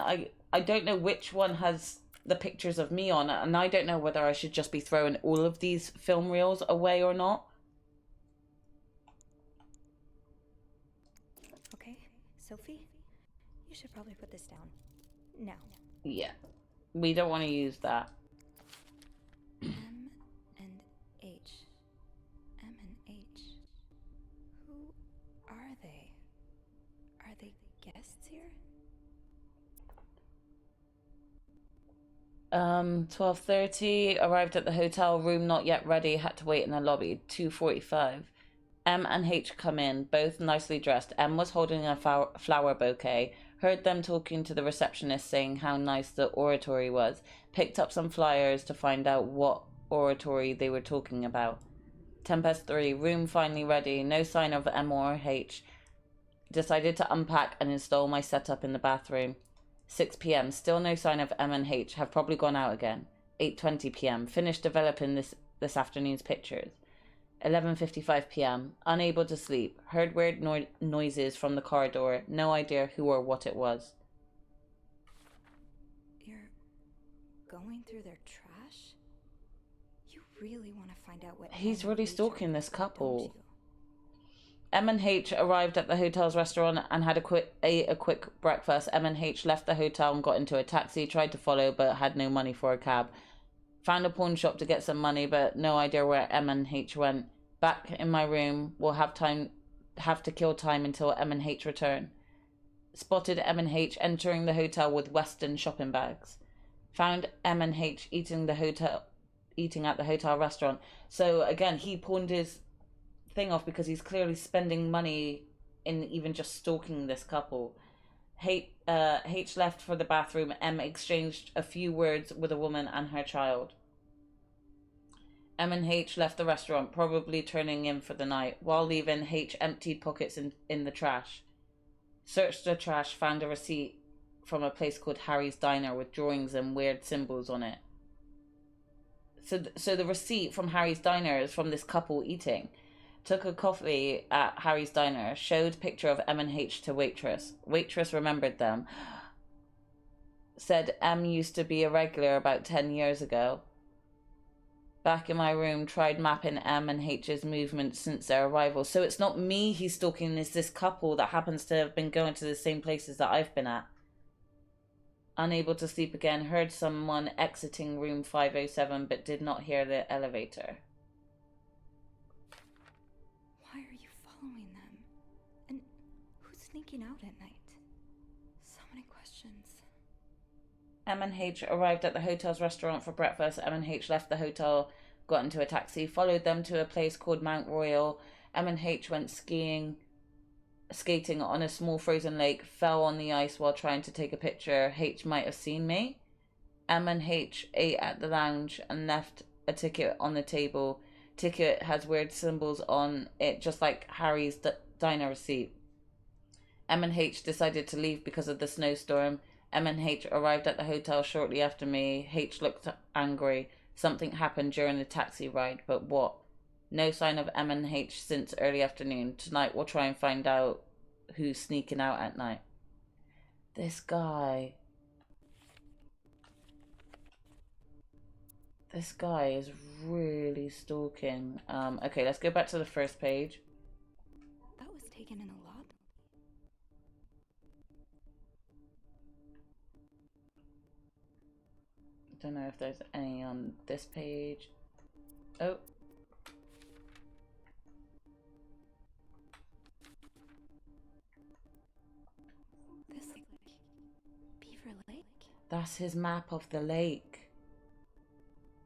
I don't know which one has the pictures of me on it, and I don't know whether I should just be throwing all of these film reels away or not.
Okay, Sophie, you should probably put this down now.
Yeah, we don't want to use that.
M and H. M and H. Who are they? Are they guests here?
12:30, arrived at the hotel room, not yet ready, had to wait in the lobby. 2:45. M and H come in, both nicely dressed. M was holding a flower bouquet, heard them talking to the receptionist saying how nice the oratory was, picked up some flyers to find out what oratory they were talking about. 3, room finally ready, no sign of M or H. Decided to unpack and install my setup in the bathroom. 6 p.m, still no sign of M and H, have probably gone out again. 8:20 p.m, finished developing this afternoon's pictures. 11:55 p.m, unable to sleep, heard weird noises from the corridor, no idea who or what it was.
You're going through their trash? You really want to find out what...
He's really stalking this couple. M and H arrived at the hotel's restaurant and had ate a quick breakfast. M and H left the hotel and got into a taxi, tried to follow but had no money for a cab. Found a pawn shop to get some money but no idea where M and H went. Back in my room, we'll have to kill time until M and H return. Spotted M and H entering the hotel with Western shopping bags. Found M and H eating at the hotel restaurant. So again, he pawned his thing off because he's clearly spending money in even just stalking this couple. H left for the bathroom. M exchanged a few words with a woman and her child. M and H left the restaurant, probably turning in for the night. While leaving, H emptied pockets in the trash. Searched the trash, found a receipt from a place called Harry's Diner with drawings and weird symbols on it. So the receipt from Harry's Diner is from this couple eating. Took a coffee at Harry's Diner. Showed picture of M and H to waitress. Waitress remembered them. Said M used to be a regular about 10 years ago. Back in my room, tried mapping M and H's movements since their arrival. So it's not me he's stalking, it's this couple that happens to have been going to the same places that I've been at. Unable to sleep again, heard someone exiting room 507 but did not hear the elevator.
Why are you following them? And who's sneaking out at night? So many questions.
M and H arrived at the hotel's restaurant for breakfast. M and H left the hotel, got into a taxi, followed them to a place called Mount Royal. M and H went skating on a small frozen lake, fell on the ice while trying to take a picture. H might have seen me. M and H ate at the lounge and left a ticket on the table. Ticket has weird symbols on it, just like Harry's diner receipt. M and H decided to leave because of the snowstorm. M and H arrived at the hotel shortly after me. H looked angry. Something happened during the taxi ride, but what? No sign of M and H since early afternoon. Tonight we'll try and find out who's sneaking out at night. This guy. This guy is really stalking. Okay, let's go back to the first page.
That was taken in a lobby.
Don't know if there's any on this page. Oh.
This like Beaver Lake?
That's his map of the lake.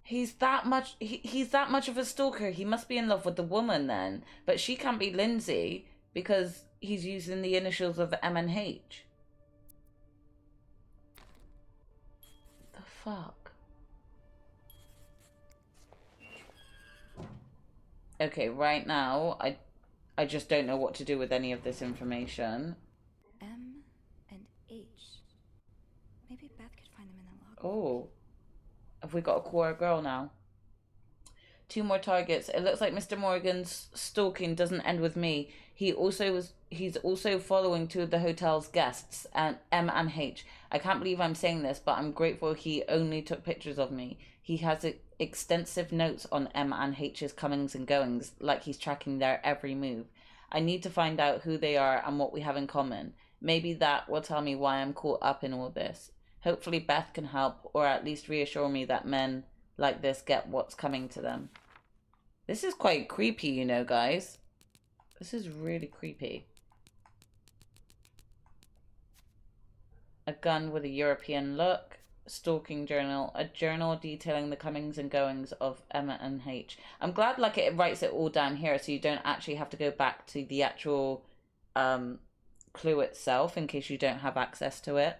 He's that much he's that much of a stalker. He must be in love with the woman then. But she can't be Lindsay because he's using the initials of M and H. The fuck? Okay, right now, I just don't know what to do with any of this information.
M and H. Maybe Beth could find them in the log.
Oh. Have we got a core girl now? 2 more targets. It looks like Mr. Morgan's stalking doesn't end with me. He's also following 2 of the hotel's guests, and M and H. I can't believe I'm saying this, but I'm grateful he only took pictures of me. He has extensive notes on M and H's comings and goings, like he's tracking their every move. I need to find out who they are and what we have in common. Maybe that will tell me why I'm caught up in all this. Hopefully Beth can help, or at least reassure me that men like this get what's coming to them. This is quite creepy, you know, guys. This is really creepy. A gun with a European look. Stalking journal. A journal detailing the comings and goings of Emma and H. I'm glad like it writes it all down here so you don't actually have to go back to the actual clue itself in case you don't have access to it.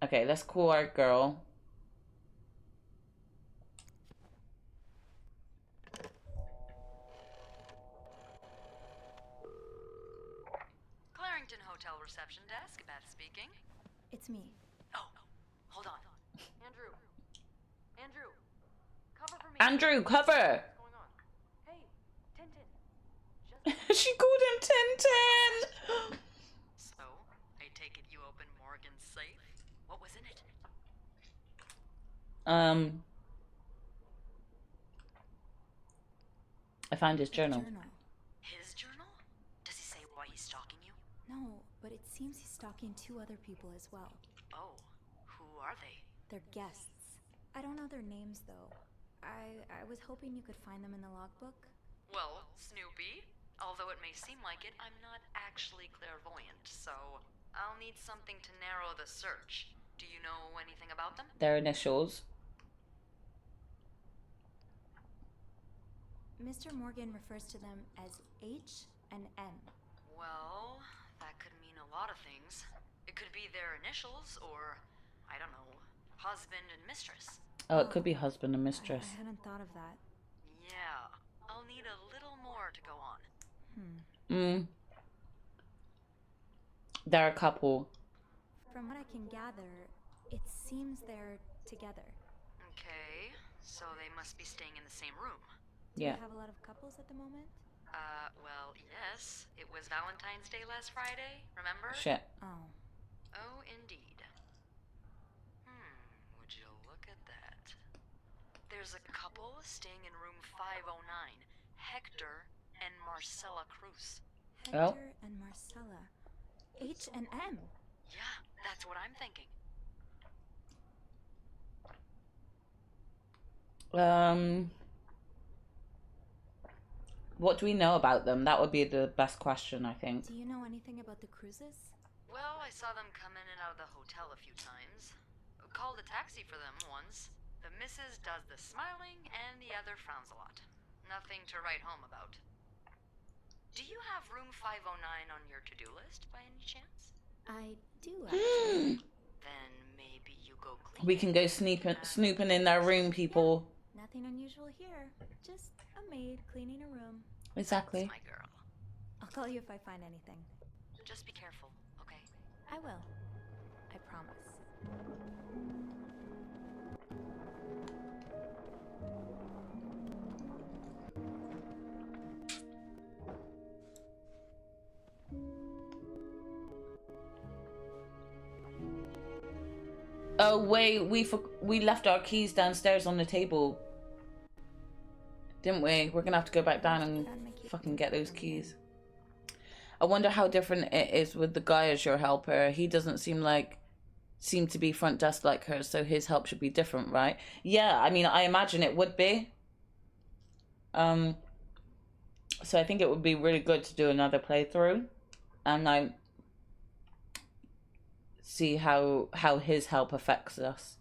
Okay, let's call our girl.
Clarrington Hotel reception desk, Beth speaking.
It's me.
Oh, hold on. Andrew. Andrew. Cover for me.
Andrew, cover!
What's going on? Hey, Tintin.
She called him Tintin!
So, I take it you opened Morgan's safe? What was in it?
I found his journal.
His journal? Does he say why he's stalking you?
No, but it seems he's stalking 2 other people as well.
Oh, who are they?
They're guests. I don't know their names though. I was hoping you could find them in the logbook.
Well, Snoopy, although it may seem like it, I'm not actually clairvoyant, so I'll need something to narrow the search. Do you know anything about them?
Their initials.
Mr. Morgan refers to them as H and M.
Well, that could mean a lot of things. It could be their initials, or, I don't know, husband and mistress.
Oh, it could be husband and mistress.
I hadn't thought of that.
Yeah, I'll need a little more to go on.
They're a couple.
From what I can gather, it seems they're together.
Okay, so they must be staying in the same room.
Do
Yeah.
you have a lot of couples at the moment?
Well, yes. It was Valentine's Day last Friday, remember?
Shit.
Oh.
Oh, indeed. Would you look at that? There's a couple staying in room 509, Hector and Marcella Cruz.
Hector and Marcella. H and M.
Yeah, that's what I'm thinking.
What do we know about them? That would be the best question, I think.
Do you know anything about the Cruzes?
Well, I saw them come in and out of the hotel a few times. Called a taxi for them once. The missus does the smiling and the other frowns a lot. Nothing to write home about. Do you have room 509 on your to-do list by any chance?
I do, actually.
Then maybe you go clean.
We can go snooping in their room, people.
Nothing unusual here. Just a maid cleaning a room.
Exactly.
That's my girl.
I'll call you if I find anything.
Just be careful, okay?
I will. I promise.
Oh wait, we left our keys downstairs on the table, didn't we? We're gonna have to go back down and fucking get those keys. I wonder how different it is with the guy as your helper. He doesn't seem to be front desk like her, so his help should be different, right? Yeah, I mean, I imagine it would be. So I think it would be really good to do another playthrough, and I see how his help affects us.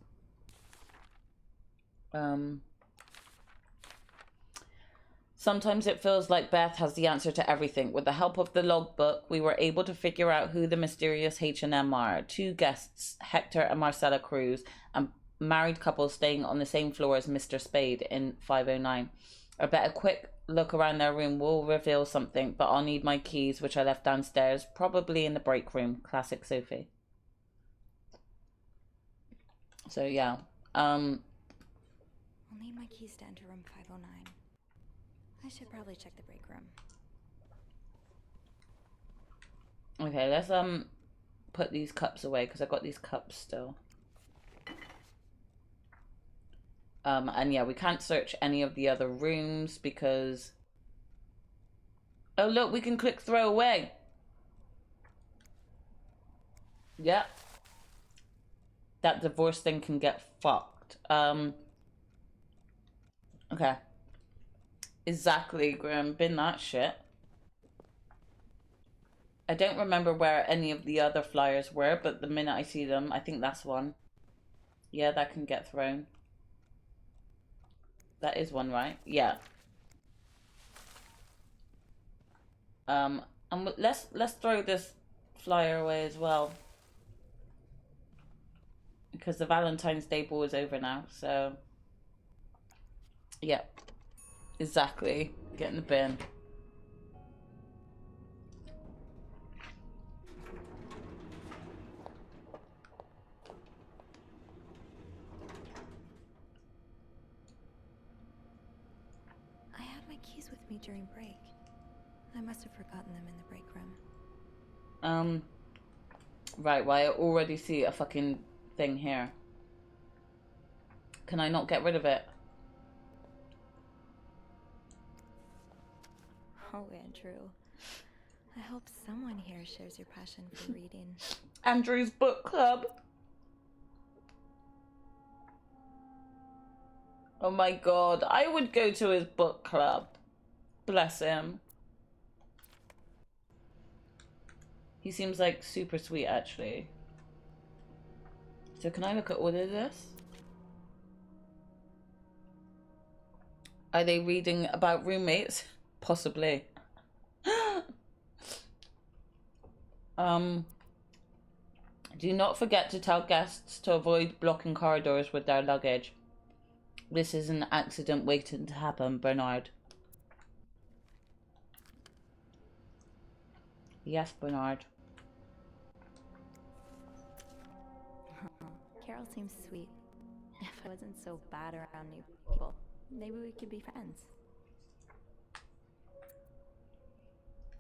Sometimes it feels like Beth has the answer to everything. With the help of the logbook, we were able to figure out who the mysterious H&M are. 2 guests, Hector and Marcella Cruz, a married couple staying on the same floor as Mr. Spade in 509. I bet a quick look around their room will reveal something, but I'll need my keys, which I left downstairs, probably in the break room. Classic Sophie. So yeah,
I'll need my keys to enter room 509. I should probably check the break room.
Okay, let's put these cups away because I've got these cups still. And yeah, we can't search any of the other rooms because... Oh look, we can click throw away. Yeah. That divorce thing can get fucked. Okay. Exactly, Grim. Bin that shit. I don't remember where any of the other flyers were, but the minute I see them, I think that's one. Yeah, that can get thrown. That is one, right? Yeah. And let's throw this flyer away as well. Because the Valentine's Day ball is over now, so... Yeah. Exactly. Get in the bin.
I had my keys with me during break. I must have forgotten them in the break room.
Right, well, I already see a fucking thing here. Can I not get rid of it?
Oh, Andrew. I hope someone here shares your passion for reading.
Andrew's book club. Oh my god, I would go to his book club. Bless him. He seems like super sweet, actually. So can I look at all of this? Are they reading about roommates? Possibly. Do not forget to tell guests to avoid blocking corridors with their luggage. This is an accident waiting to happen, Bernard. Yes, Bernard.
Carol seems sweet. If I wasn't so bad around new people, maybe we could be friends.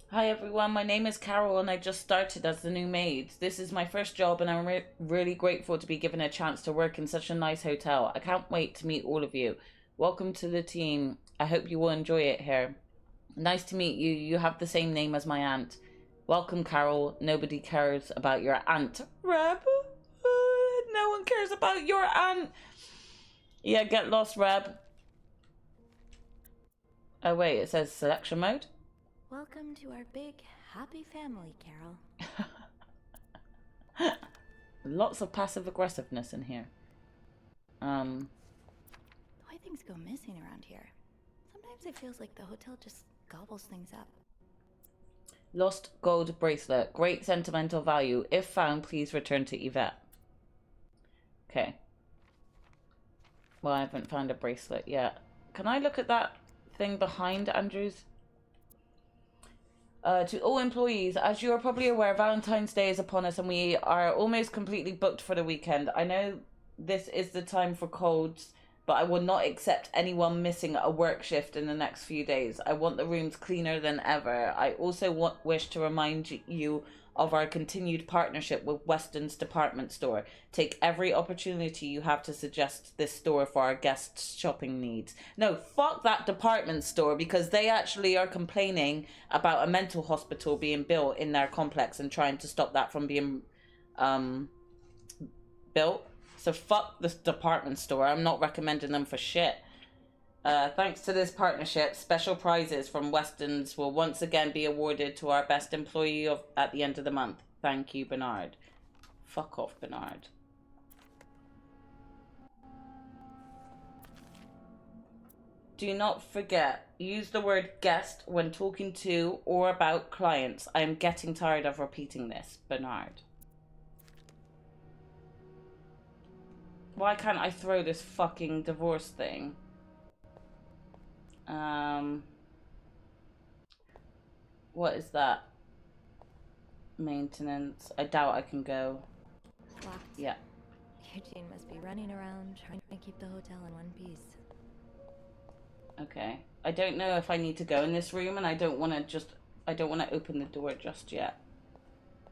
Hi everyone, my name is Carol and I just started as the new maid. This is my first job and I'm really grateful to be given a chance to work in such a nice hotel. I can't wait to meet all of you. Welcome to the team. I hope you will enjoy it here. Nice to meet you. You have the same name as my aunt. Welcome, Carol. Nobody cares about your aunt. Reb? No one cares about your aunt. Yeah, get lost, Reb. Oh wait, it says selection mode?
Welcome to our big, happy family, Carol.
Lots of passive aggressiveness in here.
The way things go missing around here. Sometimes it feels like the hotel just gobbles things up.
Lost gold bracelet. Great sentimental value. If found, please return to Yvette. Okay. Well, I haven't found a bracelet yet. Can I look at that thing behind Andrew's? To all employees, as you are probably aware, Valentine's Day is upon us and we are almost completely booked for the weekend. I know this is the time for colds, but I will not accept anyone missing a work shift in the next few days. I want the rooms cleaner than ever. I also wish to remind you of our continued partnership with Weston's department store. Take every opportunity you have to suggest this store for our guests' shopping needs. No, fuck that department store, because they actually are complaining about a mental hospital being built in their complex and trying to stop that from being built. So fuck this department store. I'm not recommending them for shit. Thanks to this partnership, special prizes from Weston's will once again be awarded to our best employee at the end of the month. Thank you, Bernard. Fuck off, Bernard. Do not forget, use the word guest when talking to or about clients. I am getting tired of repeating this, Bernard. Why can't I throw this fucking divorce thing? What is that? Maintenance. I doubt I can go.
Locked.
Yeah.
Eugene must be running around trying to keep the hotel in one piece.
Okay. I don't know if I need to go in this room, and I don't want to open the door just yet.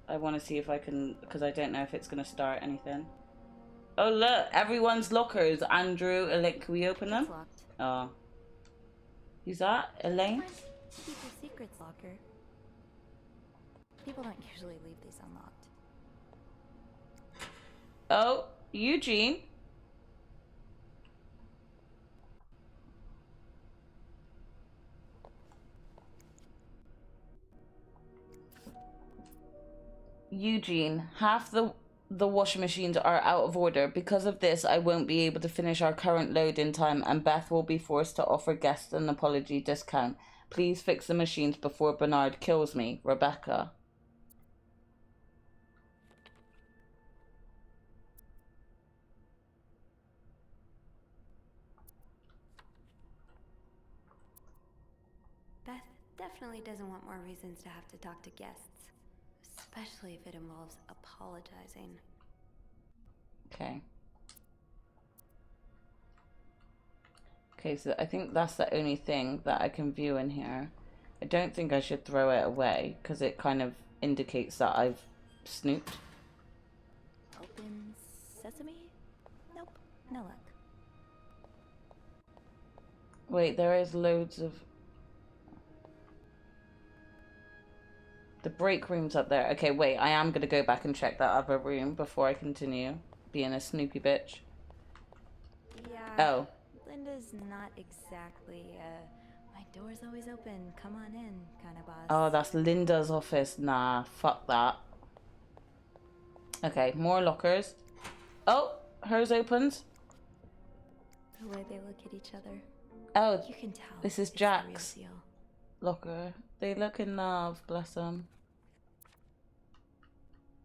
I want to see if I can, because I don't know if it's going to start anything. Oh look, everyone's lockers. Andrew, Elaine, can we open them?
It's locked.
Oh. Who's that? Elaine?
Keep your secrets locker. People don't usually leave these unlocked.
Oh, Eugene. Eugene, half the washing machines are out of order. Because of this, I won't be able to finish our current load in time, and Beth will be forced to offer guests an apology discount. Please fix the machines before Bernard kills me. Rebecca.
Beth definitely doesn't want more reasons to have to talk to guests, especially if it involves apologizing.
Okay. Okay, so I think that's the only thing that I can view in here. I don't think I should throw it away, because it kind of indicates that I've snooped.
Open sesame? Nope, no luck.
Wait, there is loads of... The break room's up there. Okay, wait, I am going to go back and check that other room before I continue being a snoopy bitch.
Yeah.
Oh.
Linda's not exactly, my door's always open, come on in, kind of boss.
Oh, that's Linda's office. Nah, fuck that. Okay, more lockers. Oh, hers opens.
The way they look at each other.
Oh,
you can tell.
This is Jack's locker. They look in love, bless them.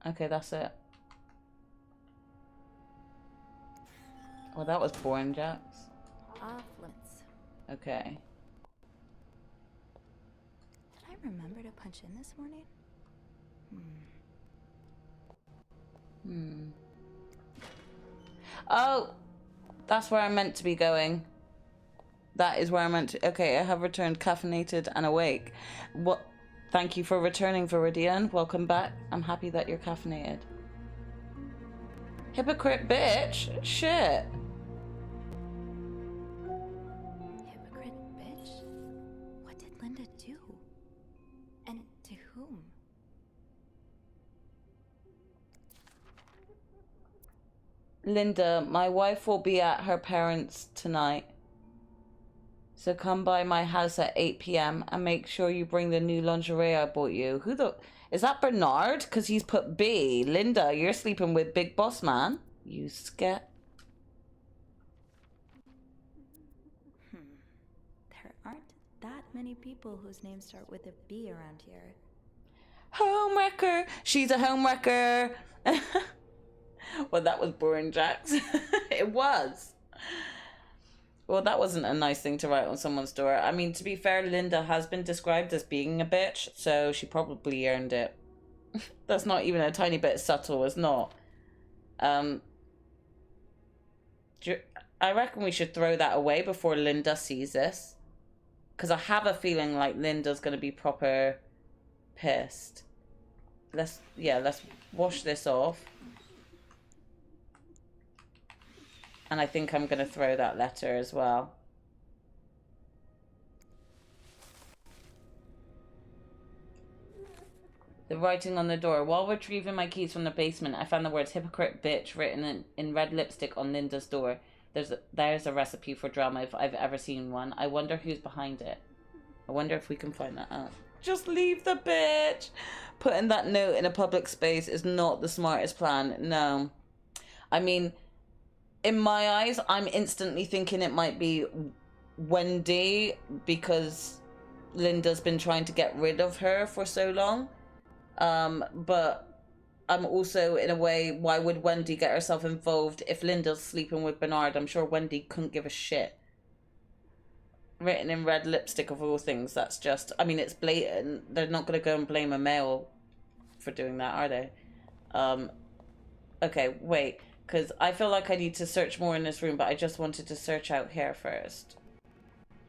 Okay, that's it. Well, that was boring, Jax.
Off limits.
Okay.
Did I remember to punch in this morning?
Oh, that's where I'm meant to be going. That is where I meant to. Okay, I have returned caffeinated and awake. What? Thank you for returning, Viridian. Welcome back. I'm happy that you're caffeinated. Hypocrite bitch. Shit.
Hypocrite bitch? What did Linda do? And to whom?
Linda, my wife will be at her parents' tonight. So come by my house at 8 p.m. and make sure you bring the new lingerie I bought you. Who the... Is that Bernard? Because he's put B. Linda, you're sleeping with Big Boss Man. You scat.
There aren't that many people whose names start with a B around here.
Homewrecker. She's a homewrecker. Well, that was boring, Jax. It was. Well, that wasn't a nice thing to write on someone's door. I mean, to be fair, Linda has been described as being a bitch, so she probably earned it. That's not even a tiny bit subtle, it's not. I reckon we should throw that away before Linda sees this. Because I have a feeling like Linda's going to be proper pissed. Let's wash this off. And I think I'm going to throw that letter as well. The writing on the door. While retrieving my keys from the basement, I found the words hypocrite bitch written in red lipstick on Linda's door. There's a recipe for drama if I've ever seen one. I wonder who's behind it. I wonder if we can find that out. Just leave the bitch. Putting that note in a public space is not the smartest plan. No. I mean... In my eyes, I'm instantly thinking it might be Wendy because Linda's been trying to get rid of her for so long. But I'm also, in a way, why would Wendy get herself involved if Linda's sleeping with Bernard? I'm sure Wendy couldn't give a shit. Written in red lipstick of all things, that's just... I mean, it's blatant. They're not going to go and blame a male for doing that, are they? Okay, wait. Because I feel like I need to search more in this room, but I just wanted to search out here first.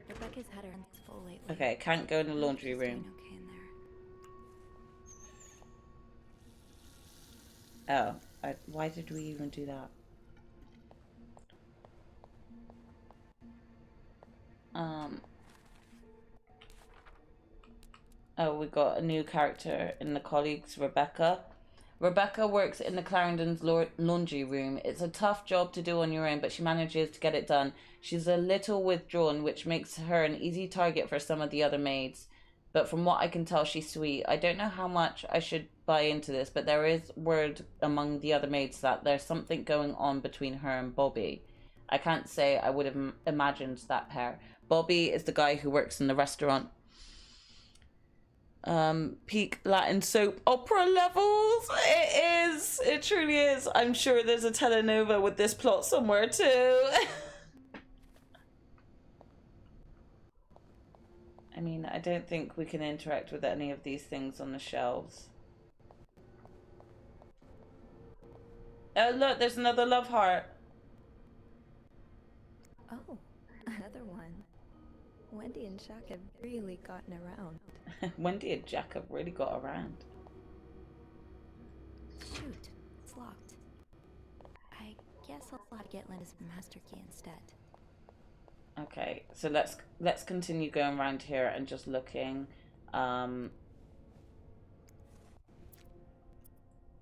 Rebecca's had her hands full lately.
Okay, can't go in the laundry room.
Okay in there.
Oh, why did we even do that? Oh, we got a new character in the colleagues, Rebecca. Rebecca works in the Clarendon's laundry room. It's a tough job to do on your own, but she manages to get it done. She's a little withdrawn, which makes her an easy target for some of the other maids. But from what I can tell, she's sweet. I don't know how much I should buy into this, but there is word among the other maids that there's something going on between her and Bobby. I can't say I would have imagined that pair. Bobby is the guy who works in the restaurant. Peak Latin soap opera levels. It is. It truly is. I'm sure there's a telenovela with this plot somewhere too. I mean, I don't think we can interact with any of these things on the shelves. Oh look, there's another love heart.
Oh, another one. Wendy and Jack have really gotten around.
Wendy and Jack have really got around.
Shoot, it's locked. I guess I'll have to get Linda's master key instead.
Okay, so let's continue going around here and just looking. A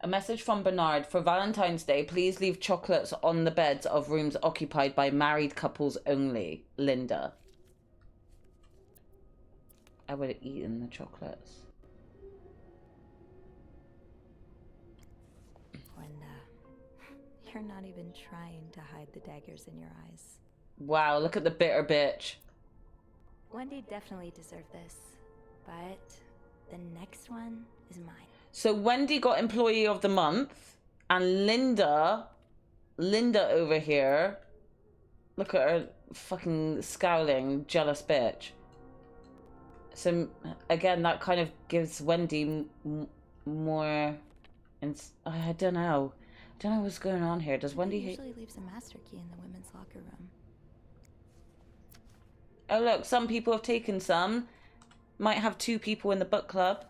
message from Bernard. For Valentine's Day, please leave chocolates on the beds of rooms occupied by married couples only. Linda. I would have eaten the chocolates.
Linda, you're not even trying to hide the daggers in your eyes.
Wow, look at the bitter bitch.
Wendy definitely deserved this, but the next one is mine.
So Wendy got Employee of the Month, and Linda over here, look at her fucking scowling, jealous bitch. So again, that kind of gives Wendy more. I don't know. I don't know what's going on here. Does Wendy
usually leaves a master key in the women's locker room?
Oh look, some people have taken some. Might have 2 people in the book club.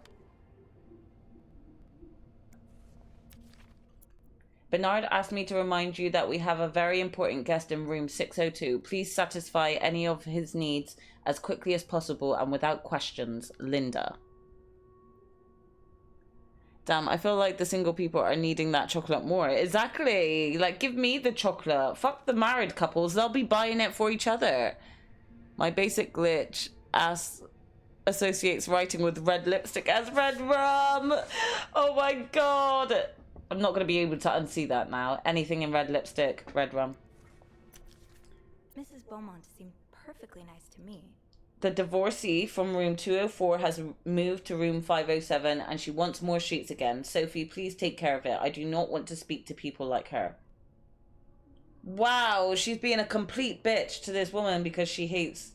Bernard asked me to remind you that we have a very important guest in room 602. Please satisfy any of his needs as quickly as possible and without questions. Linda. Damn, I feel like the single people are needing that chocolate more. Exactly. Like, give me the chocolate. Fuck the married couples. They'll be buying it for each other. My basic glitch associates writing with red lipstick as red rum. Oh my god. I'm not going to be able to unsee that now. Anything in red lipstick, red rum.
Mrs. Beaumont seemed perfectly nice to me.
The divorcee from room 204 has moved to room 507 and she wants more sheets again. Sophie, please take care of it. I do not want to speak to people like her. Wow, she's being a complete bitch to this woman because she hates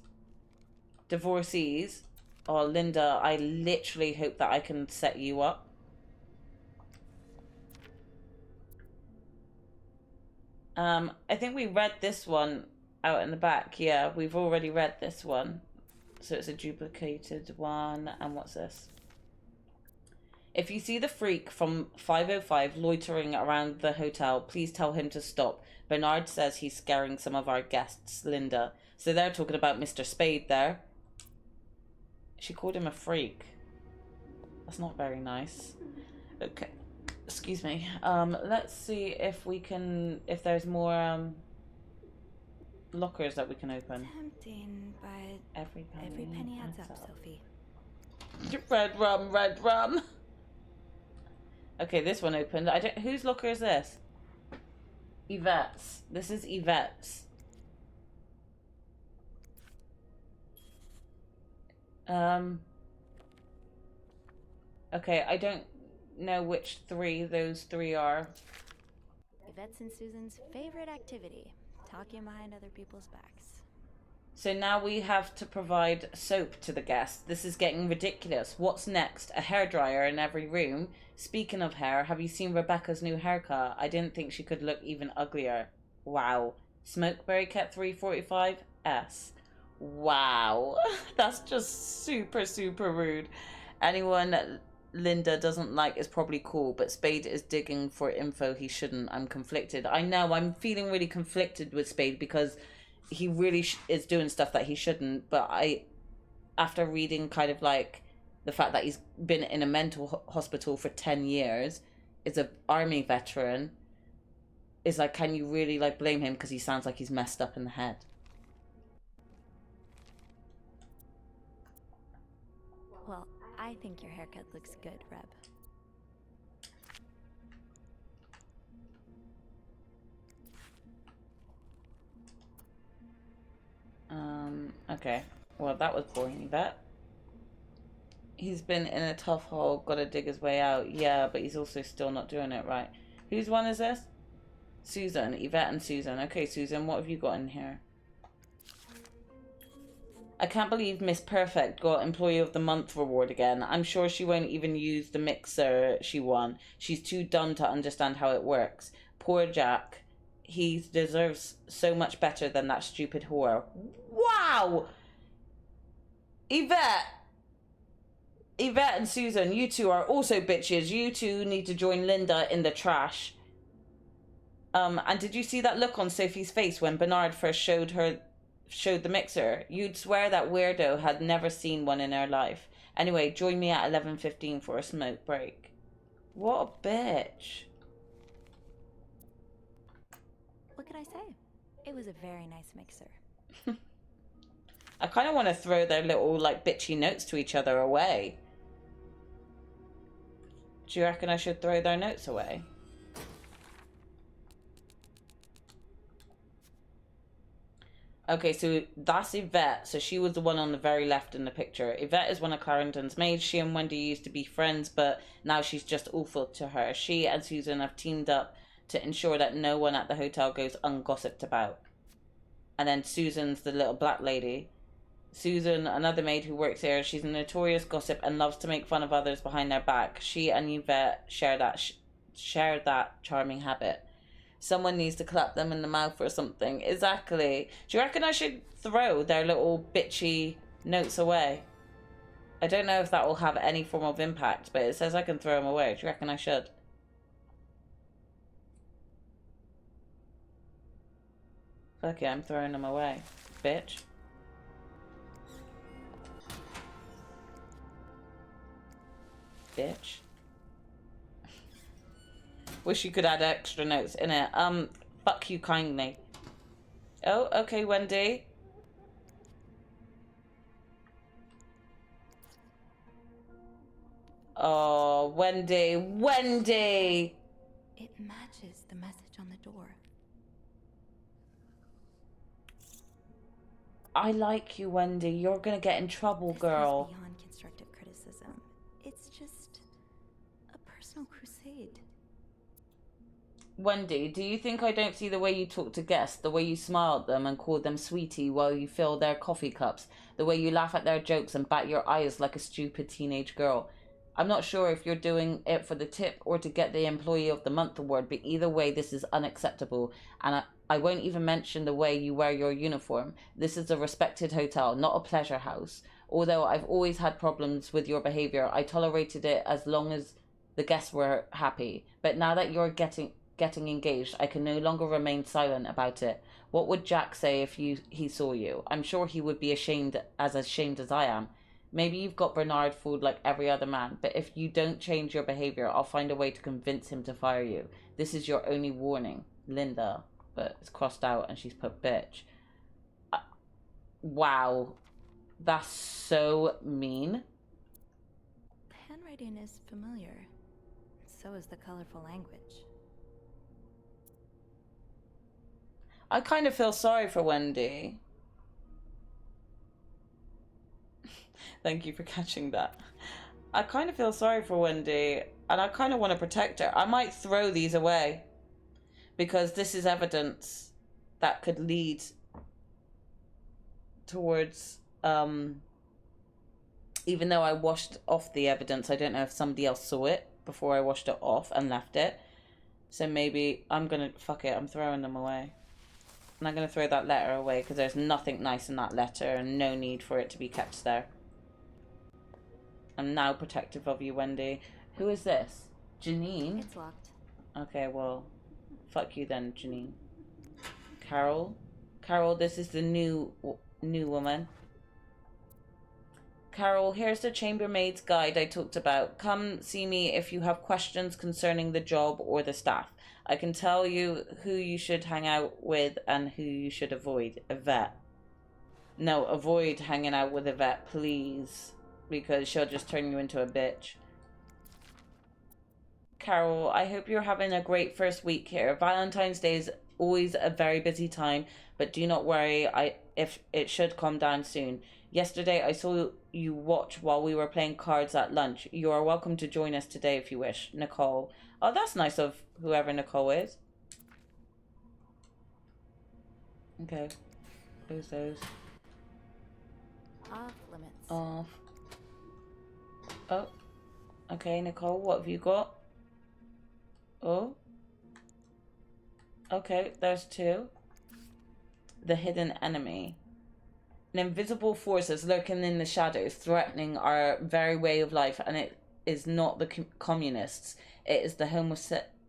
divorcees. Oh, Linda, I literally hope that I can set you up. I think we read this one out in the back. Yeah, we've already read this one. So it's a duplicated one. And what's this? If you see the freak from 505 loitering around the hotel, please tell him to stop. Bernard says he's scaring some of our guests, Linda. So they're talking about Mr. Spade there. She called him a freak. That's not very nice. Okay. Excuse me. Let's see if we can, if there's more lockers that we can open.
Tempting, but
every
penny adds up, Sophie.
Red rum, red rum. Okay, this one opened. I don't. Whose locker is this? Yvette's. This is Yvette's. Okay, I don't know which those three are.
Yvette's and Susan's favorite activity, talking behind other people's backs.
So now we have to provide soap to the guests. This is getting ridiculous. What's next? A hairdryer in every room? Speaking of hair, have you seen Rebecca's new haircut? I didn't think she could look even uglier. Wow. Smokeberry Cat 345S. Wow. That's just super, super rude. Anyone Linda doesn't like is probably cool, but Spade is digging for info he shouldn't. I'm conflicted. I know, I'm feeling really conflicted with Spade because he really is doing stuff that he shouldn't, but after reading kind of like the fact that he's been in a mental hospital for 10 years, is an army veteran, is like, can you really like blame him because he sounds like he's messed up in the head?
Well, I think your haircut looks good, Reb.
Okay. Well, that was boring, Yvette. He's been in a tough hole, gotta dig his way out. Yeah, but he's also still not doing it right. Whose one is this? Susan. Yvette and Susan. Okay, Susan, what have you got in here? I can't believe Miss Perfect got Employee of the Month reward again. I'm sure she won't even use the mixer she won. She's too dumb to understand how it works. Poor Jack. He deserves so much better than that stupid whore. Wow! Yvette and Susan, you two are also bitches. You two need to join Linda in the trash. And did you see that look on Sophie's face when Bernard first showed the mixer? You'd swear that weirdo had never seen one in her life. Anyway, join me at 11:15 for a smoke break. What a bitch.
What can I say? It was a very nice mixer.
I kind of want to throw their little like bitchy notes to each other away. Do you reckon I should throw their notes away? Okay, so that's Yvette. So she was the one on the very left in the picture. Yvette is one of Clarendon's maids. She and Wendy used to be friends, but now she's just awful to her. She and Susan have teamed up to ensure that no one at the hotel goes ungossiped about. And then Susan's the little black lady. Susan, another maid who works here, she's a notorious gossip and loves to make fun of others behind their back. She and Yvette share that charming habit. Someone needs to clap them in the mouth or something. Exactly. Do you reckon I should throw their little bitchy notes away? I don't know if that will have any form of impact, but it says I can throw them away. Do you reckon I should? Fuck yeah, I'm throwing them away, bitch. Bitch. Wish you could add extra notes in it. Fuck you kindly. Oh, okay, Wendy. Oh, Wendy. Wendy!
It matches the message on the door.
I like you, Wendy. You're gonna get in trouble, girl.
This goes beyond constructive criticism. It's just a personal crusade.
Wendy, do you think I don't see the way you talk to guests, the way you smile at them and call them sweetie while you fill their coffee cups, the way you laugh at their jokes and bat your eyes like a stupid teenage girl? I'm not sure if you're doing it for the tip or to get the Employee of the Month award, but either way, this is unacceptable. And I won't even mention the way you wear your uniform. This is a respected hotel, not a pleasure house. Although I've always had problems with your behavior, I tolerated it as long as the guests were happy. But now that you're getting engaged, I can no longer remain silent about it. What would Jack say if he saw you? I'm sure he would be ashamed as I am. Maybe you've got Bernard fooled like every other man, but if you don't change your behavior, I'll find a way to convince him to fire you. This is your only warning, Linda. But it's crossed out and she's put bitch. Wow. That's so mean.
The handwriting is familiar. So is the colorful language.
I kind of feel sorry for Wendy. Thank you for catching that. I kind of feel sorry for Wendy, and I kind of want to protect her. I might throw these away, because this is evidence that could lead towards, even though I washed off the evidence, I don't know if somebody else saw it before I washed it off and left it. So maybe I'm gonna, fuck it, I'm throwing them away. And I'm gonna throw that letter away, because there's nothing nice in that letter, and no need for it to be kept there. I'm now protective of you, Wendy. Who is this? Janine?
It's locked.
Okay, well, fuck you then, Janine. Carol? Carol, this is the new woman. Carol, here's the chambermaid's guide I talked about. Come see me if you have questions concerning the job or the staff. I can tell you who you should hang out with and who you should avoid. Yvette. No, avoid hanging out with Yvette, please. Because she'll just turn you into a bitch. Carol, I hope you're having a great first week here. Valentine's Day is always a very busy time, but do not worry, if it should calm down soon. Yesterday I saw you watch while we were playing cards at lunch. You are welcome to join us today if you wish. Nicole. Oh, that's nice of whoever Nicole is. Okay. Who's those?
Off limits.
Off. Oh. Okay, Nicole, what have you got? Oh. Okay, there's two. The hidden enemy. An invisible force is lurking in the shadows, threatening our very way of life, and it is not the communists. It is the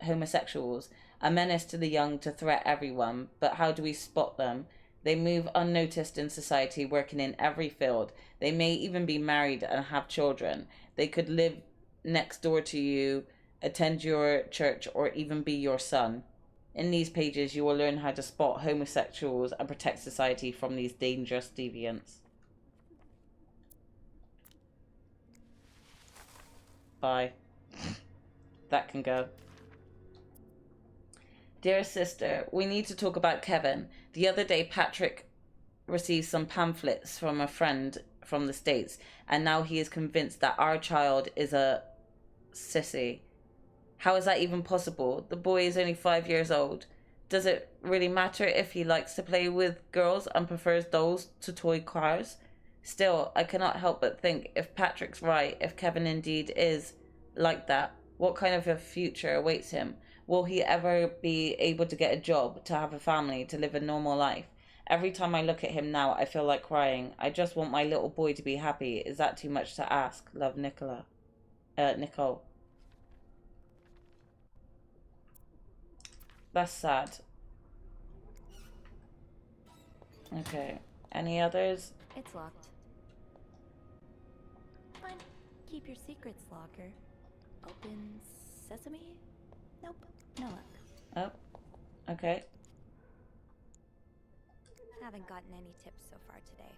homosexuals, a menace to the young to threat everyone. But how do we spot them? They move unnoticed in society, working in every field. They may even be married and have children. They could live next door to you, attend your church, or even be your son. In these pages, you will learn how to spot homosexuals and protect society from these dangerous deviants. Bye. That can go. Dear sister, we need to talk about Kevin. The other day, Patrick received some pamphlets from a friend from the States, and now he is convinced that our child is a sissy. How is that even possible? The boy is only 5 years old. Does it really matter if he likes to play with girls and prefers dolls to toy cars? Still, I cannot help but think, if Patrick's right, if Kevin indeed is like that, what kind of a future awaits him? will he ever be able to get a job, to have a family, to live a normal life? Every time I look at him now, I feel like crying. I just want my little boy to be happy. Is that too much to ask? Love, Nicole. That's sad. Okay. Any others?
It's locked. Fine. Keep your secrets locker. Open sesame? Nope. No luck.
Oh. Okay.
Haven't gotten any tips so far today.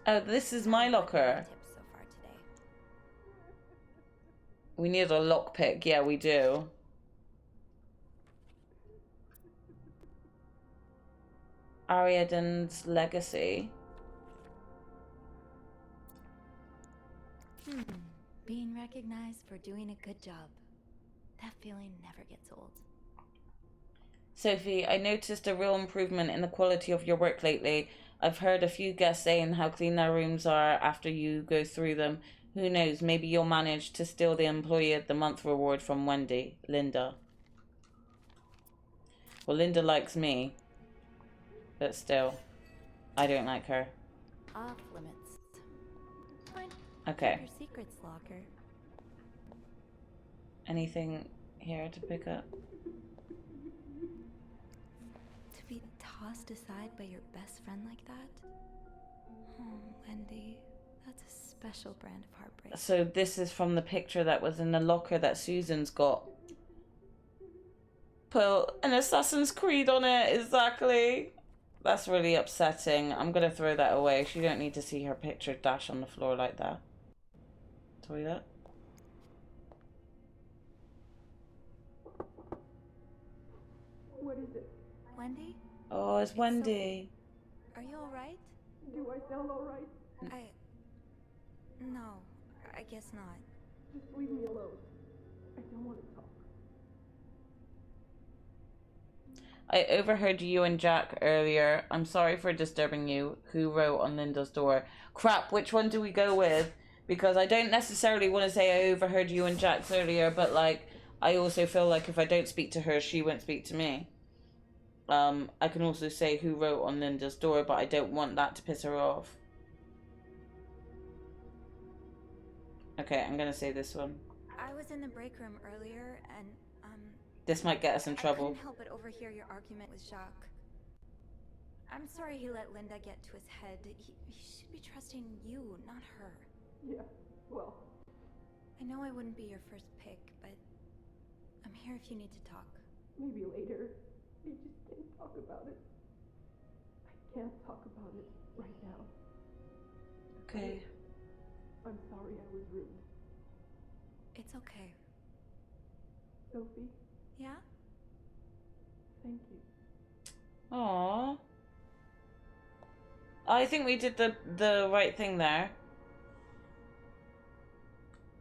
Oh, this is my locker.
Tips so far today.
We need a lockpick. Yeah, we do. Ariadne's legacy.
Being recognized for doing a good job. That feeling never gets old.
Sophie, I noticed a real improvement in the quality of your work lately. I've heard a few guests saying how clean their rooms are after you go through them. Who knows, maybe you'll manage to steal the Employee of the Month reward from Wendy. Linda. Well, Linda likes me. But still, I don't like her.
Off limits. Fine.
Okay.
Your secrets locker.
Anything here to pick up?
To be tossed aside by your best friend like that? Oh, Wendy, that's a special brand of heartbreak.
So this is from the picture that was in the locker that Susan's got. Put an Assassin's Creed on it, exactly. That's really upsetting. I'm gonna throw that away. She don't need to see her picture dash on the floor like that. Toilet.
What is it?
Wendy?
Oh, it's Wendy.
Are you alright?
Do I sound alright?
No, I guess not.
Just leave me alone. I don't want to talk.
I overheard you and Jack earlier. I'm sorry for disturbing you. Who wrote on Linda's door? Crap, which one do we go with? Because I don't necessarily want to say I overheard you and Jack's earlier, but like, I also feel like if I don't speak to her, she won't speak to me. I can also say who wrote on Linda's door, but I don't want that to piss her off. Okay, I'm gonna say this one.
I was in the break room earlier and,
This might get us in
I
trouble.
couldn't help but overhear your argument with Jacques. I'm sorry he let Linda get to his head. He should be trusting you, not her.
Yeah, well.
I know I wouldn't be your first pick, but I'm here if you need to talk.
Maybe later. I just can't talk about it. I can't talk about it right now.
Okay.
I'm sorry I was rude.
It's okay.
Sophie,
Yeah?
thank you.
Aww. I think we did the right thing there.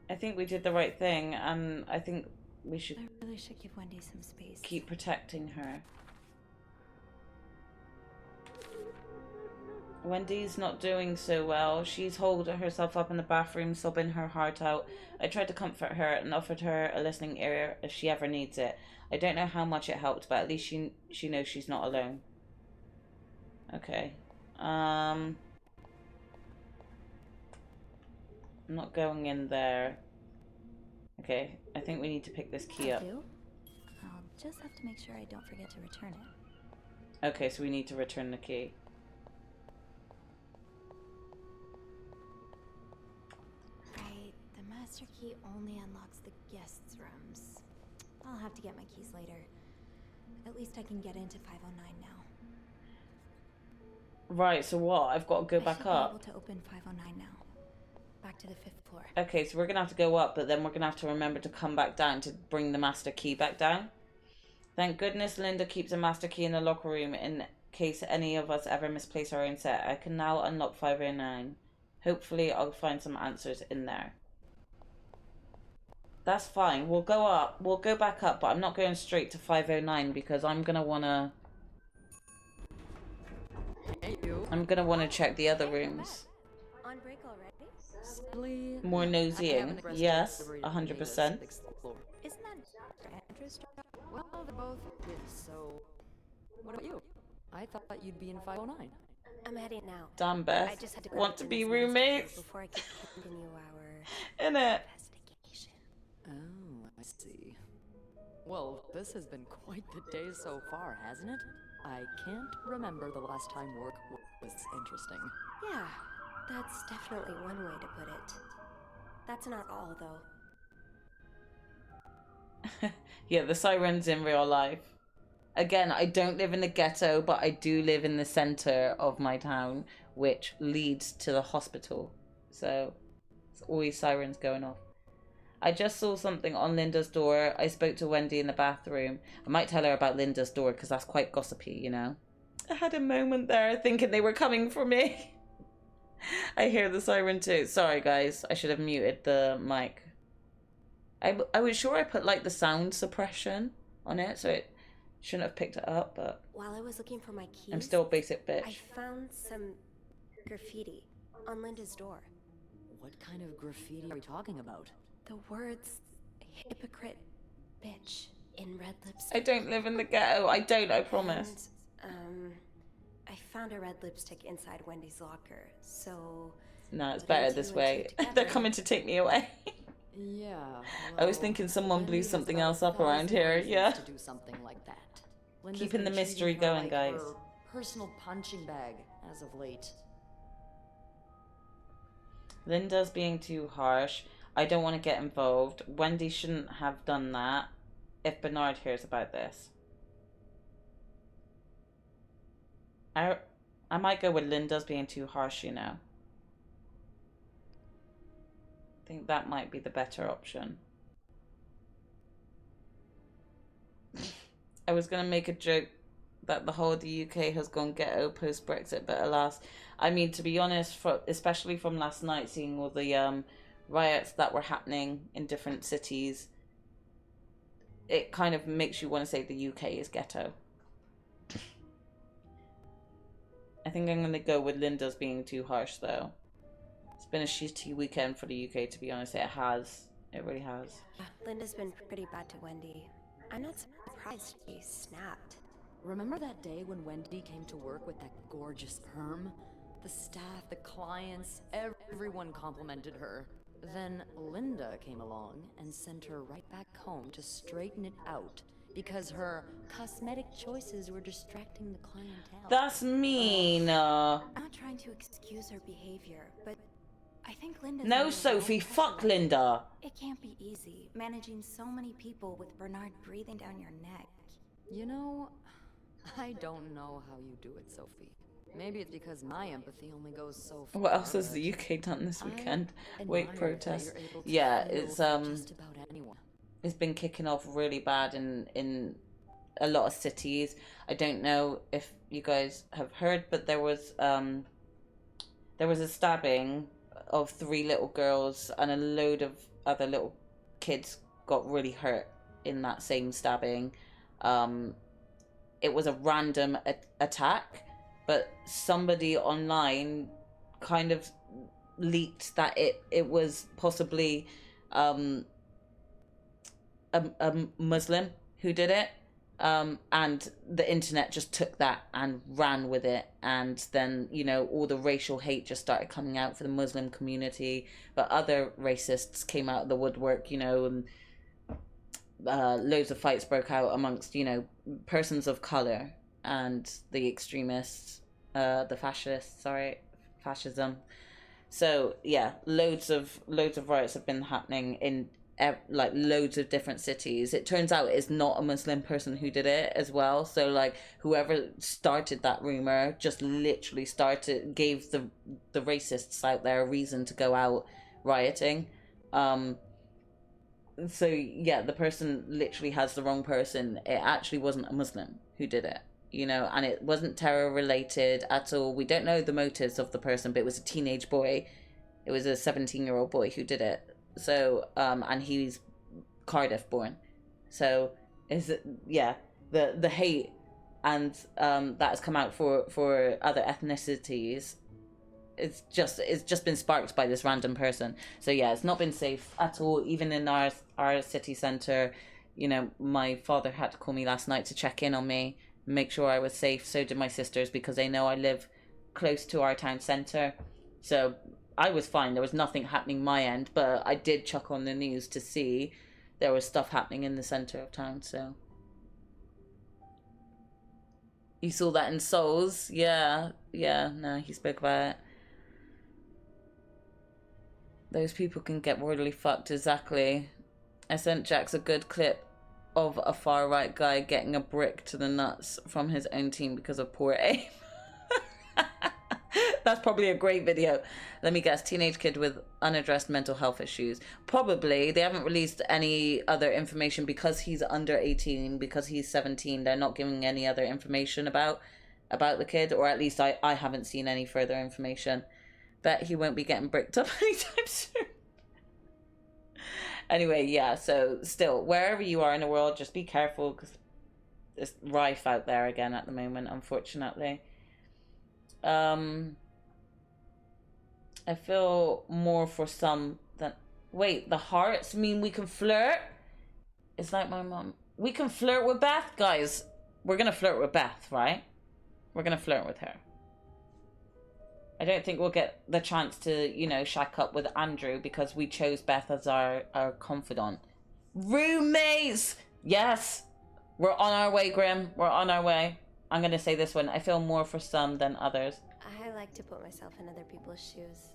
I think we did the right thing, and I think we should
I really should give Wendy some space.
keep protecting her. Wendy's not doing so well. She's holed herself up in the bathroom, sobbing her heart out. I tried to comfort her and offered her a listening ear if she ever needs it. I don't know how much it helped, but at least she knows she's not alone. Okay. I'm not going in there. Okay, I think we need to pick this key up.
I'll just have to make sure I don't forget to return it.
Okay, so we need to return the key.
Right, the master key only unlocks the guests' rooms. I'll have to get my keys later. At least I can get into 509 now.
Right, so what? I've got to go back
I should
up.
be able to open 509 now. Back to the 5th floor.
Okay, so we're going to have to go up, but then we're going to have to remember to come back down to bring the master key back down. Thank goodness Linda keeps a master key in the locker room in case any of us ever misplace our own set. I can now unlock 509. Hopefully I'll find some answers in there. That's fine. We'll go up. We'll go back up, but I'm not going straight to 509 because I'm going to want to... I'm going to want to check the other rooms.
On break already?
More nosying. Yes, 100%.
Isn't that
this job? Well, they're both with, so... What about you? I thought you'd be in 509.
I'm heading now.
Damn, Beth.
I just had to
Want to be
this
roommates?
before I could continue our
Innit?
investigation.
Oh, I see. Well, this has been quite the day so far, hasn't it? I can't remember the last time work was interesting.
Yeah, that's definitely one way to put it. That's not all, though.
Yeah, the sirens in real life. Again, I don't live in the ghetto, but I do live in the center of my town, which leads to the hospital. So, it's always sirens going off. I just saw something on Linda's door. I spoke to Wendy in the bathroom. I might tell her about Linda's door, because that's quite gossipy, you know? I had a moment there, thinking they were coming for me. I hear the siren too. Sorry, guys. I should have muted the mic. I was sure I put, like, the sound suppression on it, so it shouldn't have picked it up, but...
While I was looking for my keys,
I'm still a basic bitch.
I found some graffiti on Linda's door.
What kind of graffiti are we talking about?
The words hypocrite bitch in red lipstick.
I don't live in the ghetto. I don't, I promise.
And, I found a red lipstick inside Wendy's locker, so...
No, it's better this way. They're coming to take me away.
Yeah. Well,
I was thinking someone blew something else up around here, yeah.
To do something like that. Linda's
Keeping the
been
mystery
treating her
going,
like
guys.
her personal punching bag as of late.
Linda's being too harsh. I don't want to get involved. Wendy shouldn't have done that if Bernard hears about this. I might go with Linda's being too harsh, you know. I think that might be the better option. I was going to make a joke that the whole of the UK has gone ghetto post-Brexit, but alas. I mean, to be honest, especially from last night, seeing all the riots that were happening in different cities, it kind of makes you want to say the UK is ghetto. I think I'm going to go with Linda's being too harsh, though. It's been a shitty weekend for the UK, to be honest. It has. It really has.
Linda's been pretty bad to Wendy. I'm not surprised she snapped.
Remember that day when Wendy came to work with that gorgeous perm? The staff, the clients, everyone complimented her. Then Linda came along and sent her right back home to straighten it out because her cosmetic choices were distracting the clientele.
That's mean.
I'm not trying to excuse her behavior, but I think Linda's...
No, Sophie, fuck Linda.
It can't be easy, managing so many people with Bernard breathing down your neck.
You know, I don't know how you do it, Sophie. Maybe it's because my empathy only goes so far.
What else has the UK done this weekend? Wait, protests. Yeah, it's
just about anyone.
It's been kicking off really bad in a lot of cities. I don't know if you guys have heard, but there was a stabbing of 3 little girls, and a load of other little kids got really hurt in that same stabbing. It was a random attack, but somebody online kind of leaked that it was possibly a Muslim who did it, and the internet just took that and ran with it, and then, you know, all the racial hate just started coming out for the Muslim community, but other racists came out of the woodwork, you know, and loads of fights broke out amongst, you know, persons of color and the extremists, the fascism. So yeah, loads of riots have been happening in like loads of different cities. It turns out it's not a Muslim person who did it as well. So like whoever started that rumor just literally gave the racists out there a reason to go out rioting. So yeah, the person literally has the wrong person. It actually wasn't a Muslim who did it, you know, and it wasn't terror related at all. We don't know the motives of the person, but it was a teenage boy. It was a 17-year-old boy who did it. So, and he's Cardiff born. So, the hate and that has come out for other ethnicities. It's just been sparked by this random person. So yeah, it's not been safe at all. Even in our city centre, you know, my father had to call me last night to check in on me, make sure I was safe. So did my sisters, because they know I live close to our town centre. So I was fine. There was nothing happening my end, but I did chuck on the news to see there was stuff happening in the centre of town. So you saw that in Souls? Yeah, no, he spoke about it. Those people can get royally fucked, exactly. I sent Jax a good clip of a far-right guy getting a brick to the nuts from his own team because of poor aim. That's probably a great video. Let me guess, teenage kid with unaddressed mental health issues. Probably. They haven't released any other information because he's under 18, because he's 17. They're not giving any other information about the kid, or at least I haven't seen any further information. Bet he won't be getting bricked up anytime soon. Anyway, yeah, so still, wherever you are in the world, just be careful, because it's rife out there again at the moment, unfortunately. I feel more for some than... Wait, the hearts mean we can flirt? It's like my mom. We can flirt with Beth, guys. We're gonna flirt with Beth, right? We're gonna flirt with her. I don't think we'll get the chance to, you know, shack up with Andrew because we chose Beth as our confidant. Roommates! Yes! We're on our way, Grim. We're on our way. I'm gonna say this one. I feel more for some than others.
I like to put myself in other people's shoes,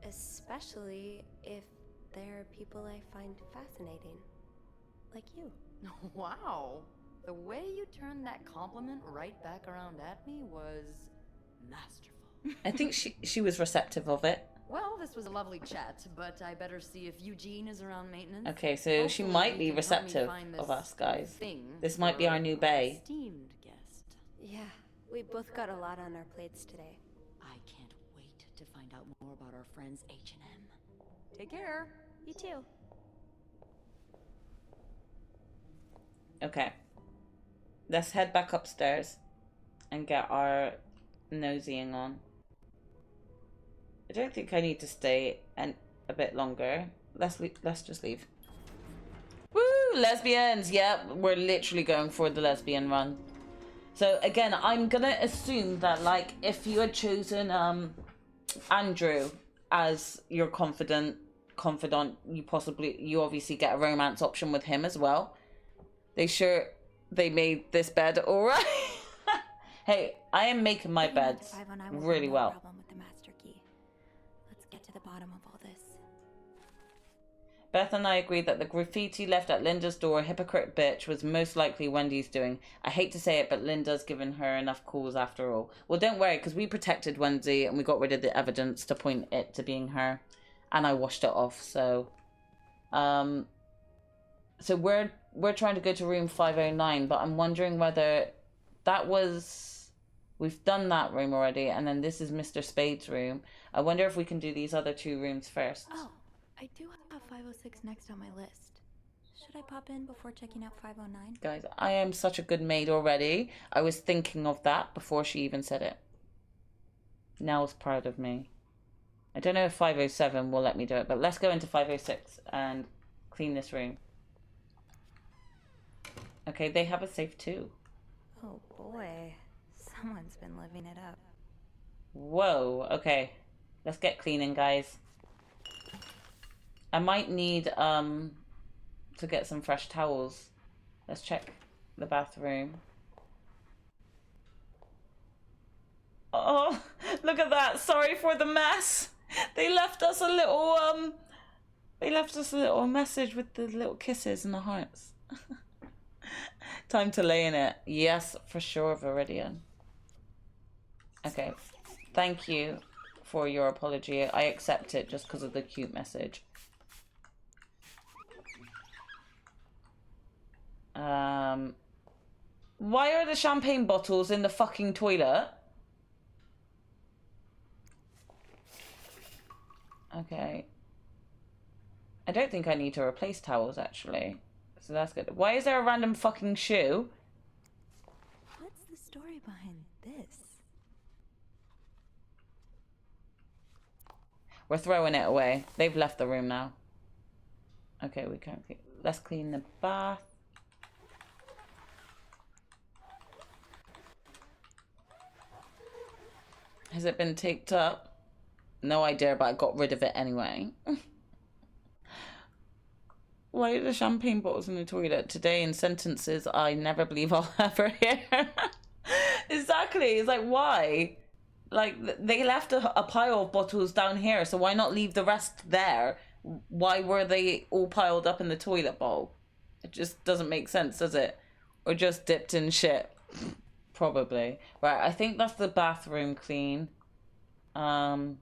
especially if they're people I find fascinating, like you.
Wow. The way you turned that compliment right back around at me was masterful.
I think she was receptive of it.
Well, this was a lovely chat, but I better see if Eugene is around maintenance.
Okay, so she might be receptive of us, guys. This might be our new bae.
Esteemed guest.
Yeah, we both got a lot on our plates today.
I can't wait to find out more about our friends H&M. Take care.
You too.
Okay. Let's head back upstairs and get our nosying on. I don't think I need to stay a bit longer. Let's just leave. Woo! Lesbians! Yep, we're literally going for the lesbian run. So again, I'm gonna assume that, like, if you had chosen Andrew as your confidant, you obviously get a romance option with him as well. They made this bed alright. Hey, I am making my beds really well.
With the master key. Let's get to the bottom of all this.
Beth and I agreed that the graffiti left at Linda's door, hypocrite bitch, was most likely Wendy's doing. I hate to say it, but Linda's given her enough calls after all. Well, don't worry, because we protected Wendy and we got rid of the evidence to point it to being her. And I washed it off, so... So we're trying to go to room 509, but I'm wondering whether that was... We've done that room already, and then this is Mr. Spade's room. I wonder if we can do these other two rooms first.
Oh, I do have 506 next on my list. Should I pop in before checking out 509?
Guys, I am such a good maid already. I was thinking of that before she even said it. Nell's proud of me. I don't know if 507 will let me do it, but let's go into 506 and clean this room. Okay, they have a safe too.
Oh boy. Someone's been living it up.
Whoa, okay. Let's get cleaning, guys. I might need to get some fresh towels. Let's check the bathroom. Oh, look at that. Sorry for the mess. They left us a little message with the little kisses and the hearts. Time to lay in it. Yes, for sure, Viridian. Okay, thank you for your apology. I accept it just because of the cute message. Why are the champagne bottles in the fucking toilet? Okay. I don't think I need to replace towels, actually. So that's good. Why is there a random fucking shoe?
What's the story behind this?
We're throwing it away. They've left the room now. Okay, we can't. Let's clean the bath. Has it been taped up? No idea, but I got rid of it anyway. Why are the champagne bottles in the toilet? Today in sentences I never believe I'll ever hear. Exactly. It's like, why? Like, they left a pile of bottles down here, so why not leave the rest there? Why were they all piled up in the toilet bowl? It just doesn't make sense, does it? Or just dipped in shit. Probably. Right, I think that's the bathroom clean. Yeah.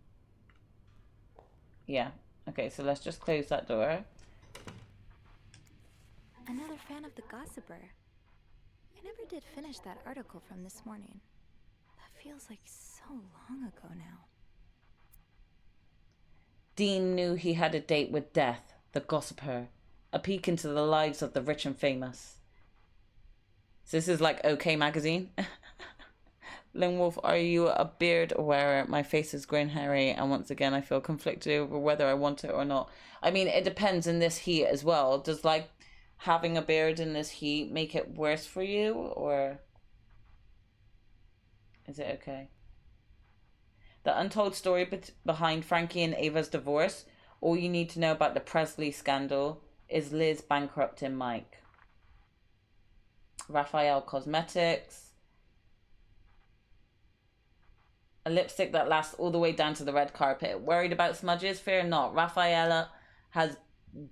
Okay, so let's just close that door.
Another fan of The Gossiper. I never did finish that article from this morning. That feels like so long ago now.
Dean knew he had a date with death, the gossiper. A peek into the lives of the rich and famous. So this is like OK Magazine. Lone Wolf, are you a beard wearer? My face is grown hairy, and once again I feel conflicted over whether I want it or not. I mean, it depends in this heat as well. Does like having a beard in this heat make it worse for you, or is it okay? The untold story behind Frankie and Ava's divorce. All you need to know about the Presley scandal is Liz bankrupting Mike. Raphael Cosmetics. A lipstick that lasts all the way down to the red carpet. Worried about smudges? Fear not. Raffaella has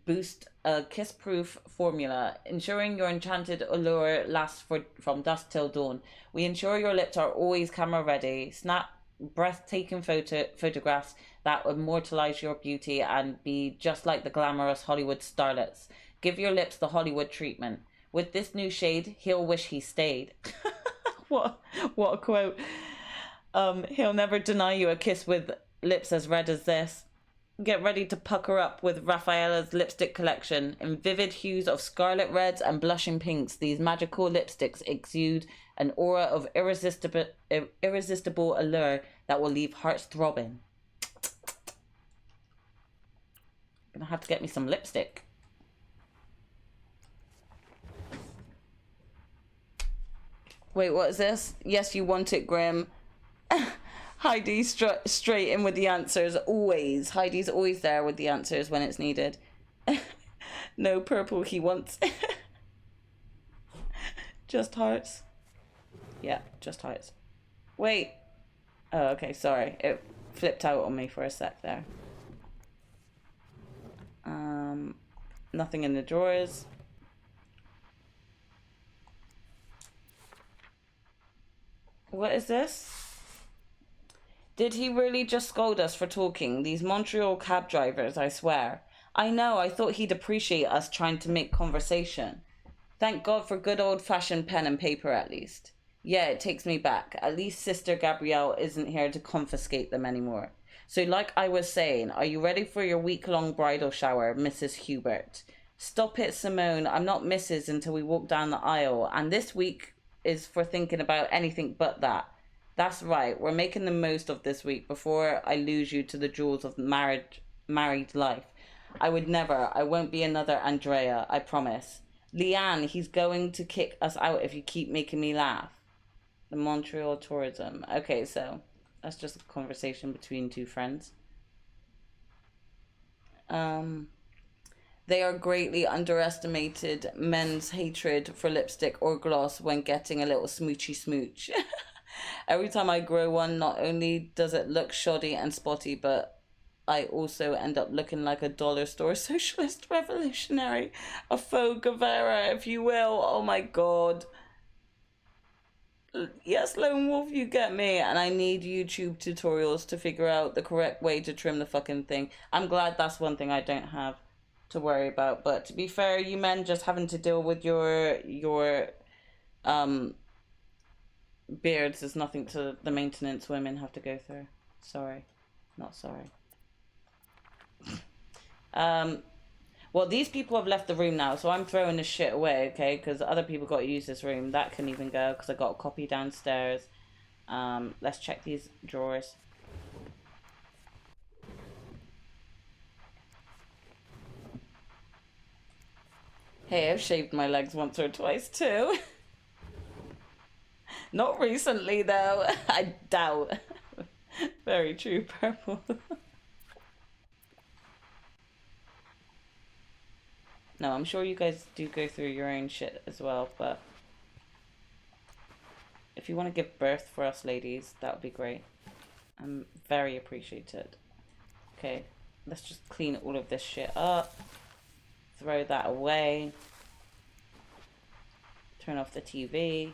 Boost, a kiss-proof formula, ensuring your enchanted allure lasts from dusk till dawn. We ensure your lips are always camera ready. Snap breathtaking photographs that immortalize your beauty and be just like the glamorous Hollywood starlets. Give your lips the Hollywood treatment. With this new shade, he'll wish he stayed. What a quote. He'll never deny you a kiss with lips as red as this. Get ready to pucker up with Raffaella's lipstick collection. In vivid hues of scarlet reds and blushing pinks, these magical lipsticks exude an aura of irresistible allure that will leave hearts throbbing. Gonna have to get me some lipstick. Wait, what is this? Yes, you want it, Grim. Heidi straight in with the answers, always. Heidi's always there with the answers when it's needed. No purple he wants. Just hearts. Yeah, just hearts. Wait. Oh, okay, sorry. It flipped out on me for a sec there. Nothing in the drawers. What is this? Did he really just scold us for talking? These Montreal cab drivers, I swear. I know, I thought he'd appreciate us trying to make conversation. Thank God for good old-fashioned pen and paper, at least. Yeah, it takes me back. At least Sister Gabrielle isn't here to confiscate them anymore. So like I was saying, are you ready for your week-long bridal shower, Mrs. Hubert? Stop it, Simone. I'm not Mrs. until we walk down the aisle, and this week is for thinking about anything but that. That's right, we're making the most of this week before I lose you to the jewels of married life. I would never, I won't be another Andrea, I promise. Leanne, he's going to kick us out if you keep making me laugh. The Montreal tourism. Okay, so that's just a conversation between two friends. They are greatly underestimated men's hatred for lipstick or gloss when getting a little smoochy smooch. Every time I grow one, not only does it look shoddy and spotty, but I also end up looking like a dollar store socialist revolutionary. A faux Guevara, if you will. Oh my God. Yes, Lone Wolf, you get me. And I need YouTube tutorials to figure out the correct way to trim the fucking thing. I'm glad that's one thing I don't have to worry about. But to be fair, you men just having to deal with your beards is nothing to the maintenance women have to go through. Sorry. Not sorry. Well, these people have left the room now, so I'm throwing this shit away, okay? Because other people got to use this room. That can even go, because I got a copy downstairs. Let's check these drawers. Hey, I've shaved my legs once or twice, too. Not recently, though. I doubt. Very true, Purple. No, I'm sure you guys do go through your own shit as well, but if you want to give birth for us ladies, that would be great. I'm very appreciated. Okay, let's just clean all of this shit up. Throw that away. Turn off the TV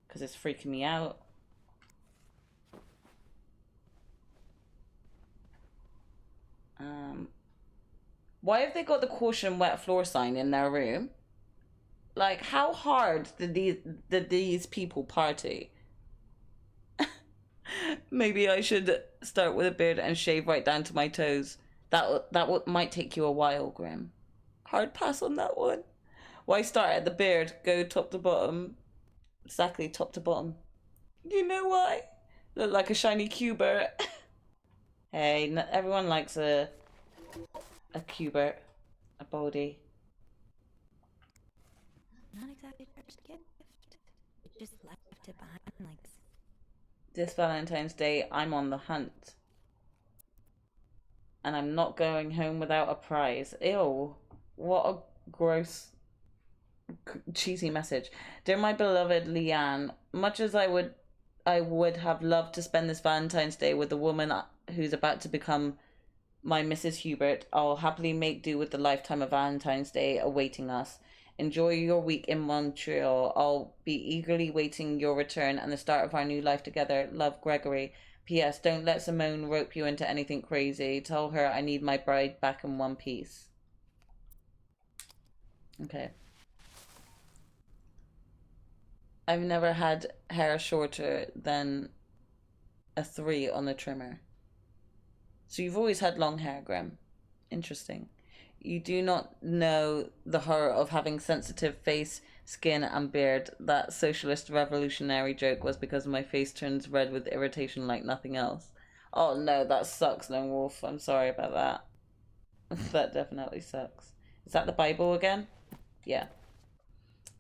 because it's freaking me out. Why have they got the caution wet floor sign in their room? Like, how hard did these people party? Maybe I should start with a beard and shave right down to my toes. That might take you a while, Grim. Hard pass on that one. Why start at the beard? Go top to bottom. Exactly, top to bottom. You know why? Look like a shiny Cubert. Hey, everyone likes a Cubert, a body.
Not exactly a gift. Just left it behind like.
This Valentine's Day, I'm on the hunt. And I'm not going home without a prize. Ew. What a gross, cheesy message. Dear my beloved Leanne, much as I would have loved to spend this Valentine's Day with the woman who's about to become my Mrs. Hubert, I'll happily make do with the lifetime of Valentine's Day awaiting us. Enjoy your week in Montreal. I'll be eagerly waiting your return and the start of our new life together. Love, Gregory. P.S. Don't let Simone rope you into anything crazy. Tell her I need my bride back in one piece. Okay. I've never had hair shorter than a 3 on the trimmer. So you've always had long hair, Grim. Interesting. You do not know the horror of having sensitive face, skin, and beard. That socialist revolutionary joke was because my face turns red with irritation like nothing else. Oh no, that sucks, Lone Wolf. I'm sorry about that. That definitely sucks. Is that the Bible again? Yeah.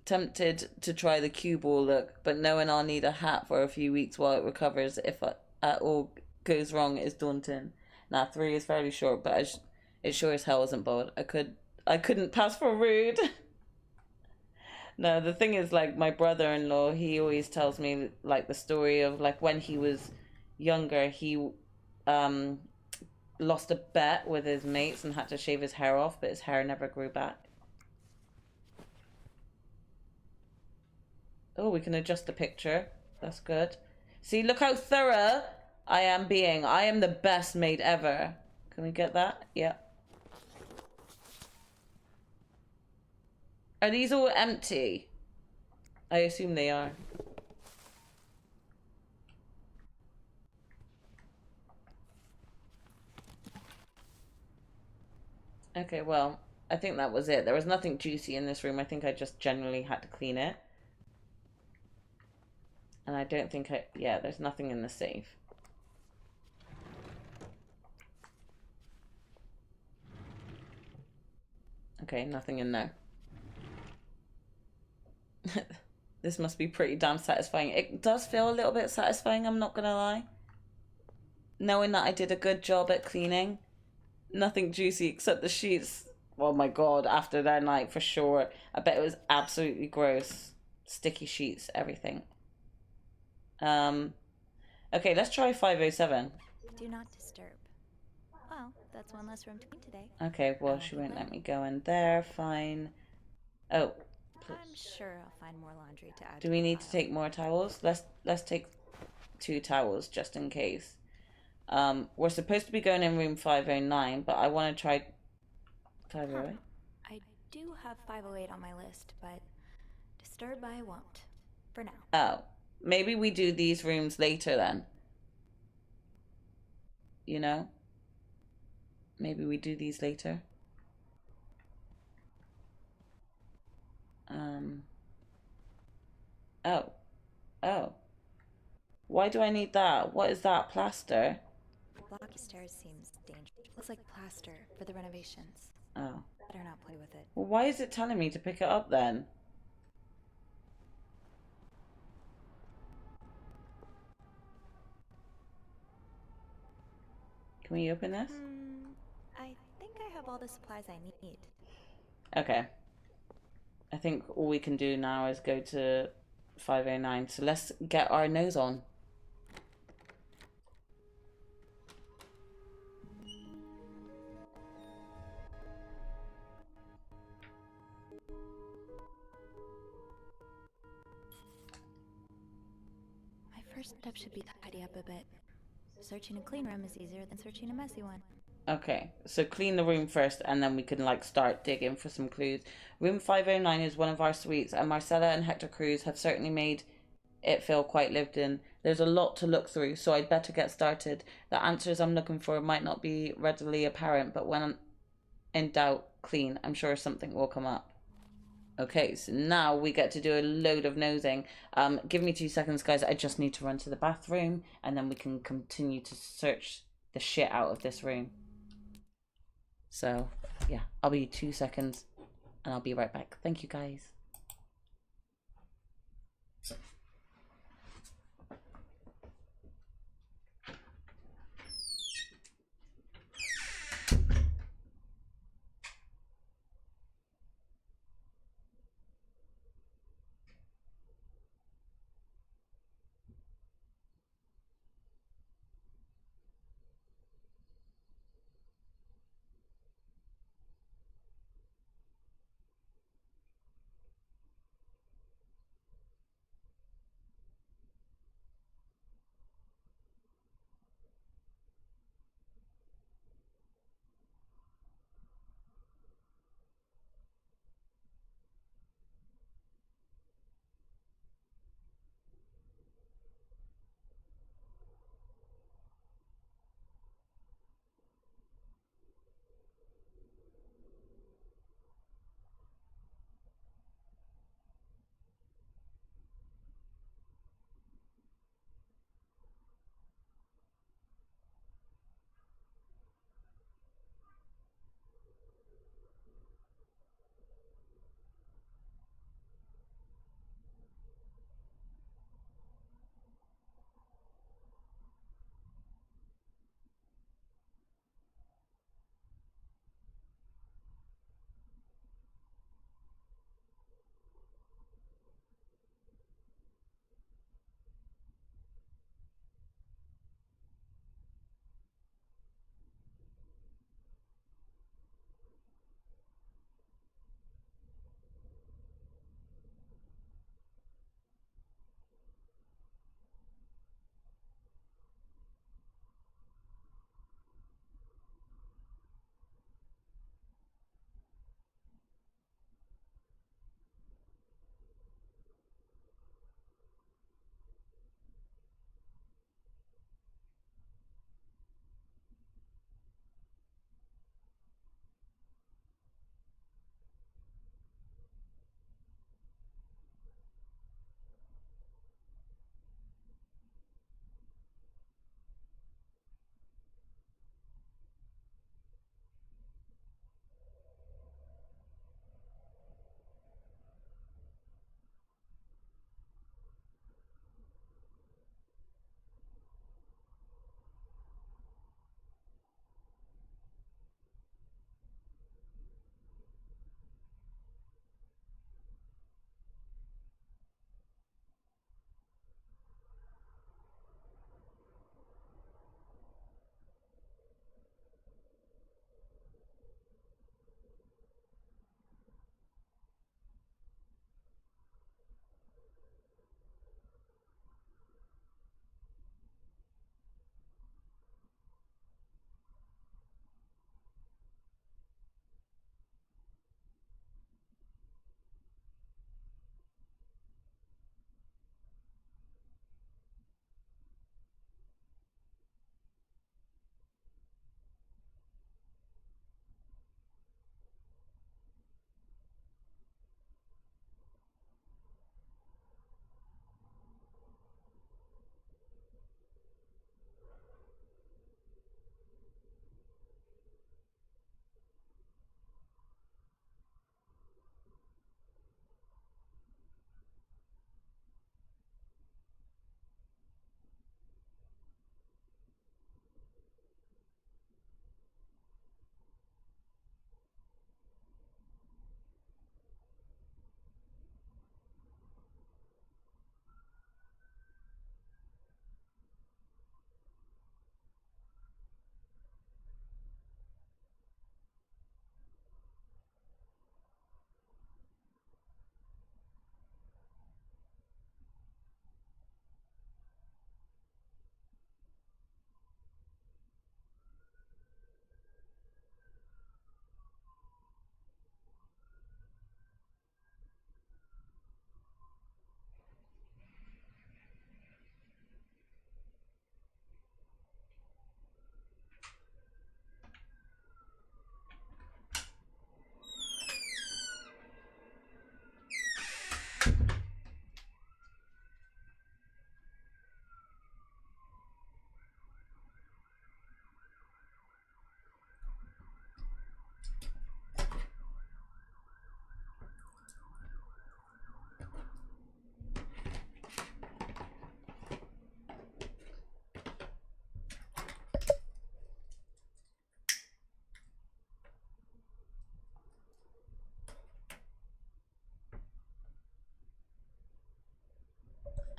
Tempted to try the cue ball look, but knowing I'll need a hat for a few weeks while it recovers if at all goes wrong is daunting. Now 3 is fairly short, but it sure as hell isn't bold. I couldn't pass for rude. No, the thing is, like, my brother-in-law, he always tells me, like, the story of, like, when he was younger, he lost a bet with his mates and had to shave his hair off, but his hair never grew back. Oh, we can adjust the picture. That's good. See, look how thorough I am being. I am the best maid ever. Can we get that? Yeah. Are these all empty? I assume they are. Okay, well, I think that was it. There was nothing juicy in this room. I think I just generally had to clean it. And I don't think yeah, there's nothing in the safe. Okay, nothing in there. This must be pretty damn satisfying. It does feel a little bit satisfying, I'm not gonna lie. Knowing that I did a good job at cleaning. Nothing juicy except the sheets. Oh my god, after that night for sure. I bet it was absolutely gross. Sticky sheets, everything. Okay, let's try 507.
Do not disturb. Well, that's one less room to clean today.
Okay, well, she won't let me go in there. Fine. Oh.
I'm sure I'll find more laundry to add.
Do we need to take more towels? Let's take 2 towels just in case. We're supposed to be going in room 509, but I want to try 508.
I do have 508 on my list, but disturb I won't. For now.
Oh. Maybe we do these rooms later then. You know? Maybe we do these later. Oh. Oh. Why do I need that? What is that? Plaster?
Blocky stairs seems dangerous. Looks like plaster for the renovations.
Oh.
Better not play with it.
Well, why is it telling me to pick it up then? Can we open this?
I think I have all the supplies I need.
Okay. I think all we can do now is go to 509. So let's get our nose on.
My first step should be to tidy up a bit. Searching a clean room is easier than searching a messy one.
Okay, so clean the room first and then we can like start digging for some clues. Room 509 is one of our suites and Marcella and Hector Cruz have certainly made it feel quite lived in. There's a lot to look through, so I'd better get started. The answers I'm looking for might not be readily apparent, but when in doubt, clean. I'm sure something will come up. Okay, so now we get to do a load of nosing. Give me 2 seconds, guys. I just need to run to the bathroom and then we can continue to search the shit out of this room. So, yeah, I'll be 2 seconds and I'll be right back. Thank you, guys.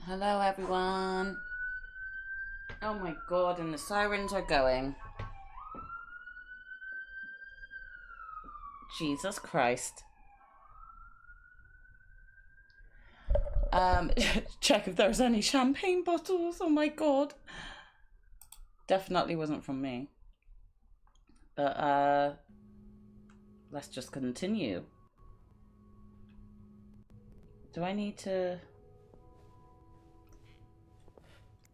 Hello, everyone. Oh my god, and the sirens are going. Jesus Christ. Check if there's any champagne bottles. Oh my god. Definitely wasn't from me. But, let's just continue. Do I need to...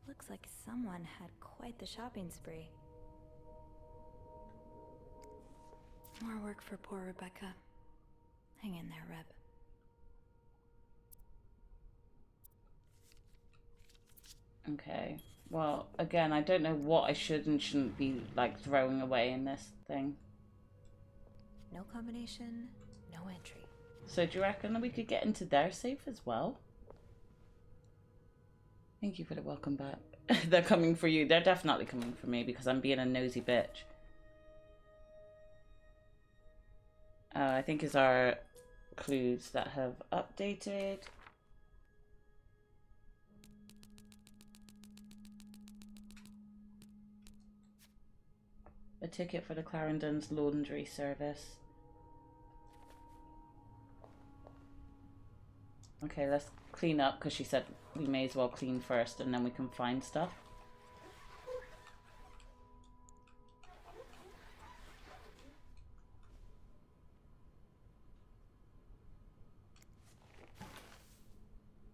Looks like someone had quite the shopping spree. More work for poor Rebecca. Hang in there, Reb.
Okay. Well, again, I don't know what I should and shouldn't be, like, throwing away in this thing.
No combination, no entry.
So do you reckon we could get into their safe as well? Thank you for the welcome back. They're coming for you. They're definitely coming for me because I'm being a nosy bitch. I think it's our clues that have updated. A ticket for the Clarendon's laundry service. Okay, let's clean up because she said we may as well clean first and then we can find stuff.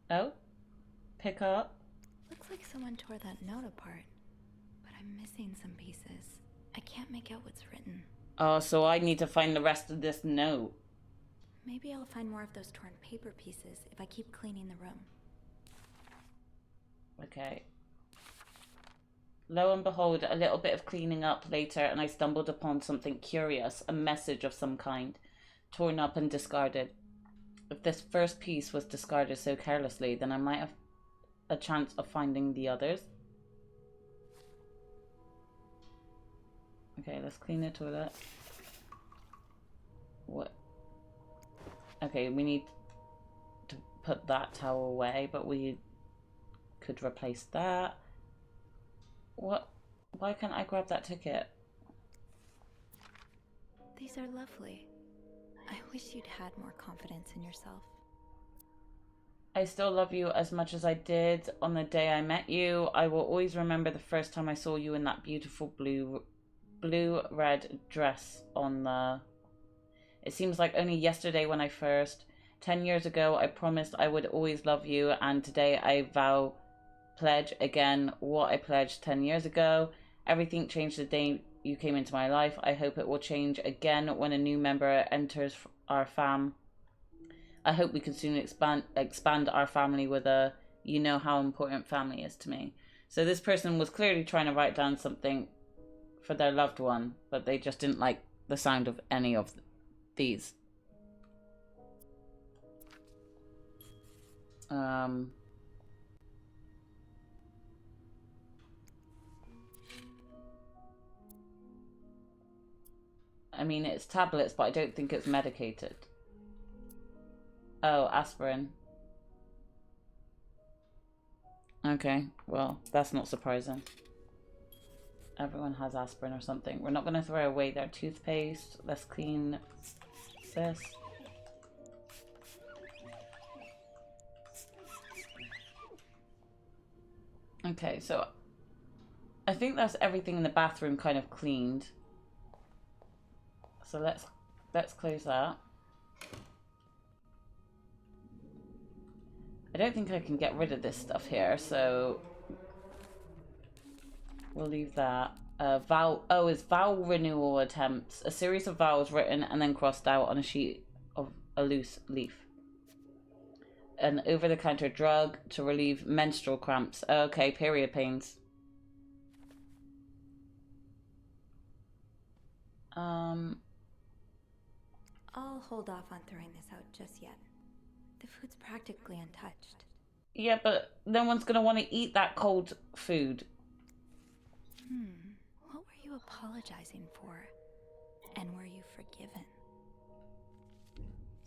Oh, pick up.
Looks like someone tore that note apart, but I'm missing some pieces. I can't make out what's written.
Oh, so I need to find the rest of this note.
Maybe I'll find more of those torn paper pieces if I keep cleaning the room.
Okay. Lo and behold, a little bit of cleaning up later and I stumbled upon something curious, a message of some kind, torn up and discarded. If this first piece was discarded so carelessly, then I might have a chance of finding the others. Okay, let's clean the toilet. What? Okay, we need to put that towel away, but we could replace that. What? Why can't I grab that ticket?
These are lovely. I wish you'd had more confidence in yourself.
I still love you as much as I did on the day I met you. I will always remember the first time I saw you in that beautiful blue-red dress on the... It seems like only yesterday when I first... 10 years ago, I promised I would always love you, and today I pledge again what I pledged 10 years ago. Everything changed the day you came into my life. I hope it will change again when a new member enters our fam. I hope we can soon expand our family with a... You know how important family is to me. So this person was clearly trying to write down something for their loved one, but they just didn't like the sound of any of these. I mean, it's tablets, but I don't think it's medicated. Oh, aspirin. Okay, well, that's not surprising. Everyone has aspirin or something. We're not going to throw away their toothpaste. Let's clean this. Okay, so I think that's everything in the bathroom kind of cleaned. So let's close that. I don't think I can get rid of this stuff here, so we'll leave that. It's vow renewal attempts. A series of vows written and then crossed out on a sheet of a loose leaf. An over-the-counter drug to relieve menstrual cramps. Okay, period pains.
I'll hold off on throwing this out just yet. The food's practically untouched.
Yeah, but no one's gonna want to eat that cold food.
What were you apologizing for? And were you forgiven?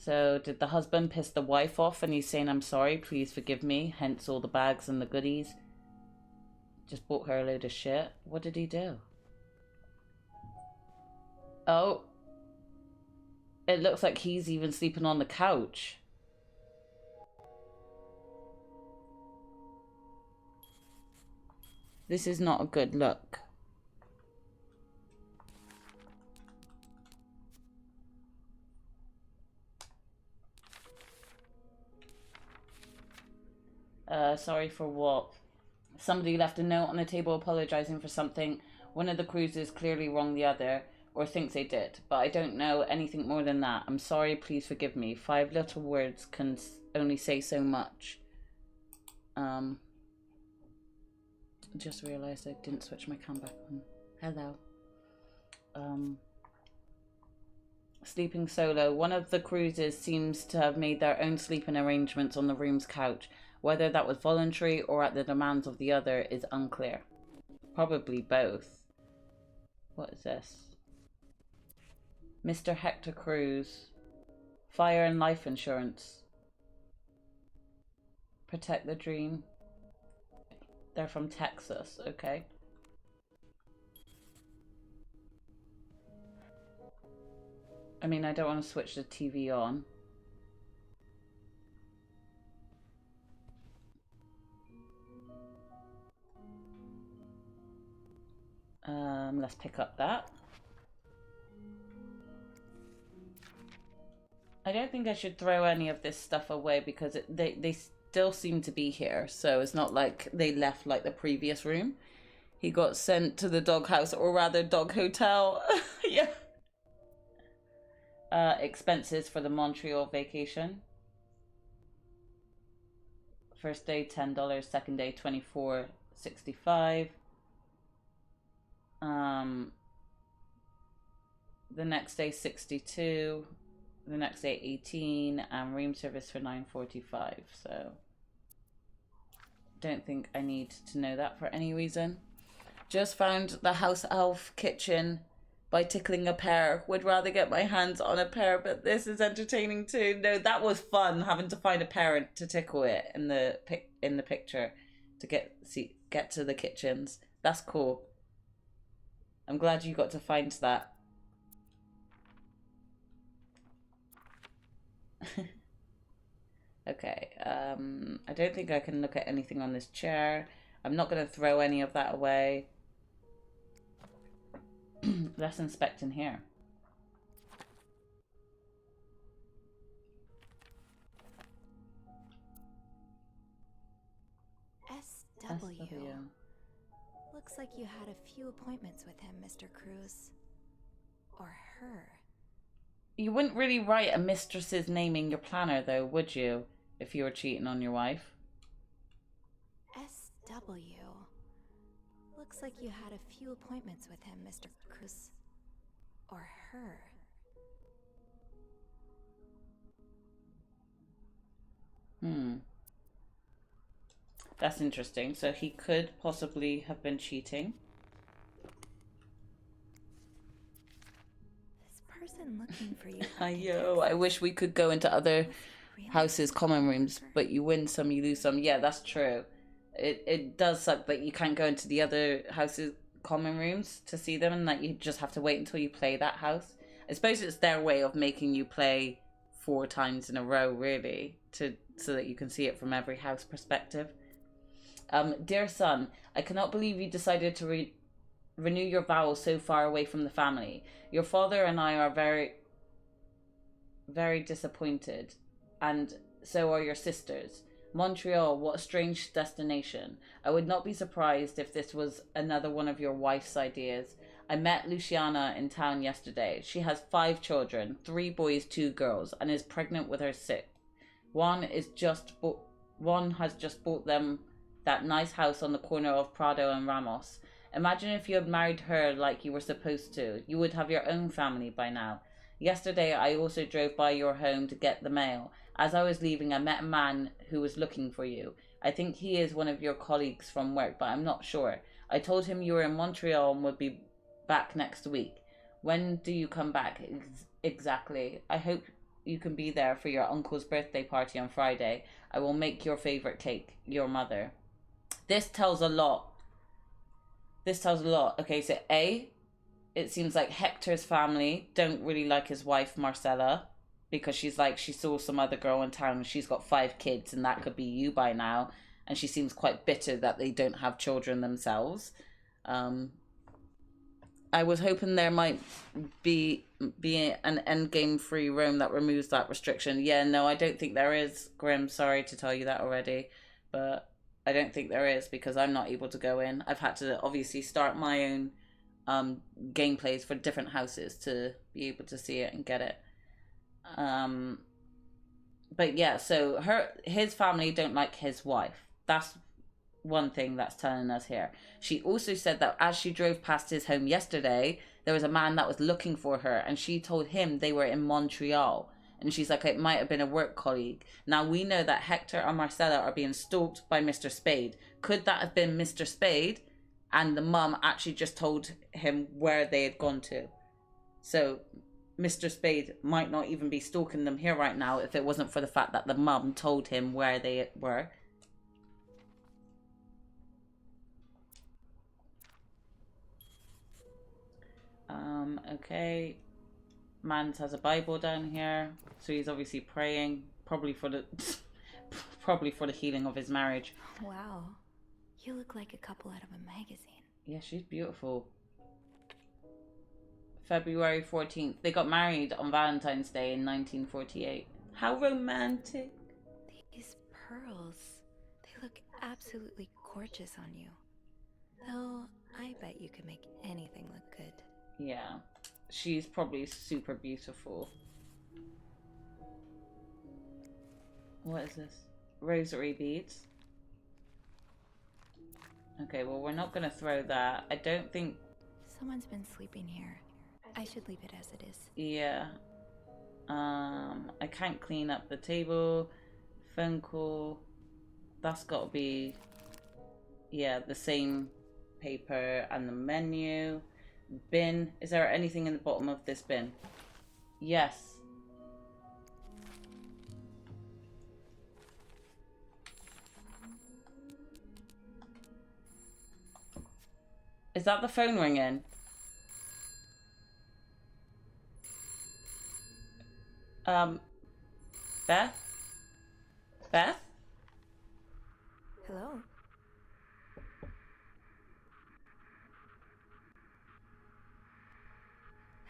So did the husband piss the wife off and he's saying, I'm sorry, please forgive me, hence all the bags and the goodies? Just bought her a load of shit. What did he do? Oh. It looks like he's even sleeping on the couch. This is not a good look. Sorry for what? Somebody left a note on the table apologizing for something. One of the cruisers clearly wronged the other, or thinks they did, but I don't know anything more than that. I'm sorry, please forgive me. 5 little words can only say so much. Just realized I didn't switch my cam back on. Hello. Sleeping solo. One of the cruisers seems to have made their own sleeping arrangements on the room's couch. Whether that was voluntary or at the demands of the other is unclear. Probably both. What is this? Mr. Hector Cruz. Fire and life insurance. Protect the dream. They're from Texas, okay. I mean, I don't want to switch the TV on. Let's pick up that. I don't think I should throw any of this stuff away because they still seem to be here. So it's not like they left like the previous room. He got sent to the doghouse, or rather dog hotel. Yeah. Expenses for the Montreal vacation. First day $10, second day $24.65. The next day 62, the next day 18, and room service for 9.45. So don't think I need to know that for any reason. Just found the house elf kitchen by tickling a pear. Would rather get my hands on a pear, but this is entertaining too. No, that was fun, having to find a parent to tickle it in the picture to get to the kitchens. That's cool. I'm glad you got to find that. Okay, I don't think I can look at anything on this chair. I'm not going to throw any of that away. Let's inspect in here.
SW. Looks like you had a few appointments with him, Mr. Cruz. Or her.
You wouldn't really write a mistress's name in your planner, though, would you? If you were cheating on your wife.
SW. Looks like you had a few appointments with him, Mr. Cruz. Or her.
That's interesting. So he could possibly have been cheating.
Person looking for you.
I wish we could go into other houses' common rooms, but you win some, you lose some. Yeah, that's true. It does suck that you can't go into the other houses' common rooms to see them, and that you just have to wait until you play that house. I suppose it's their way of making you play 4 times in a row, really, so that you can see it from every house perspective. Dear son, I cannot believe you decided to renew your vows so far away from the family. Your father and I are very, very disappointed, and so are your sisters. Montreal, what a strange destination. I would not be surprised if this was another one of your wife's ideas. I met Luciana in town yesterday. She has 5 children, 3 boys, 2 girls, and is pregnant with her 6th. One has just bought them that nice house on the corner of Prado and Ramos. Imagine if you had married her like you were supposed to. You would have your own family by now. Yesterday, I also drove by your home to get the mail. As I was leaving, I met a man who was looking for you. I think he is one of your colleagues from work, but I'm not sure. I told him you were in Montreal and would be back next week. When do you come back exactly? I hope you can be there for your uncle's birthday party on Friday. I will make your favorite cake, your mother. This tells a lot. This tells a lot. Okay, so A, it seems like Hector's family don't really like his wife, Marcella, because she's like, she saw some other girl in town and she's got 5 kids and that could be you by now. And she seems quite bitter that they don't have children themselves. I was hoping there might be an endgame free roam that removes that restriction. Yeah, no, I don't think there is, Grim. Sorry to tell you that already. But I don't think there is because I'm not able to go in. I've had to obviously start my own gameplays for different houses to be able to see it and get it. But yeah, so his family don't like his wife. That's one thing that's telling us here. She also said that as she drove past his home yesterday, there was a man that was looking for her and she told him they were in Montreal. And she's like, it might have been a work colleague. Now we know that Hector and Marcella are being stalked by Mr. Spade. Could that have been Mr. Spade? And the mum actually just told him where they had gone to. So Mr. Spade might not even be stalking them here right now if it wasn't for the fact that the mum told him where they were. Okay. Mans has a Bible down here, so he's obviously praying, probably for the healing of his marriage.
Wow, you look like a couple out of a magazine.
Yeah, she's beautiful. February 14th. They got married on Valentine's Day in 1948. How romantic.
These pearls, they look absolutely gorgeous on you. Though, I bet you could make anything look good.
Yeah, she's probably super beautiful. What is this? Rosary beads. Okay, well, we're not going to throw that. I don't think...
Someone's been sleeping here. I should leave it as it is.
Yeah. I can't clean up the table. Phone call. That's got to be... Yeah, the same paper and the menu. Bin. Is there anything in the bottom of this bin? Yes. Is that the phone ringing? Beth? Beth?
Hello?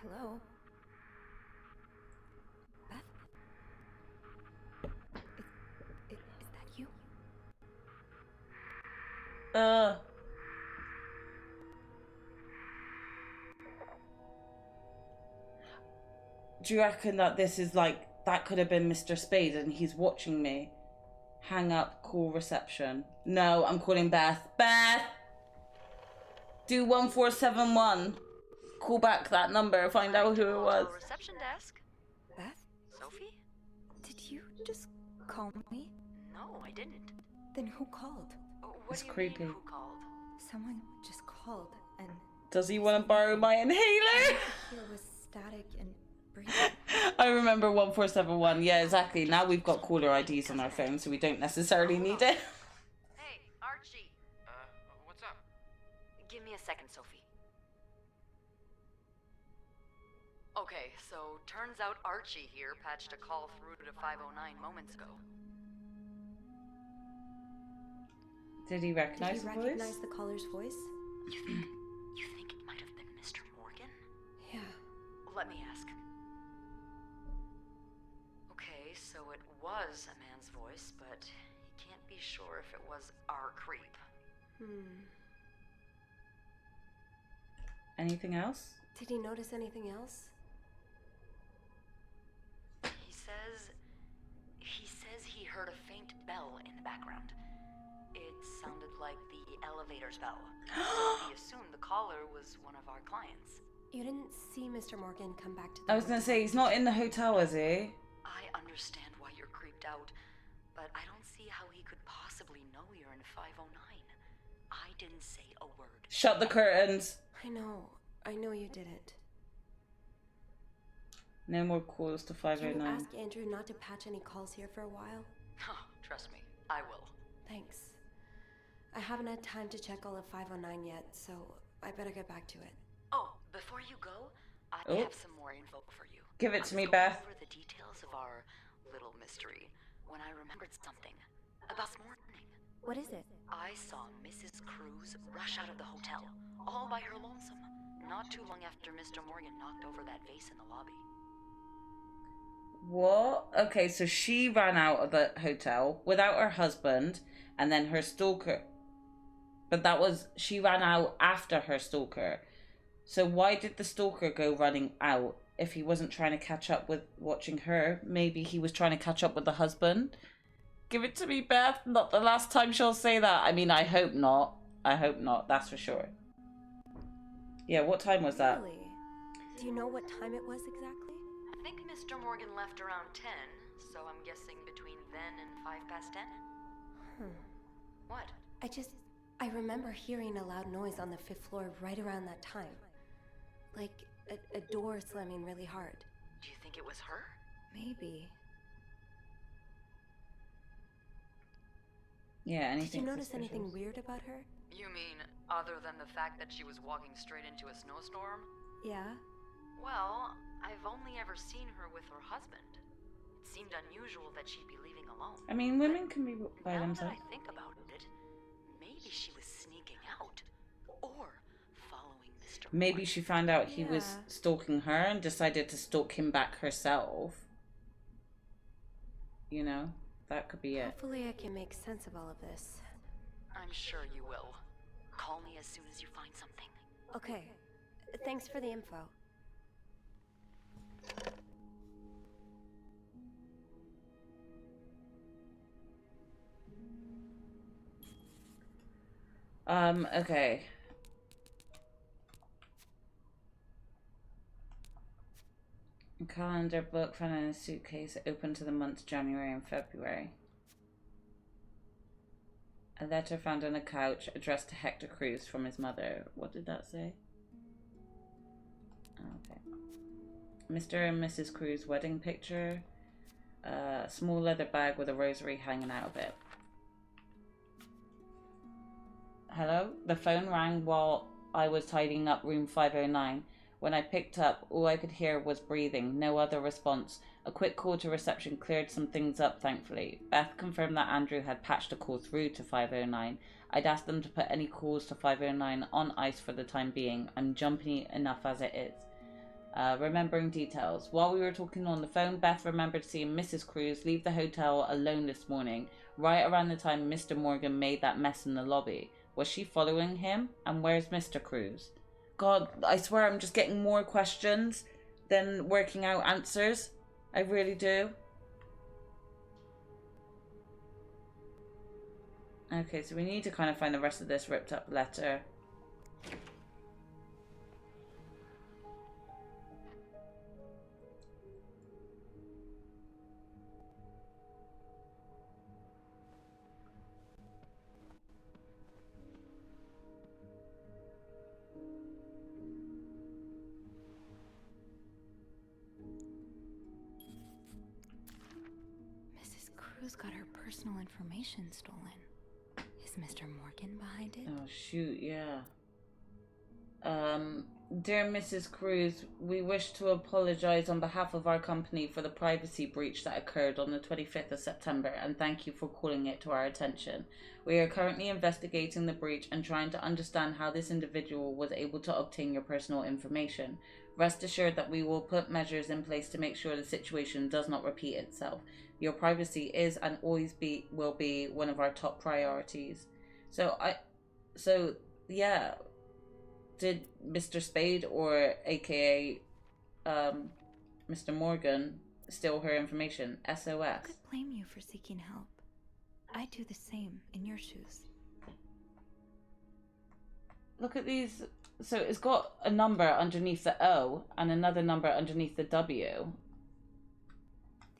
Hello? Beth? Is that you?
Do you reckon that this is like, that could have been Mr. Spade and he's watching me? Hang up, call reception. No, I'm calling Beth. Beth! Do 1471. Call back that number, find out who it was.
Reception desk.
Beth?
Sophie?
Did you just call me?
No, I didn't.
Then who called?
What
It's
do you
creepy.
mean, who called?
Someone just called and...
Does he want to borrow my inhaler?
There was static and breathing.
I remember 1471. Yeah, exactly. Now we've got caller IDs on our phone, so we don't necessarily need it.
Hey, Archie.
What's up?
Give me a second, Sophie. Okay, so turns out Archie here patched a call through to 509 moments ago.
Did he recognize the voice?
Did he recognize the caller's voice?
You think it might have been Mr. Morgan?
Yeah.
Let me ask. Okay, so it was a man's voice, but he can't be sure if it was our creep.
Anything else?
Did he notice anything else?
He says he heard a faint bell in the background. It sounded like the elevator's bell. So he assumed the caller was one of our clients.
You didn't see Mr. Morgan come back to the
I was going to say, he's not in the hotel, is he?
I understand why you're creeped out, but I don't see how he could possibly know you're in 509. I didn't say a word.
Shut the curtains.
I know you didn't.
No more calls to
Can you
509.
ask Andrew not to patch any calls here for a while?
Trust me, I will.
Thanks. I haven't had time to check all of 509 yet, so I better get back to it.
Oh, before you go, I
Oh.
have some more info for you.
Give it to me,
I was going
Beth.
over the details of our little mystery when I remembered something about this morning.
What is it?
I saw Mrs. Cruz rush out of the hotel, all by her lonesome, not too long after Mr. Morgan knocked over that vase in the lobby.
What? Okay, so she ran out of the hotel without her husband, and then her stalker. But she ran out after her stalker. So why did the stalker go running out if he wasn't trying to catch up with watching her? Maybe he was trying to catch up with the husband? Give it to me, Beth. Not the last time she'll say that. I mean, I hope not. I hope not, that's for sure. Yeah, what time was that?
Really? Do you know what time it was exactly?
I think Mr. Morgan left around 10, so I'm guessing between then and 10:05. What?
I remember hearing a loud noise on the 5th floor right around that time. Like a door slamming really hard.
Do you think it was her?
Maybe.
Yeah, anything.
Did you notice
suspicious?
anything weird about her?
You mean, other than the fact that she was walking straight into a snowstorm?
Yeah?
Well, I've only ever seen her with her husband. It seemed unusual that she'd be leaving alone.
I mean, women can be by
Now that
themselves.
I think about it, maybe she was sneaking out. Or following Mr.
Maybe she found out he was
Yeah.
stalking her and decided to stalk him back herself. You know, that could be it.
Hopefully I can make sense of all of this.
I'm sure you will. Call me as soon as you find something.
Okay. Thanks for the info.
Okay. A calendar book found in a suitcase open to the months January and February. A letter found on a couch addressed to Hector Cruz from his mother. What did that say? Okay. Mr. and Mrs. Cruz wedding picture. A small leather bag with a rosary hanging out of it. Hello? The phone rang while I was tidying up room 509. When I picked up, all I could hear was breathing, no other response. A quick call to reception cleared some things up, thankfully. Beth confirmed that Andrew had patched a call through to 509. I'd asked them to put any calls to 509 on ice for the time being. I'm jumpy enough as it is. Remembering details. While we were talking on the phone, Beth remembered seeing Mrs. Cruz leave the hotel alone this morning, right around the time Mr. Morgan made that mess in the lobby. Was she following him? And where's Mr. Cruz? God, I swear I'm just getting more questions than working out answers. I really do. Okay, so we need to kind of find the rest of this ripped up letter.
Mrs. Cruz got her personal information stolen. Is Mr. Morgan behind it?
Oh, shoot, yeah. Dear Mrs. Cruz, we wish to apologize on behalf of our company for the privacy breach that occurred on the 25th of September and thank you for calling it to our attention. We are currently investigating the breach and trying to understand how this individual was able to obtain your personal information. Rest assured that we will put measures in place to make sure the situation does not repeat itself. Your privacy is and always will be one of our top priorities. So yeah. Did Mr. Spade or aka Mr. Morgan steal her information? SOS.
Who could blame you for seeking help? I'd do the same in your shoes.
Look at these. So it's got a number underneath the O and another number underneath the W.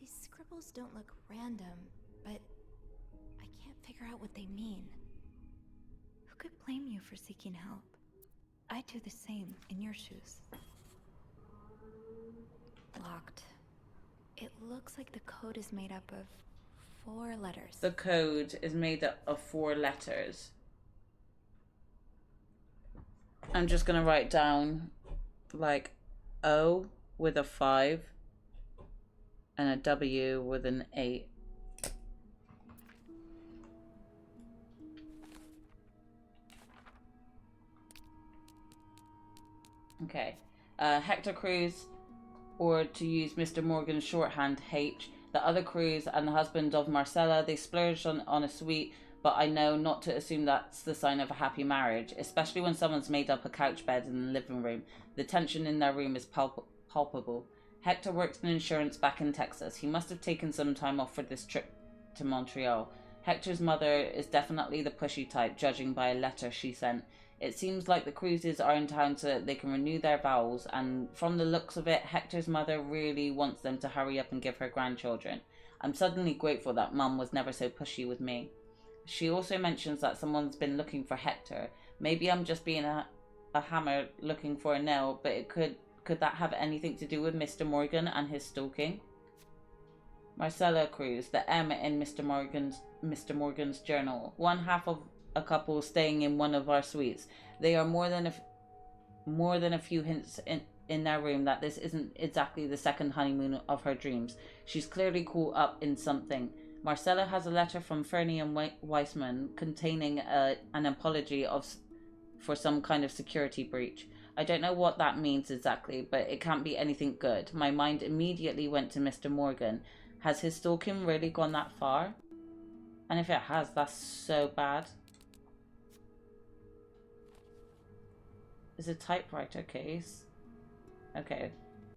These scribbles don't look random, but I can't figure out what they mean. Who could blame you for seeking help? I'd do the same in your shoes. Locked. It looks like the code is made up of 4 letters.
The code is made up of 4 letters. I'm just gonna write down like O with a 5 and a W with an 8. Okay. Hector Cruz, or to use Mr. Morgan's shorthand, H. The other Cruz and the husband of Marcella, they splurged on a suite, but I know not to assume that's the sign of a happy marriage, especially when someone's made up a couch bed in the living room. The tension in their room is palpable. Hector works in insurance back in Texas. He must have taken some time off for this trip to Montreal. Hector's mother is definitely the pushy type, judging by a letter she sent. It seems like the Cruzes are in town so that they can renew their vows, and from the looks of it, Hector's mother really wants them to hurry up and give her grandchildren. I'm suddenly grateful that Mum was never so pushy with me. She also mentions that someone's been looking for Hector. Maybe I'm just being a hammer looking for a nail, but it could that have anything to do with Mr. Morgan and his stalking? Marcella Cruz, the M in Mr. Morgan's journal. One half of a couple staying in one of our suites. They are more than a few hints in their room that this isn't exactly the second honeymoon of her dreams. She's clearly caught up in something. Marcella has a letter from Fernie and Weissman containing an apology for some kind of security breach. I don't know what that means exactly, but it can't be anything good. My mind immediately went to Mr. Morgan. Has his stalking really gone that far? And if it has, that's so bad. Is a typewriter case. Okay.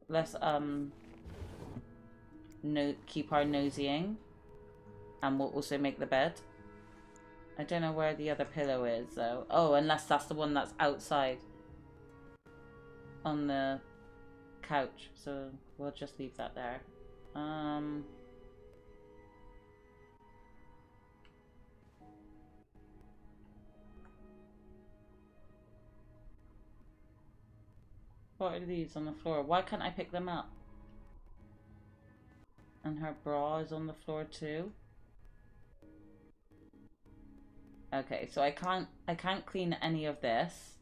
Let's keep our nosying. And we'll also make the bed. I don't know where the other pillow is though. Oh, unless that's the one that's outside on the couch. So we'll just leave that there. What are these on the floor? Why can't I pick them up? And her bra is on the floor too. Okay, so I can't clean any of this.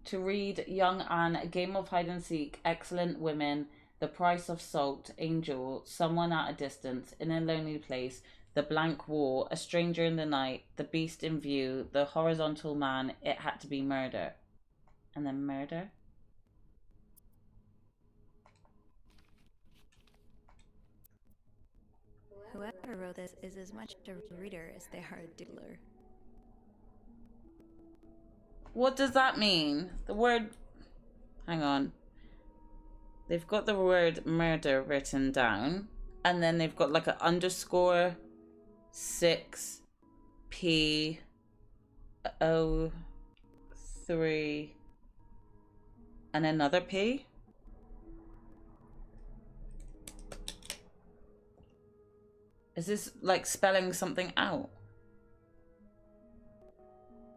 To read Young Anne, A Game of Hide and Seek, Excellent Women, The Price of Salt, Angel, Someone at a Distance, In a Lonely Place, The Blank Wall, A Stranger in the Night, The Beast in View, The Horizontal Man, It Had to Be Murder. And then murder.
Whoever wrote this is as much a reader as they are a doodler.
What does that mean? The word... Hang on. They've got the word murder written down. And then they've got like an underscore 6 P O 3 and another P. Is this like spelling something out?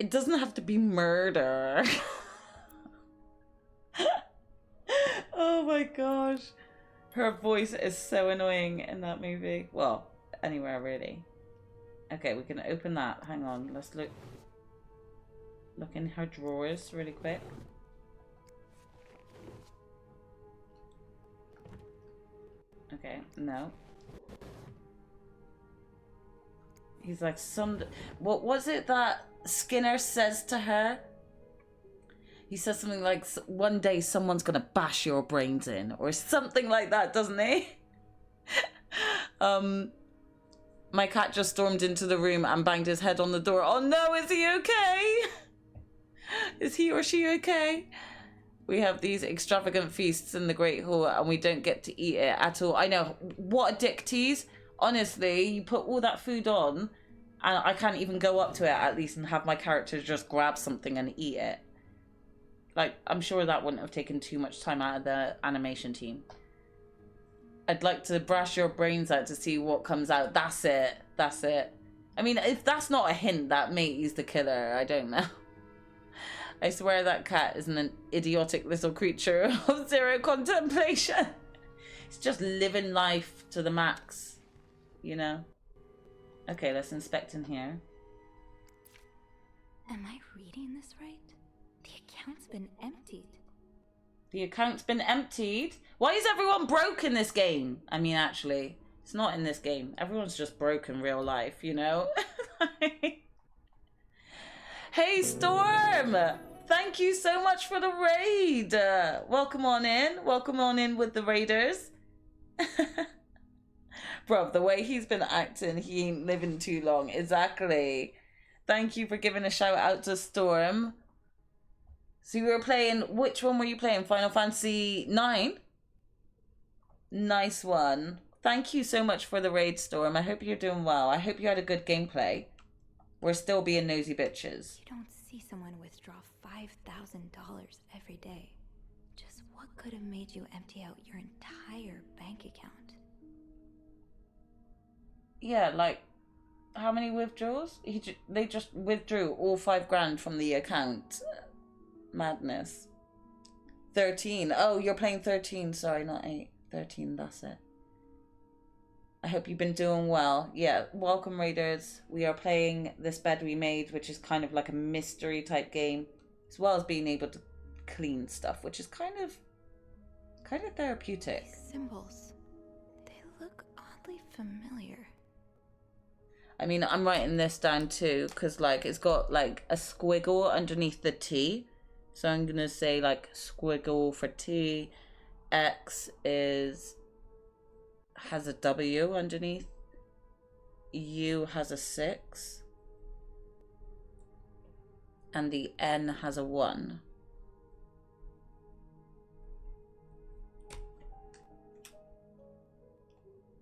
It doesn't have to be murder. Oh my gosh. Her voice is so annoying in that movie. Well, anywhere really. Okay, we can open that. Hang on, let's look in her drawers really quick. Okay, no. He's like, what was it that Skinner says to her? He says something like, one day someone's gonna bash your brains in, or something like that, doesn't he? My cat just stormed into the room and banged his head on the door. Oh no, is he okay? Is he or she okay? We have these extravagant feasts in the Great Hall and we don't get to eat it at all. I know, what a dick tease. Honestly, you put all that food on and I can't even go up to it at least and have my character just grab something and eat it. Like, I'm sure that wouldn't have taken too much time out of the animation team. I'd like to brush your brains out to see what comes out. That's it. That's it. I mean, if that's not a hint that Matey's the killer, I don't know. I swear that cat isn't an idiotic little creature of zero contemplation. It's just living life to the max, you know? Okay, let's inspect in here.
Am I reading this right? The account's been emptied.
The account's been emptied? Why is everyone broke in this game? I mean, actually, it's not in this game. Everyone's just broke in real life, you know? Hey, Storm! Thank you so much for the raid! Welcome on in. Welcome on in with the raiders. Bro, the way he's been acting, he ain't living too long. Exactly. Thank you for giving a shout out to Storm. So you were playing, which one were you playing? Final Fantasy 9? Nice one. Thank you so much for the raid, Storm. I hope you're doing well. I hope you had a good gameplay. We're still being nosy bitches.
You don't see someone withdraw $5,000 every day. Just what could have made you empty out your entire bank account?
Yeah, like, how many withdrawals? They just withdrew all 5 grand from the account. Madness. 13. Oh, you're playing 13. Sorry, not 8. 13, that's it. I hope you've been doing well. Yeah, welcome raiders. We are playing This Bed We Made, which is kind of like a mystery type game, as well as being able to clean stuff, which is kind of therapeutic.
These symbols, they look oddly familiar.
I mean, I'm writing this down too, because like it's got like a squiggle underneath the T. So I'm gonna say like squiggle for T. X has a W underneath. U has a 6. And the N has a 1.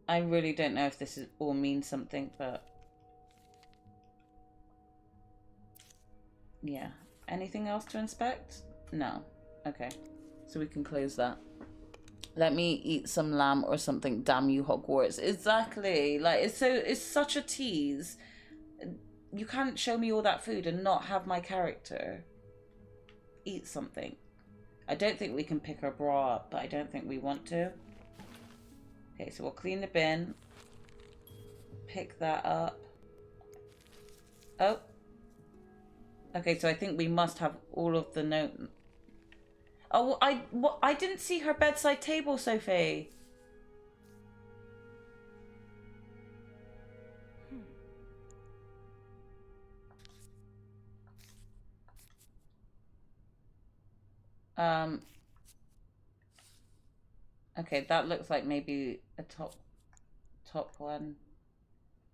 I really don't know if this all means something, but yeah. Anything else to inspect? No. Okay. So we can close that. Let me eat some lamb or something. Damn you, Hogwarts. Exactly. Like, it's such a tease. You can't show me all that food and not have my character eat something. I don't think we can pick our bra up, but I don't think we want to. Okay, so we'll clean the bin. Pick that up. Oh. Okay, so I think we must have all of the note. Oh, I didn't see her bedside table, Sophie. Okay, that looks like maybe a top one.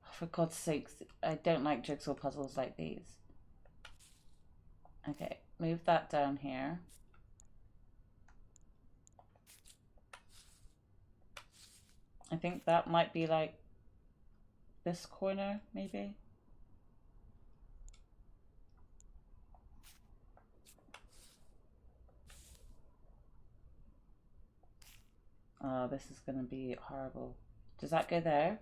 Oh, for God's sakes, I don't like jigsaw puzzles like these. Okay, move that down here. I think that might be like this corner, maybe. Oh, this is gonna be horrible. Does that go there?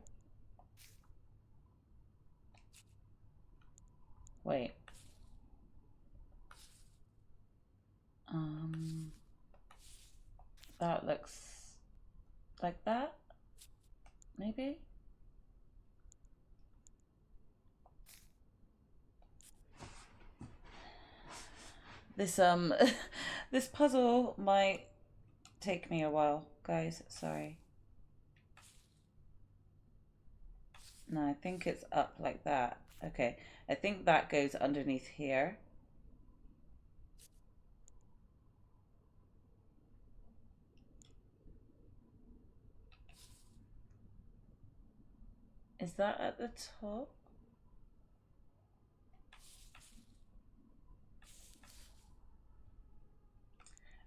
Wait. That looks like that. Maybe? This this puzzle might take me a while, guys. Sorry. No, I think it's up like that. Okay, I think that goes underneath here. Is that at the top?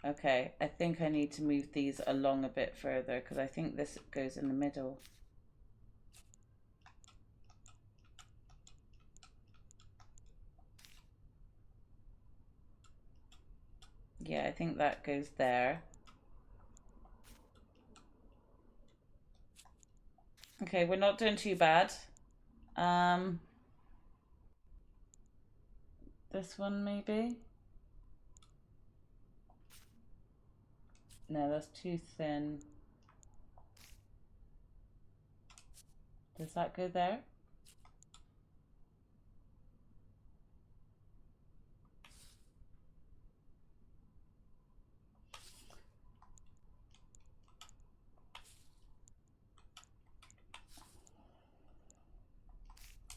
Okay, I think I need to move these along a bit further because I think this goes in the middle. Yeah, I think that goes there. Okay, we're not doing too bad. This one maybe? No, that's too thin. Does that go there?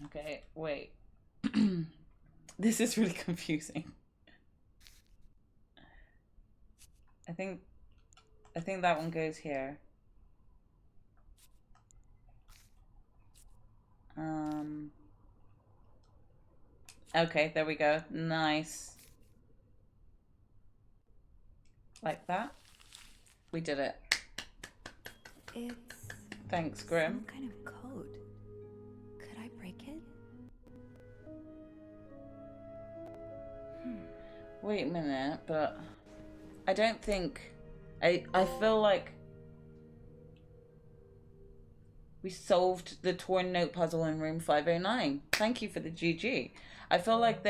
Okay, wait. This is really confusing. I think that one goes here. Okay, there we go. Nice. Like that. We did it.
It's
Thanks, Grim.
some kind of code. Could I break it?
Wait a minute, but I don't think I feel like we solved the torn note puzzle in room 509. Thank you for the GG. I feel like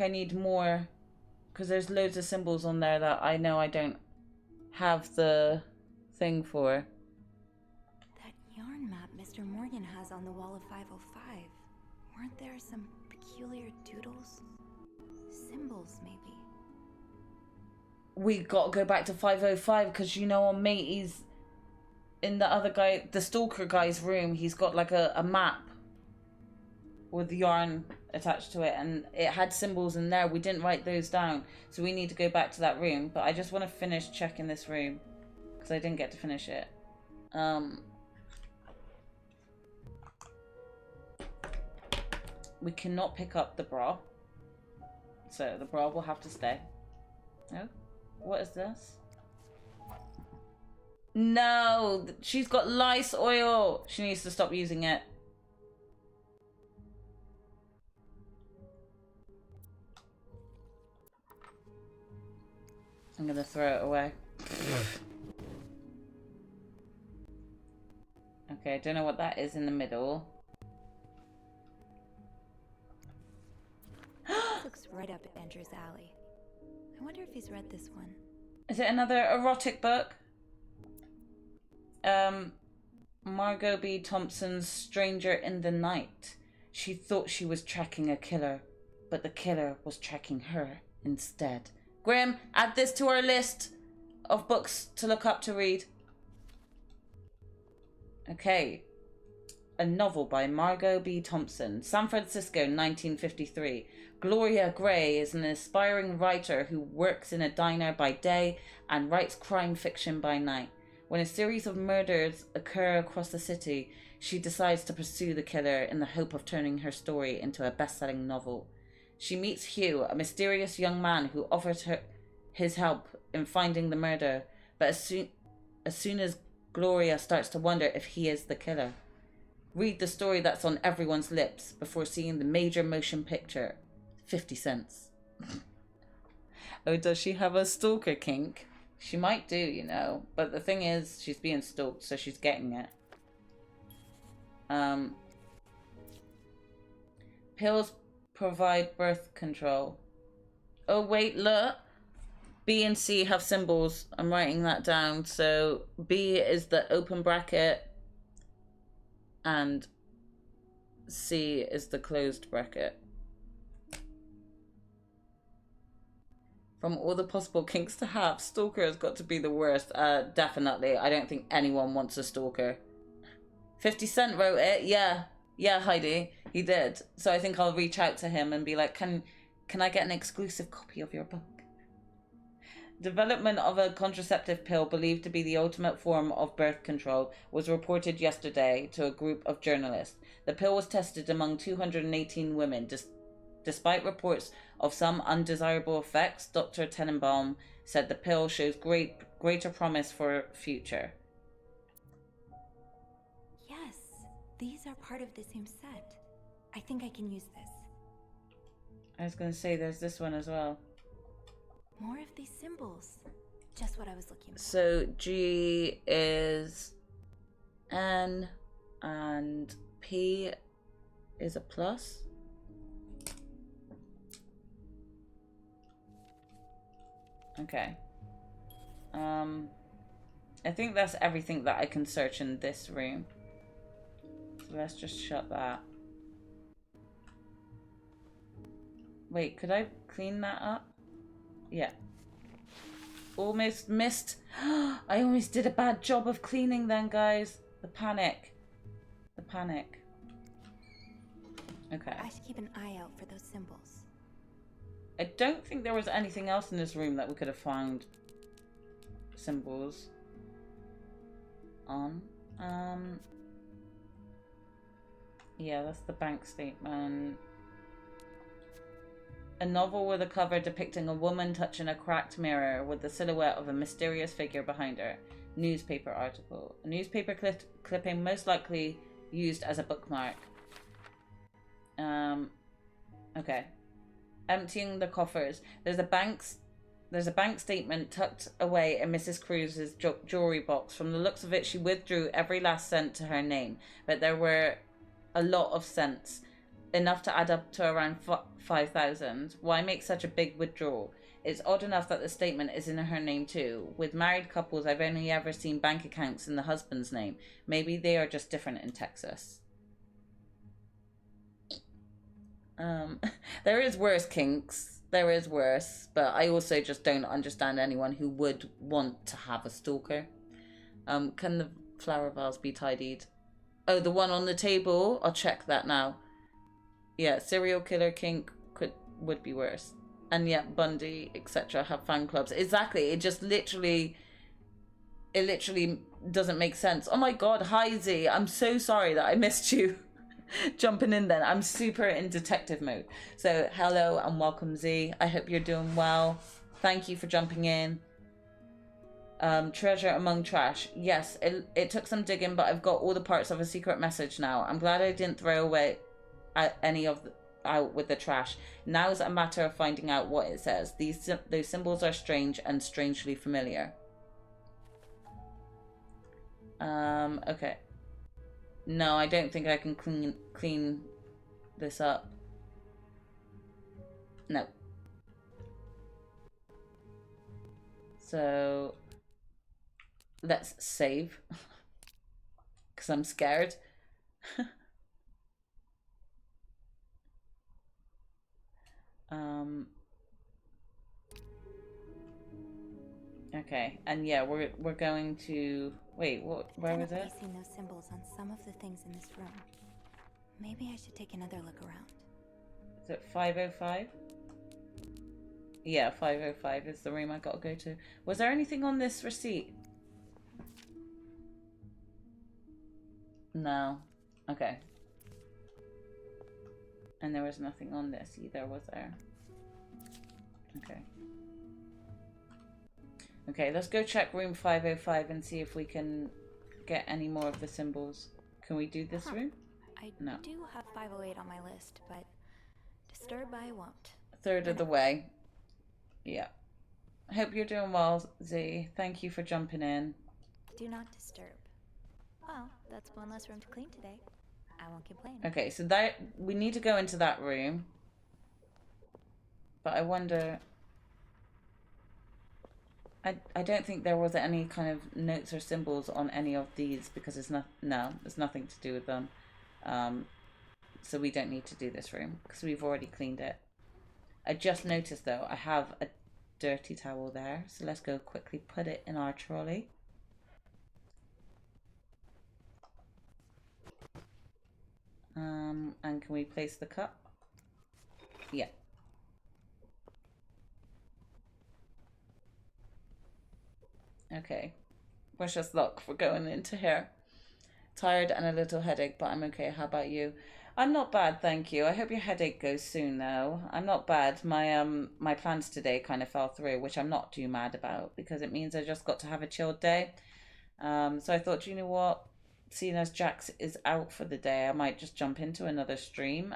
I need more, because there's loads of symbols on there that I know I don't have the thing for.
That yarn map Mr. Morgan has on the wall of 505. Weren't there some peculiar doodles? Symbols, maybe.
We got to go back to 505 because, you know, on Matey's, in the other guy, the stalker guy's room, he's got like a map with yarn attached to it, and it had symbols in there. We didn't write those down, so we need to go back to that room. But I just want to finish checking this room because I didn't get to finish it. We cannot pick up the bra, so the bra will have to stay. Oh, what is this? No, she's got lice oil. She needs to stop using it. I'm gonna throw it away. Okay, I don't know what that is in the middle.
Looks right up Andrew's alley. I wonder if he's read this one.
Is it another erotic book? Margot B. Thompson's Stranger in the Night. She thought she was tracking a killer, but the killer was tracking her instead. Grim, add this to our list of books to look up to read. Okay. A novel by Margot B. Thompson, San Francisco, 1953. Gloria Gray is an aspiring writer who works in a diner by day and writes crime fiction by night. When a series of murders occur across the city, she decides to pursue the killer in the hope of turning her story into a best-selling novel. She meets Hugh, a mysterious young man who offers her his help in finding the murder, but as soon as Gloria starts to wonder if he is the killer. Read the story that's on everyone's lips before seeing the major motion picture. 50 cents. Oh, does she have a stalker kink? She might do, you know. But the thing is, she's being stalked, so she's getting it. Pills provide birth control. Oh, wait, look. B and C have symbols. I'm writing that down. So B is the open bracket and C is the closed bracket. From all the possible kinks to have, stalker has got to be the worst. Definitely. I don't think anyone wants a stalker. 50 Cent wrote it. Yeah. Yeah, Heidi. He did. So I think I'll reach out to him and be like, can I get an exclusive copy of your book? Development of a contraceptive pill believed to be the ultimate form of birth control was reported yesterday to a group of journalists. The pill was tested among 218 women. Despite reports of some undesirable effects, Dr. Tenenbaum said the pill shows greater promise for future.
Yes, these are part of the same set. I think I can use this.
I was going to say there's this one as well.
More of these symbols. Just what I was looking for.
So G is N and P is a plus. Okay. I think that's everything that I can search in this room. So let's just shut that. Wait, could I clean that up? Yeah. Almost missed. I almost did a bad job of cleaning then, guys. The panic. The panic. Okay.
I should keep an eye out for those symbols.
I don't think there was anything else in this room that we could have found symbols on. Yeah, that's the bank statement. A novel with a cover depicting a woman touching a cracked mirror with the silhouette of a mysterious figure behind her. Newspaper article. A newspaper clipping most likely used as a bookmark. Okay. Emptying the coffers. There's a bank statement tucked away in Mrs. Cruz's jewelry box. From the looks of it, she withdrew every last cent to her name, but there were a lot of cents, enough to add up to around 5,000. Why make such a big withdrawal? It's odd enough that the statement is in her name too. With married couples, I've only ever seen bank accounts in the husband's name. Maybe they are just different in Texas. There is worse kinks. There is worse, but I also just don't understand anyone who would want to have a stalker. Can the flower vase be tidied? Oh, the one on the table? I'll check that now. Yeah, serial killer kink would be worse. And yet Bundy, etc. have fan clubs. Exactly. It literally doesn't make sense. Oh my god, hi Z. I'm so sorry that I missed you jumping in then. I'm super in detective mode. So hello and welcome Z. I hope you're doing well. Thank you for jumping in. Treasure among trash. Yes, it took some digging, but I've got all the parts of a secret message now. I'm glad I didn't throw away any of out with the trash. Now is a matter of finding out what it says. Those symbols are strange and strangely familiar. Okay. No, I don't think I can clean this up. No. So let's save. Because I'm scared. Okay, and yeah, we're going to wait. Where was it?
I've seen those symbols on some of the things in this room. Maybe I should take another look around.
Is it 505? Yeah, 505 is the room I gotta go to. Was there anything on this receipt? No. Okay. And there was nothing on this either, was there? Okay. Okay, let's go check room 505 and see if we can get any more of the symbols. Can we do this room?
I
No.
do have 508 on my list, but disturb I won't.
Third of the way. Yeah. I hope you're doing well, Z. Thank you for jumping in.
Do not disturb. Well, that's one less room to clean today. I won't complain.
Okay, so that we need to go into that room. But I wonder... I don't think there was any kind of notes or symbols on any of these because it's not... No, there's nothing to do with them. So we don't need to do this room because we've already cleaned it. I just noticed though, I have a dirty towel there. So let's go quickly put it in our trolley. And can we place the cup? Yeah. Okay. Wish us luck for going into here. Tired and a little headache, but I'm okay. How about you? I'm not bad, thank you. I hope your headache goes soon though. I'm not bad. My plans today kind of fell through, which I'm not too mad about because it means I just got to have a chilled day. So I thought, you know what? Seeing as Jax is out for the day, I might just jump into another stream.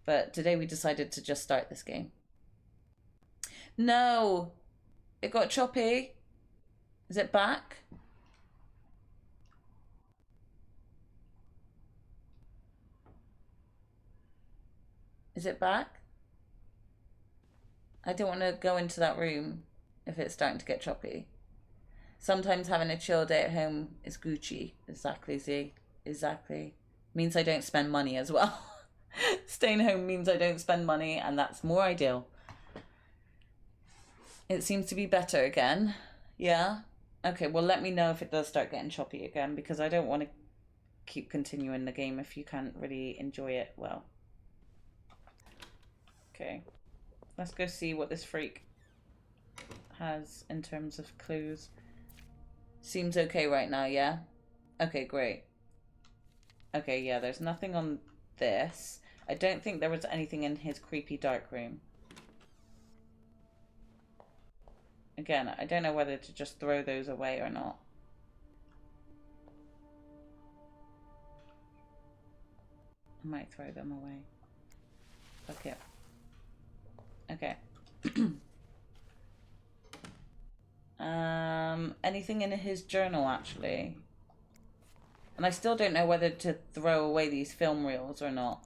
But today we decided to just start this game. No! It got choppy. Is it back? Is it back? I don't want to go into that room if it's starting to get choppy. Sometimes having a chill day at home is Gucci. Exactly, Z. Exactly. Means I don't spend money as well. Staying home means I don't spend money, and that's more ideal. It seems to be better again. Yeah? Okay, well let me know if it does start getting choppy again, because I don't want to keep continuing the game if you can't really enjoy it well. Okay. Let's go see what this freak has in terms of clues. Seems okay right now, yeah? Okay, great. Okay, yeah, there's nothing on this. I don't think there was anything in his creepy dark room. Again, I don't know whether to just throw those away or not. I might throw them away. Okay. Okay. Anything in his journal, actually? And I still don't know whether to throw away these film reels or not.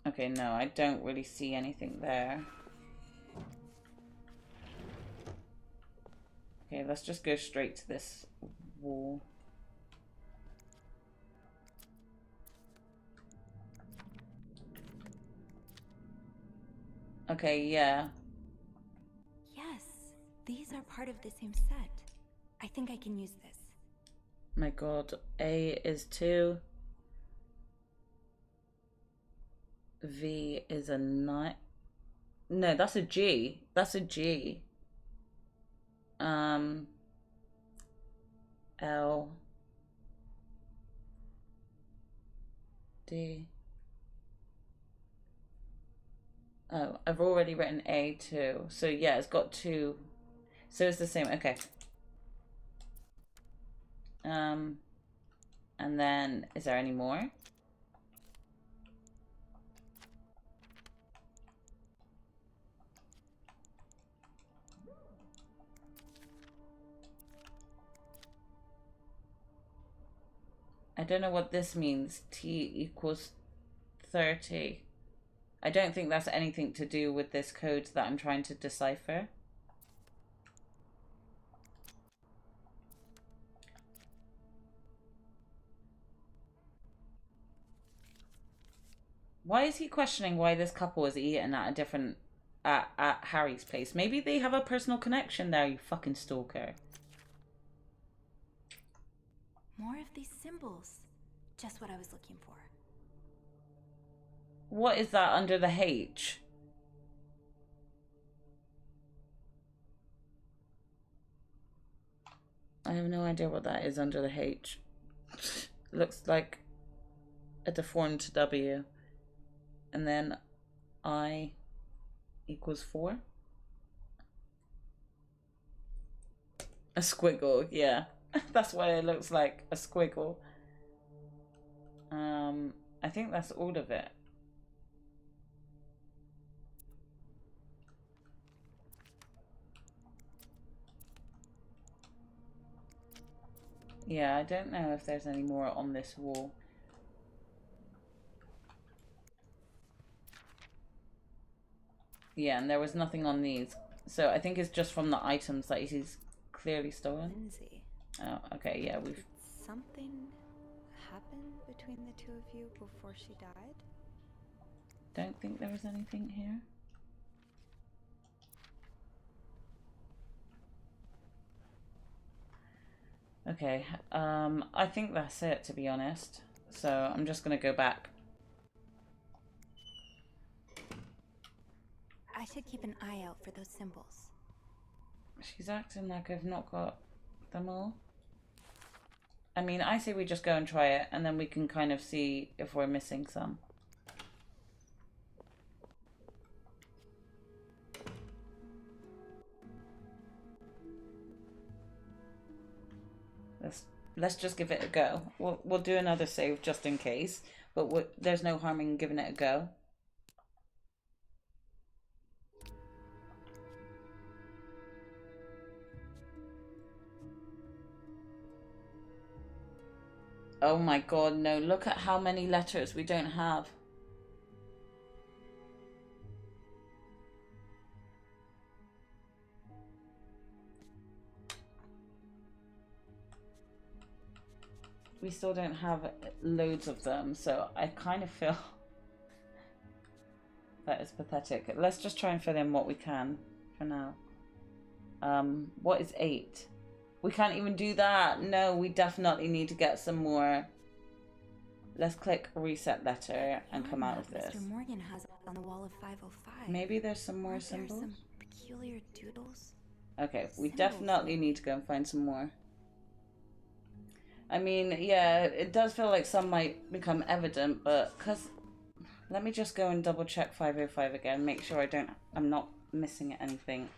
Okay, no, I don't really see anything there. Okay, let's just go straight to this wall. Okay, yeah.
Yes, these are part of the same set. I think I can use this.
My god, A is 2. V is a 9. No, that's a G. That's a G. L. D. Oh, I've already written A2. So yeah, it's got 2. So it's the same. Okay. And then, is there any more? I don't know what this means. T equals 30. I don't think that's anything to do with this code that I'm trying to decipher. Why is he questioning why this couple is eating at a different... at Harry's place? Maybe they have a personal connection there, you fucking stalker.
More of these symbols. Just what I was looking for.
What is that under the H? I have no idea what that is under the H. Looks like a deformed W. And then I equals 4. A squiggle, yeah. That's why it looks like a squiggle. I think that's all of it. Yeah, I don't know if there's any more on this wall. Yeah, and there was nothing on these. So I think it's just from the items that he's clearly stolen.
Lindsay.
Oh, okay, yeah, we've...
Did something happen between the two of you before she died?
Don't think there was anything here. Okay, I think that's it, to be honest. So I'm just gonna go back.
I should keep an eye out for those symbols.
She's acting like I've not got them all. I mean, I say we just go and try it, and then we can kind of see if we're missing some. Let's just give it a go. We'll do another save just in case, but there's no harm in giving it a go. Oh my god, no. Look at how many letters we don't have. We still don't have loads of them, so I kind of feel that is pathetic. Let's just try and fill in what we can for now. What is 8? We can't even do that. No, we definitely need to get some more. Let's click reset letter and come out of this.
Mr. Morgan has on the wall of 505.
Maybe there's some more
Aren't there
symbols?
some peculiar doodles?
Okay, we definitely need to go and find some more. I mean, yeah, it does feel like some might become evident, but let me just go and double check 505 again, make sure I'm not missing anything.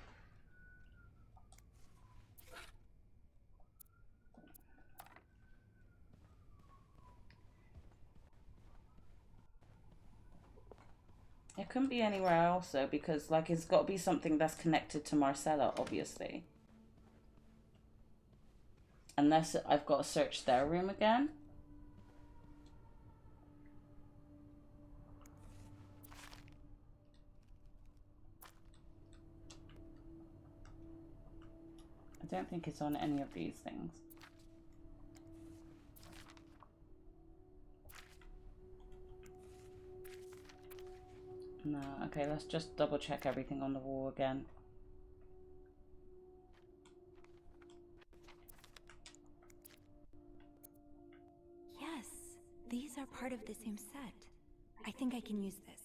It couldn't be anywhere else though, because like it's got to be something that's connected to Marcella, obviously. Unless I've got to search their room again. I don't think it's on any of these things. No, okay, let's just double check everything on the wall again.
Yes, these are part of the same set. I think I can use this.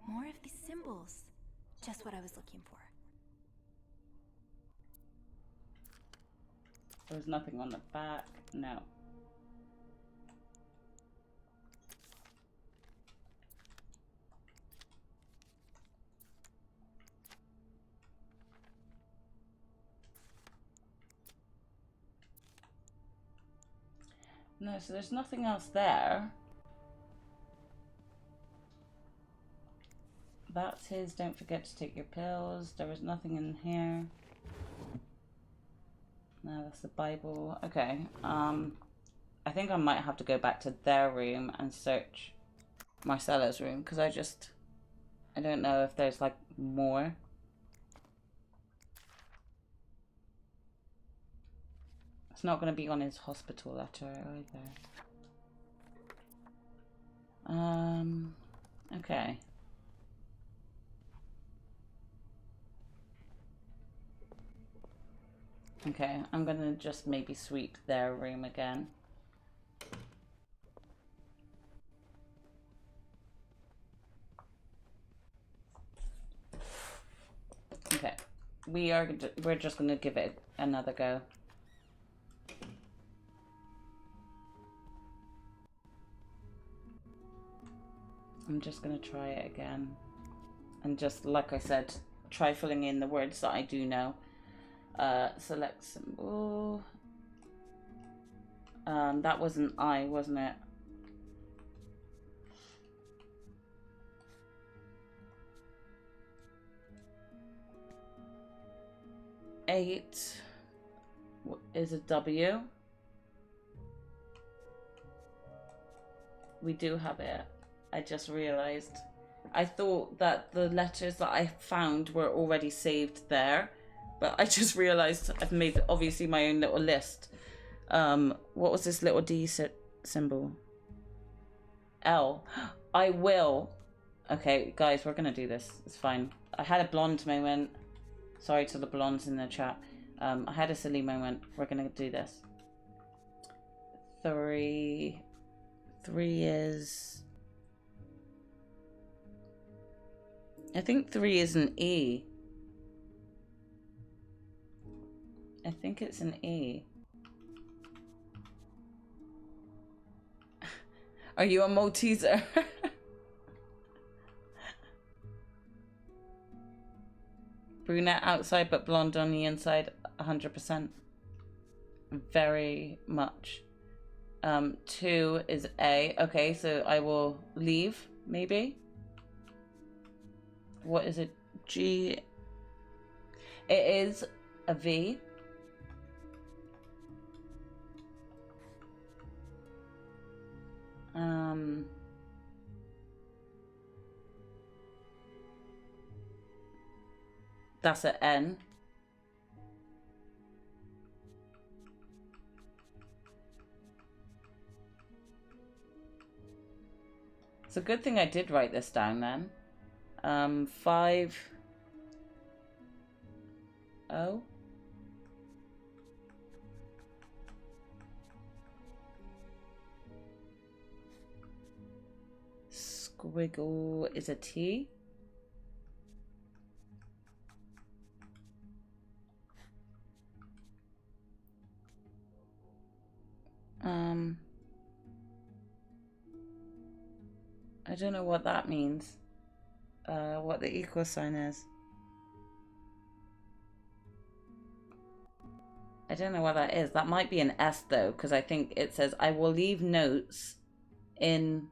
More of these symbols. Just what I was looking for.
There's nothing on the back. No. No, so there's nothing else there. That's his, don't forget to take your pills. There was nothing in here. No, that's the Bible. Okay, I think I might have to go back to their room and search Marcella's room, because I don't know if there's like more. It's not going to be on his hospital letter either. Okay. Okay, I'm gonna just maybe sweep their room again. Okay, we're just gonna give it another go. I'm just gonna try it again, and just like I said, try filling in the words that I do know. Select symbol. That was an I, wasn't it? Eight is a W. We do have it. I just realized. I thought that the letters that I found were already saved there. But I just realized I've made obviously my own little list. What was this little D symbol? L. I will. Okay, guys, we're gonna do this. It's fine. I had a blonde moment. Sorry to the blondes in the chat. I had a silly moment. We're gonna do this. 3 is... I think 3 is an E. I think it's an E. Are you a Malteser? Brunette outside but blonde on the inside, 100%. Very much. 2 is A. Okay, so I will leave, maybe. What is it? G. It is a V. That's an N. It's a good thing I did write this down then. 5 O. Squiggle is a T. I don't know what that means. What the equal sign is. I don't know what that is. That might be an S though, because I think it says I will leave notes in.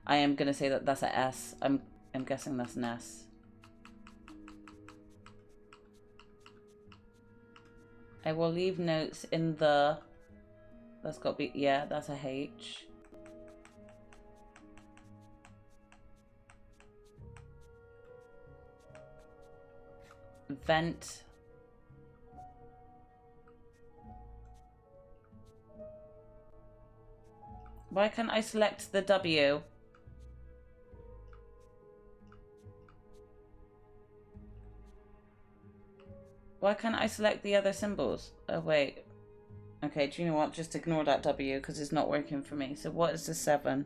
I am gonna say that that's a S. I'm guessing that's an S. I will leave notes in the. That's got to be, yeah, that's a H. Vent. Why can't I select the W? Why can't I select the other symbols? Oh, wait. Okay, do you know what? Just ignore that W because it's not working for me. So what is the 7?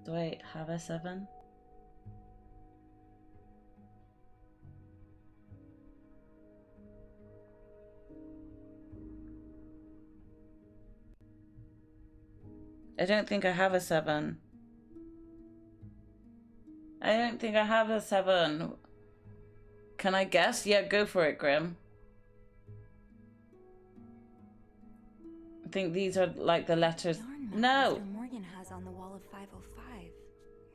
Do I have a 7? I don't think I have a 7. I don't think I have a 7. Can I guess? Yeah, go for it, Grim. I think these are like the letters. No!
Mr. Morgan has on the wall of 505.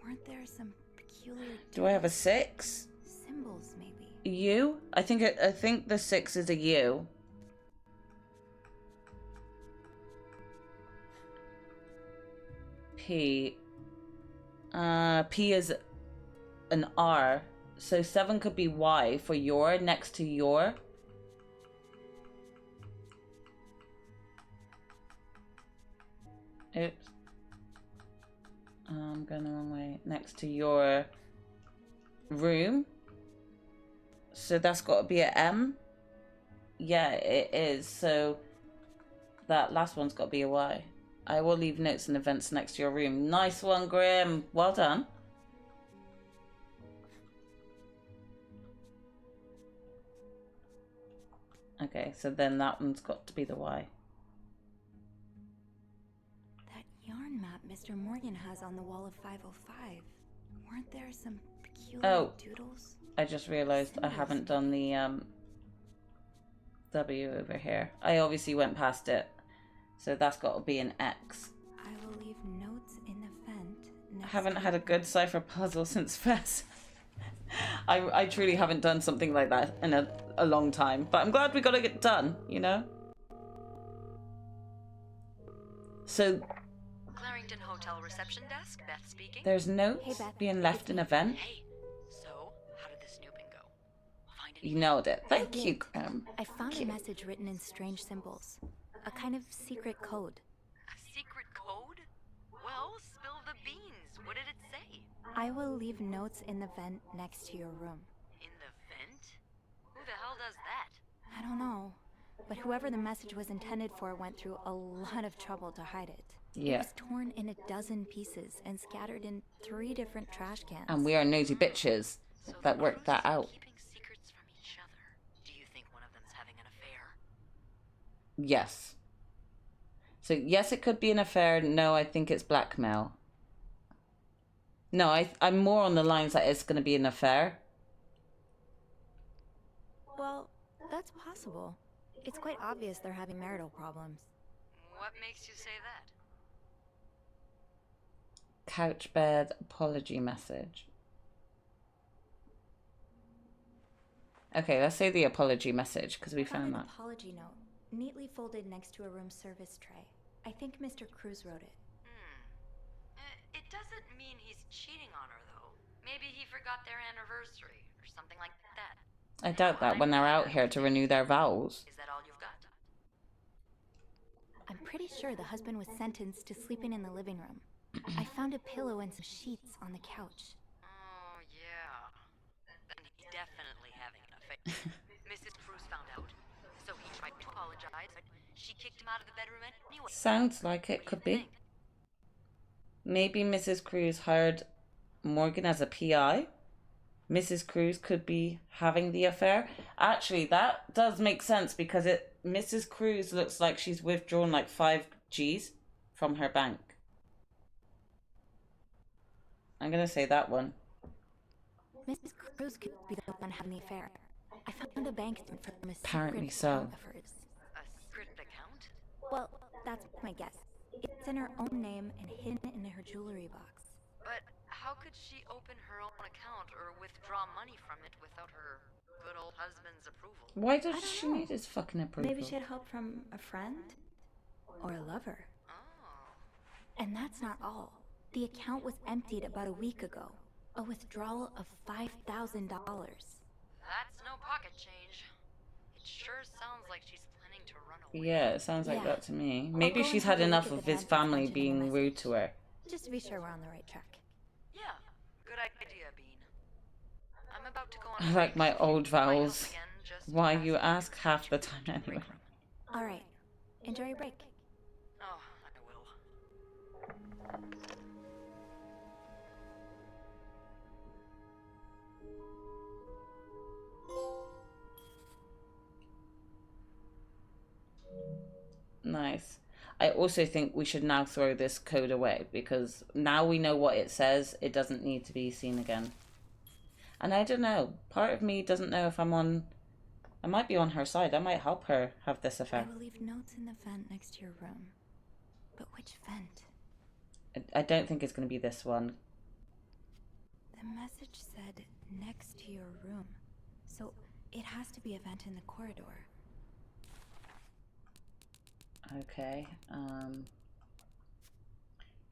Weren't there some peculiar...
Do I have a 6?
Symbols, maybe.
U? I think the 6 is a U. P. P is an R. So 7 could be Y for your, next to your. Oops. I'm going the wrong way. Next to your room. So that's got to be an M. Yeah, it is. So that last one's got to be a Y. I will leave notes and events next to your room. Nice one, Grim. Well done. Okay, so then that one's got to be the Y.
That yarn map Mr. Morgan has on the wall of 505. Weren't there some peculiar doodles?
I just realized I haven't done the W over here. I obviously went past it. So that's got to be an X.
I will leave notes in the vent.
I haven't had a good cipher puzzle since Fest. I truly haven't done something like that in a long time. But I'm glad we got it done, you know? So...
Clarrington Hotel reception desk, Beth speaking.
There's notes being left in a vent.
Hey, so how did the snooping go?
You nailed it. Thank you, Graham.
I found a message written in strange symbols. A kind of secret code.
A secret code? Well, spill the beans. What did it say?
I will leave notes in the vent next to your room.
In the vent? Who the hell does that?
I don't know. But whoever the message was intended for went through a lot of trouble to hide it.
Yeah.
It was torn in a dozen pieces and scattered in 3 different trash cans.
And we are nosy bitches that worked that out.
Keeping secrets from each other. Do you think one of them's having an affair?
Yes. So yes, it could be an affair. No, I think it's blackmail. No, I'm more on the lines that it's going to be an affair.
Well, that's possible. It's quite obvious they're having marital problems.
What makes you say that?
Couch bed apology message. Okay, let's say the apology message because we
I found
found
an
that.
apology note, neatly folded next to a room service tray. I think Mr. Cruz wrote it.
It doesn't mean he's cheating on her, though. Maybe he forgot their anniversary or something like that.
I doubt that when they're out here to renew their vows.
Is that all you've got?
I'm pretty sure the husband was sentenced to sleeping in the living room. I found a pillow and some sheets on the couch.
Oh, yeah. Then he's definitely having an affair. Mrs. Cruz found out, so he tried to apologize, but she kicked him out of the bedroom anyway.
Sounds like it could be. Maybe Mrs. Cruz hired Morgan as a PI. Mrs. Cruz could be having the affair. Actually, that does make sense because Mrs. Cruz looks like she's withdrawn like 5 G's from her bank. I'm gonna say that one.
Mrs. Cruz could be the one having the affair. I found a bank statement from a
Apparently
secret
so.
account of hers.
A secret account?
Well, that's my guess. It's in her own name and hidden in her jewelry box.
But how could she open her own account or withdraw money from it without her good old husband's approval?
Why does she need his fucking approval?
Maybe she had help from a friend or a lover.
Oh.
And that's not all. The account was emptied about a week ago. A withdrawal of $5,000.
That's no pocket change. It sure sounds like she's planning to run away.
Yeah, it sounds like
Yeah.
that to me.
I'll
Maybe
go
she's
and have
had
a look
enough
at the
of his
bank
family
mentioned in the
being rude to her.
Just to be sure we're on the right track.
Yeah, good idea, Bean. I'm about to go on
I
a
like
break,
my
so
old
if you need my help
vowels.
again, just
Why
ask
you
me.
ask half the time anyway.
All right. Enjoy your break.
Oh, I will.
Nice. I also think we should now throw this code away because now we know what it says. It doesn't need to be seen again. And I don't know. Part of me doesn't know if I'm on... I might be on her side. I might help her have this
I
affair.
will leave notes in the vent next to your room. But which vent?
I don't think it's going to be this one.
The message said next to your room. So it has to be a vent in the corridor.
Okay.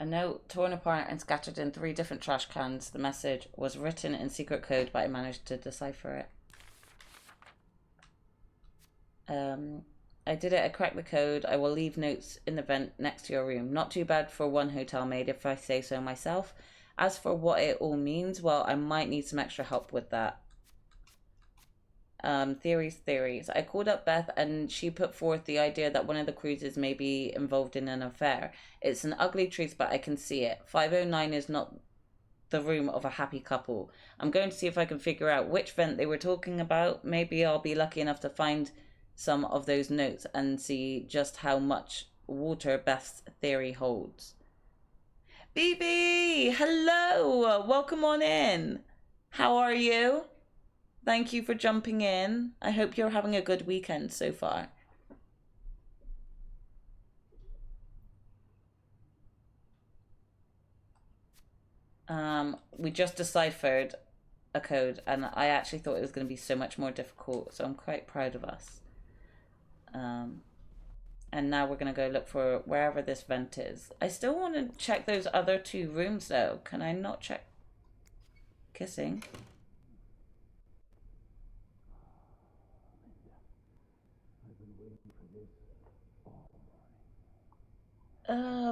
A note torn apart and scattered in 3 different trash cans. The message was written in secret code, but I managed to decipher it. I did it. I cracked the code. I will leave notes in the vent next to your room. Not too bad for one hotel maid, if I say so myself. As for what it all means, well, I might need some extra help with that. Theories. I called up Beth and she put forth the idea that one of the Cruzes may be involved in an affair. It's an ugly truth, but I can see it. 509 is not the room of a happy couple. I'm going to see if I can figure out which vent they were talking about. Maybe I'll be lucky enough to find some of those notes and see just how much water Beth's theory holds. BB! Hello! Welcome on in. How are you? Thank you for jumping in. I hope you're having a good weekend so far. We just deciphered a code and I actually thought it was going to be so much more difficult, so I'm quite proud of us. And now we're going to go look for wherever this vent is. I still want to check those other 2 rooms though. Can I not check kissing?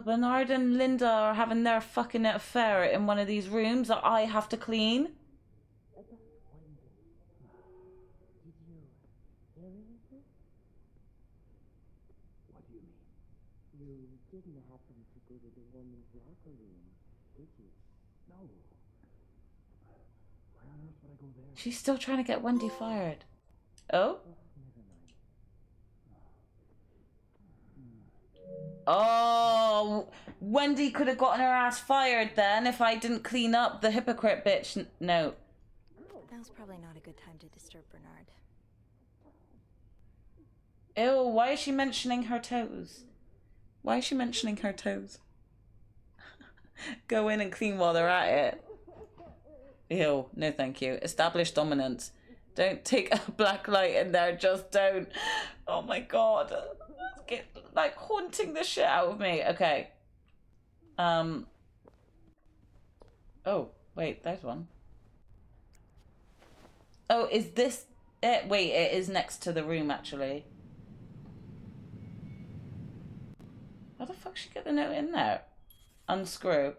Bernard and Linda are having their fucking affair in one of these rooms that I have to clean.
What do you mean? You didn't happen to go to the woman's locker room, did you? No. Why on earth would I go there?
She's still trying to get Wendy fired. Oh? Oh, Wendy could have gotten her ass fired then if I didn't clean up the hypocrite bitch note.
Now's probably not a good time to disturb Bernard.
Ew, why is she mentioning her toes? Why is she mentioning her toes? Go in and clean while they're at it. Ew, no thank you. Established dominance. Don't take a black light in there. Just don't. Oh my god. It's get, like, haunting the shit out of me. Okay. Oh, wait, there's one. Oh, is this it? Wait, it is next to the room, actually. How the fuck she get the note in there? Unscrew.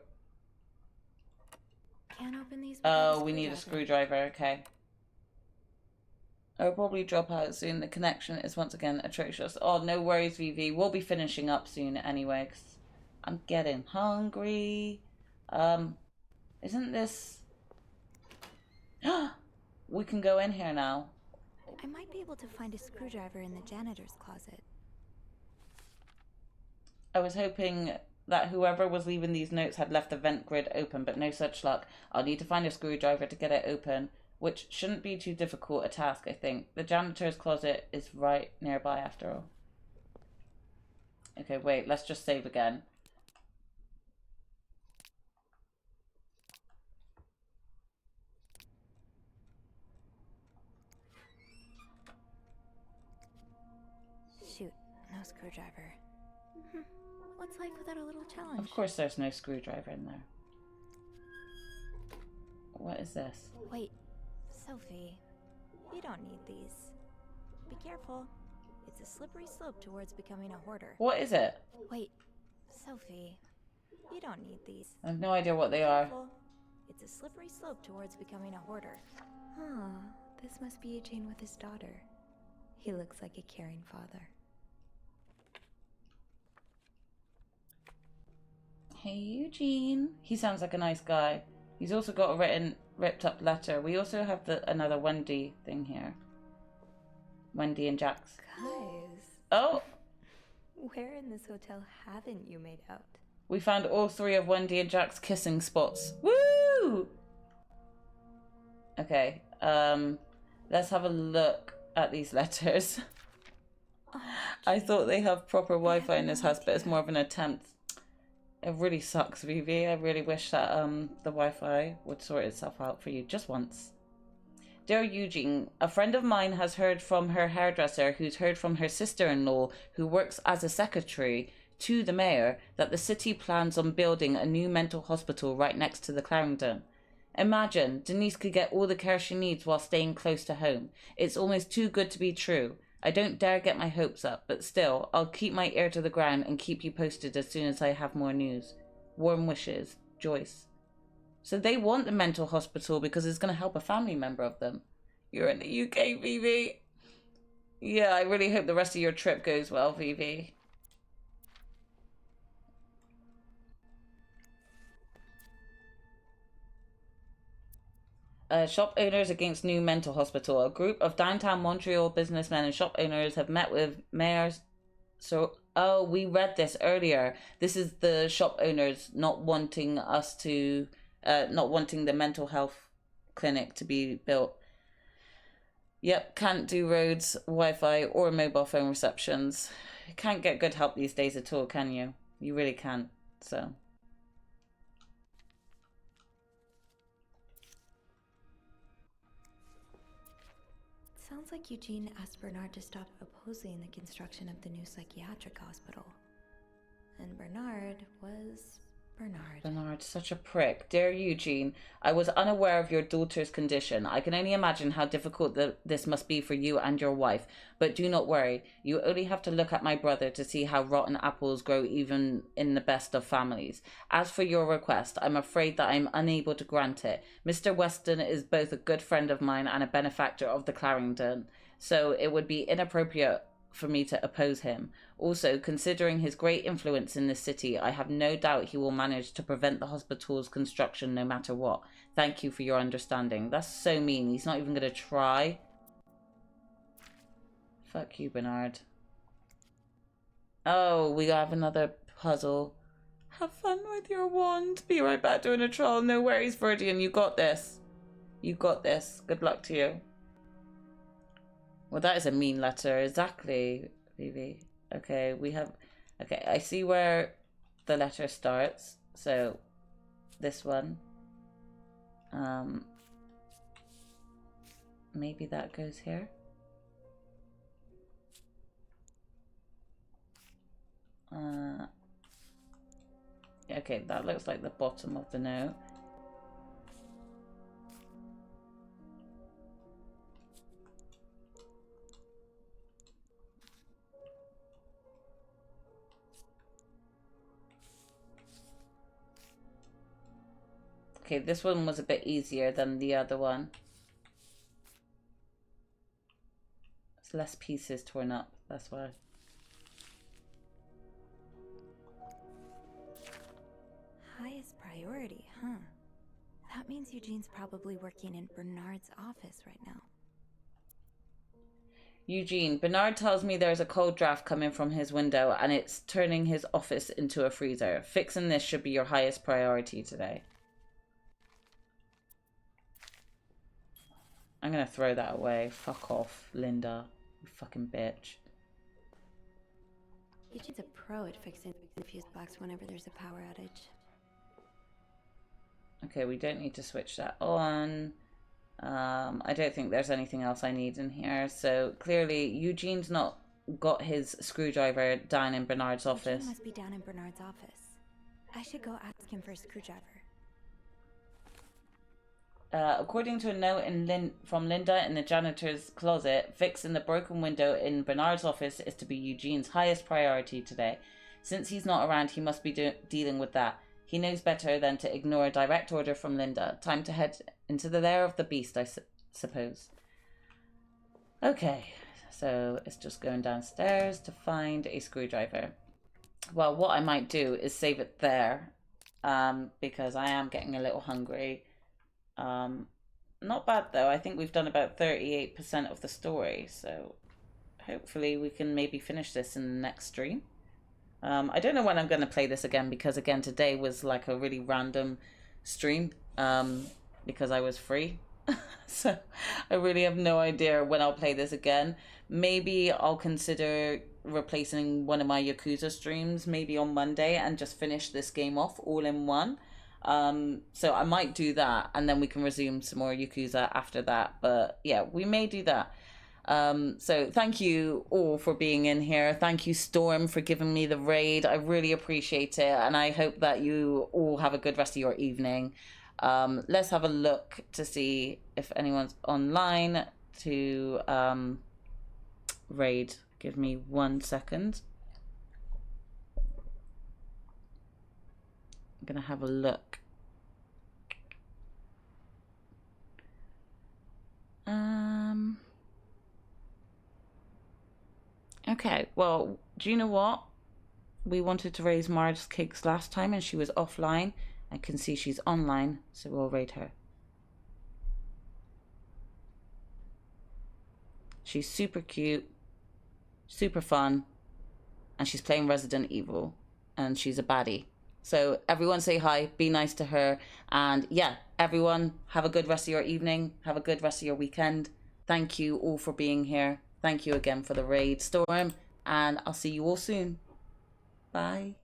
Can't open these.
Oh, we need a screwdriver. Okay. I'll probably drop out soon. The connection is once again atrocious. Oh, no worries, Vivi. We'll be finishing up soon anyway, 'cause I'm getting hungry. Isn't this... We can go in here now.
I might be able to find a screwdriver in the janitor's closet.
I was hoping that whoever was leaving these notes had left the vent grid open, but no such luck. I'll need to find a screwdriver to get it open, which shouldn't be too difficult a task, I think. The janitor's closet is right nearby after all. Okay, wait, let's just save again.
Shoot, no screwdriver. What's life without a little challenge?
Of course there's no screwdriver in there. What is this?
Wait, Sophie, you don't need these. Be careful. It's a slippery slope towards becoming a hoarder.
What is it?
Wait, Sophie, you don't need these.
I have no idea what they are.
Careful. It's a slippery slope towards becoming a hoarder. Huh, this must be Eugene with his daughter. He looks like a caring father.
Hey, Eugene. He sounds like a nice guy. He's also got a ripped up letter. We also have another Wendy thing here. Wendy and Jax.
Guys.
Oh!
Where in this hotel haven't you made out?
We found all three of Wendy and Jack's kissing spots. Woo! Okay, let's have a look at these letters.
Oh,
I thought they have proper Wi-Fi in this house, but it's more of an attempt. It really sucks, Vivi. I really wish that the Wi-Fi would sort itself out for you just once. Dear Eugene, a friend of mine has heard from her hairdresser, who's heard from her sister-in-law, who works as a secretary to the mayor, that the city plans on building a new mental hospital right next to the Clarendon. Imagine, Denise could get all the care she needs while staying close to home. It's almost too good to be true. I don't dare get my hopes up, but still, I'll keep my ear to the ground and keep you posted as soon as I have more news. Warm wishes, Joyce. So they want the mental hospital because it's going to help a family member of them. You're in the UK, Vivi. Yeah, I really hope the rest of your trip goes well, Vivi. Shop owners against new mental hospital. A group of downtown Montreal businessmen and shop owners have met with mayors. So, oh, we read this earlier. This is the shop owners not wanting us to, not wanting the mental health clinic to be built. Yep, can't do roads, Wi-Fi, or mobile phone receptions. You can't get good help these days at all, can you? You really can't, so...
Sounds like Eugene asked Bernard to stop opposing the construction of the new psychiatric hospital. And Bernard was Bernard.
Bernard, such a prick. Dear Eugene, I was unaware of your daughter's condition. I can only imagine how difficult this must be for you and your wife. But do not worry. You only have to look at my brother to see how rotten apples grow even in the best of families. As for your request, I'm afraid that I'm unable to grant it. Mr. Weston is both a good friend of mine and a benefactor of the Clarendon, so it would be inappropriate for me to oppose him. Also, considering his great influence in this city, I have no doubt he will manage to prevent the hospital's construction no matter what. Thank you for your understanding. That's so mean. He's not even going to try. Fuck you, Bernard. Oh, we have another puzzle. Have fun with your wand. Be right back doing a trial. No worries, Verdian. You got this. You got this. Good luck to you. Well, that is a mean letter. Exactly, Vivi. Okay, we have... Okay, I see where the letter starts. So, this one. maybe that goes here. Okay, that looks like the bottom of the note. Okay, this one was a bit easier than the other one. It's less pieces torn up, that's why.
Highest priority, huh? That means Eugene's probably working in Bernard's office right now.
Eugene, Bernard tells me there's a cold draft coming from his window and it's turning his office into a freezer. Fixing this should be your highest priority today. I'm gonna throw that away. Fuck off, Linda. You fucking bitch.
Eugene's a pro at fixing the fuse box whenever there's a power outage.
Okay, we don't need to switch that on. I don't think there's anything else I need in here. So clearly Eugene's not got his screwdriver down in Bernard's office.
Eugene must be down in Bernard's office. I should go ask him for a screwdriver.
According to a note from Linda in the janitor's closet, fixing the broken window in Bernard's office is to be Eugene's highest priority today. Since he's not around, he must be dealing with that. He knows better than to ignore a direct order from Linda. Time to head into the lair of the beast, I suppose. Okay, so it's just going downstairs to find a screwdriver. Well, what I might do is save it there, because I am getting a little hungry. Not bad though. I think we've done about 38% of the story, so hopefully we can maybe finish this in the next stream. I don't know when I'm going to play this again, because again today was like a really random stream, because I was free. So I really have no idea when I'll play this again. Maybe I'll consider replacing one of my Yakuza streams maybe on Monday and just finish this game off all in one. So I might do that and then we can resume some more Yakuza after that. But yeah, we may do that. So thank you all for being in here. Thank you, Storm, for giving me the raid. I really appreciate it. And I hope that you all have a good rest of your evening. Let's have a look to see if anyone's online to raid. Give me 1 second. I'm gonna have a look. Okay, well, do you know what? We wanted to raise Mars Cakes last time and she was offline. I can see she's online, so we'll raid her. She's super cute, super fun, and she's playing Resident Evil, and she's a baddie. So everyone say hi, be nice to her, and yeah, everyone have a good rest of your evening, have a good rest of your weekend. Thank you all for being here. Thank you again for the raid, Storm, and I'll see you all soon. Bye.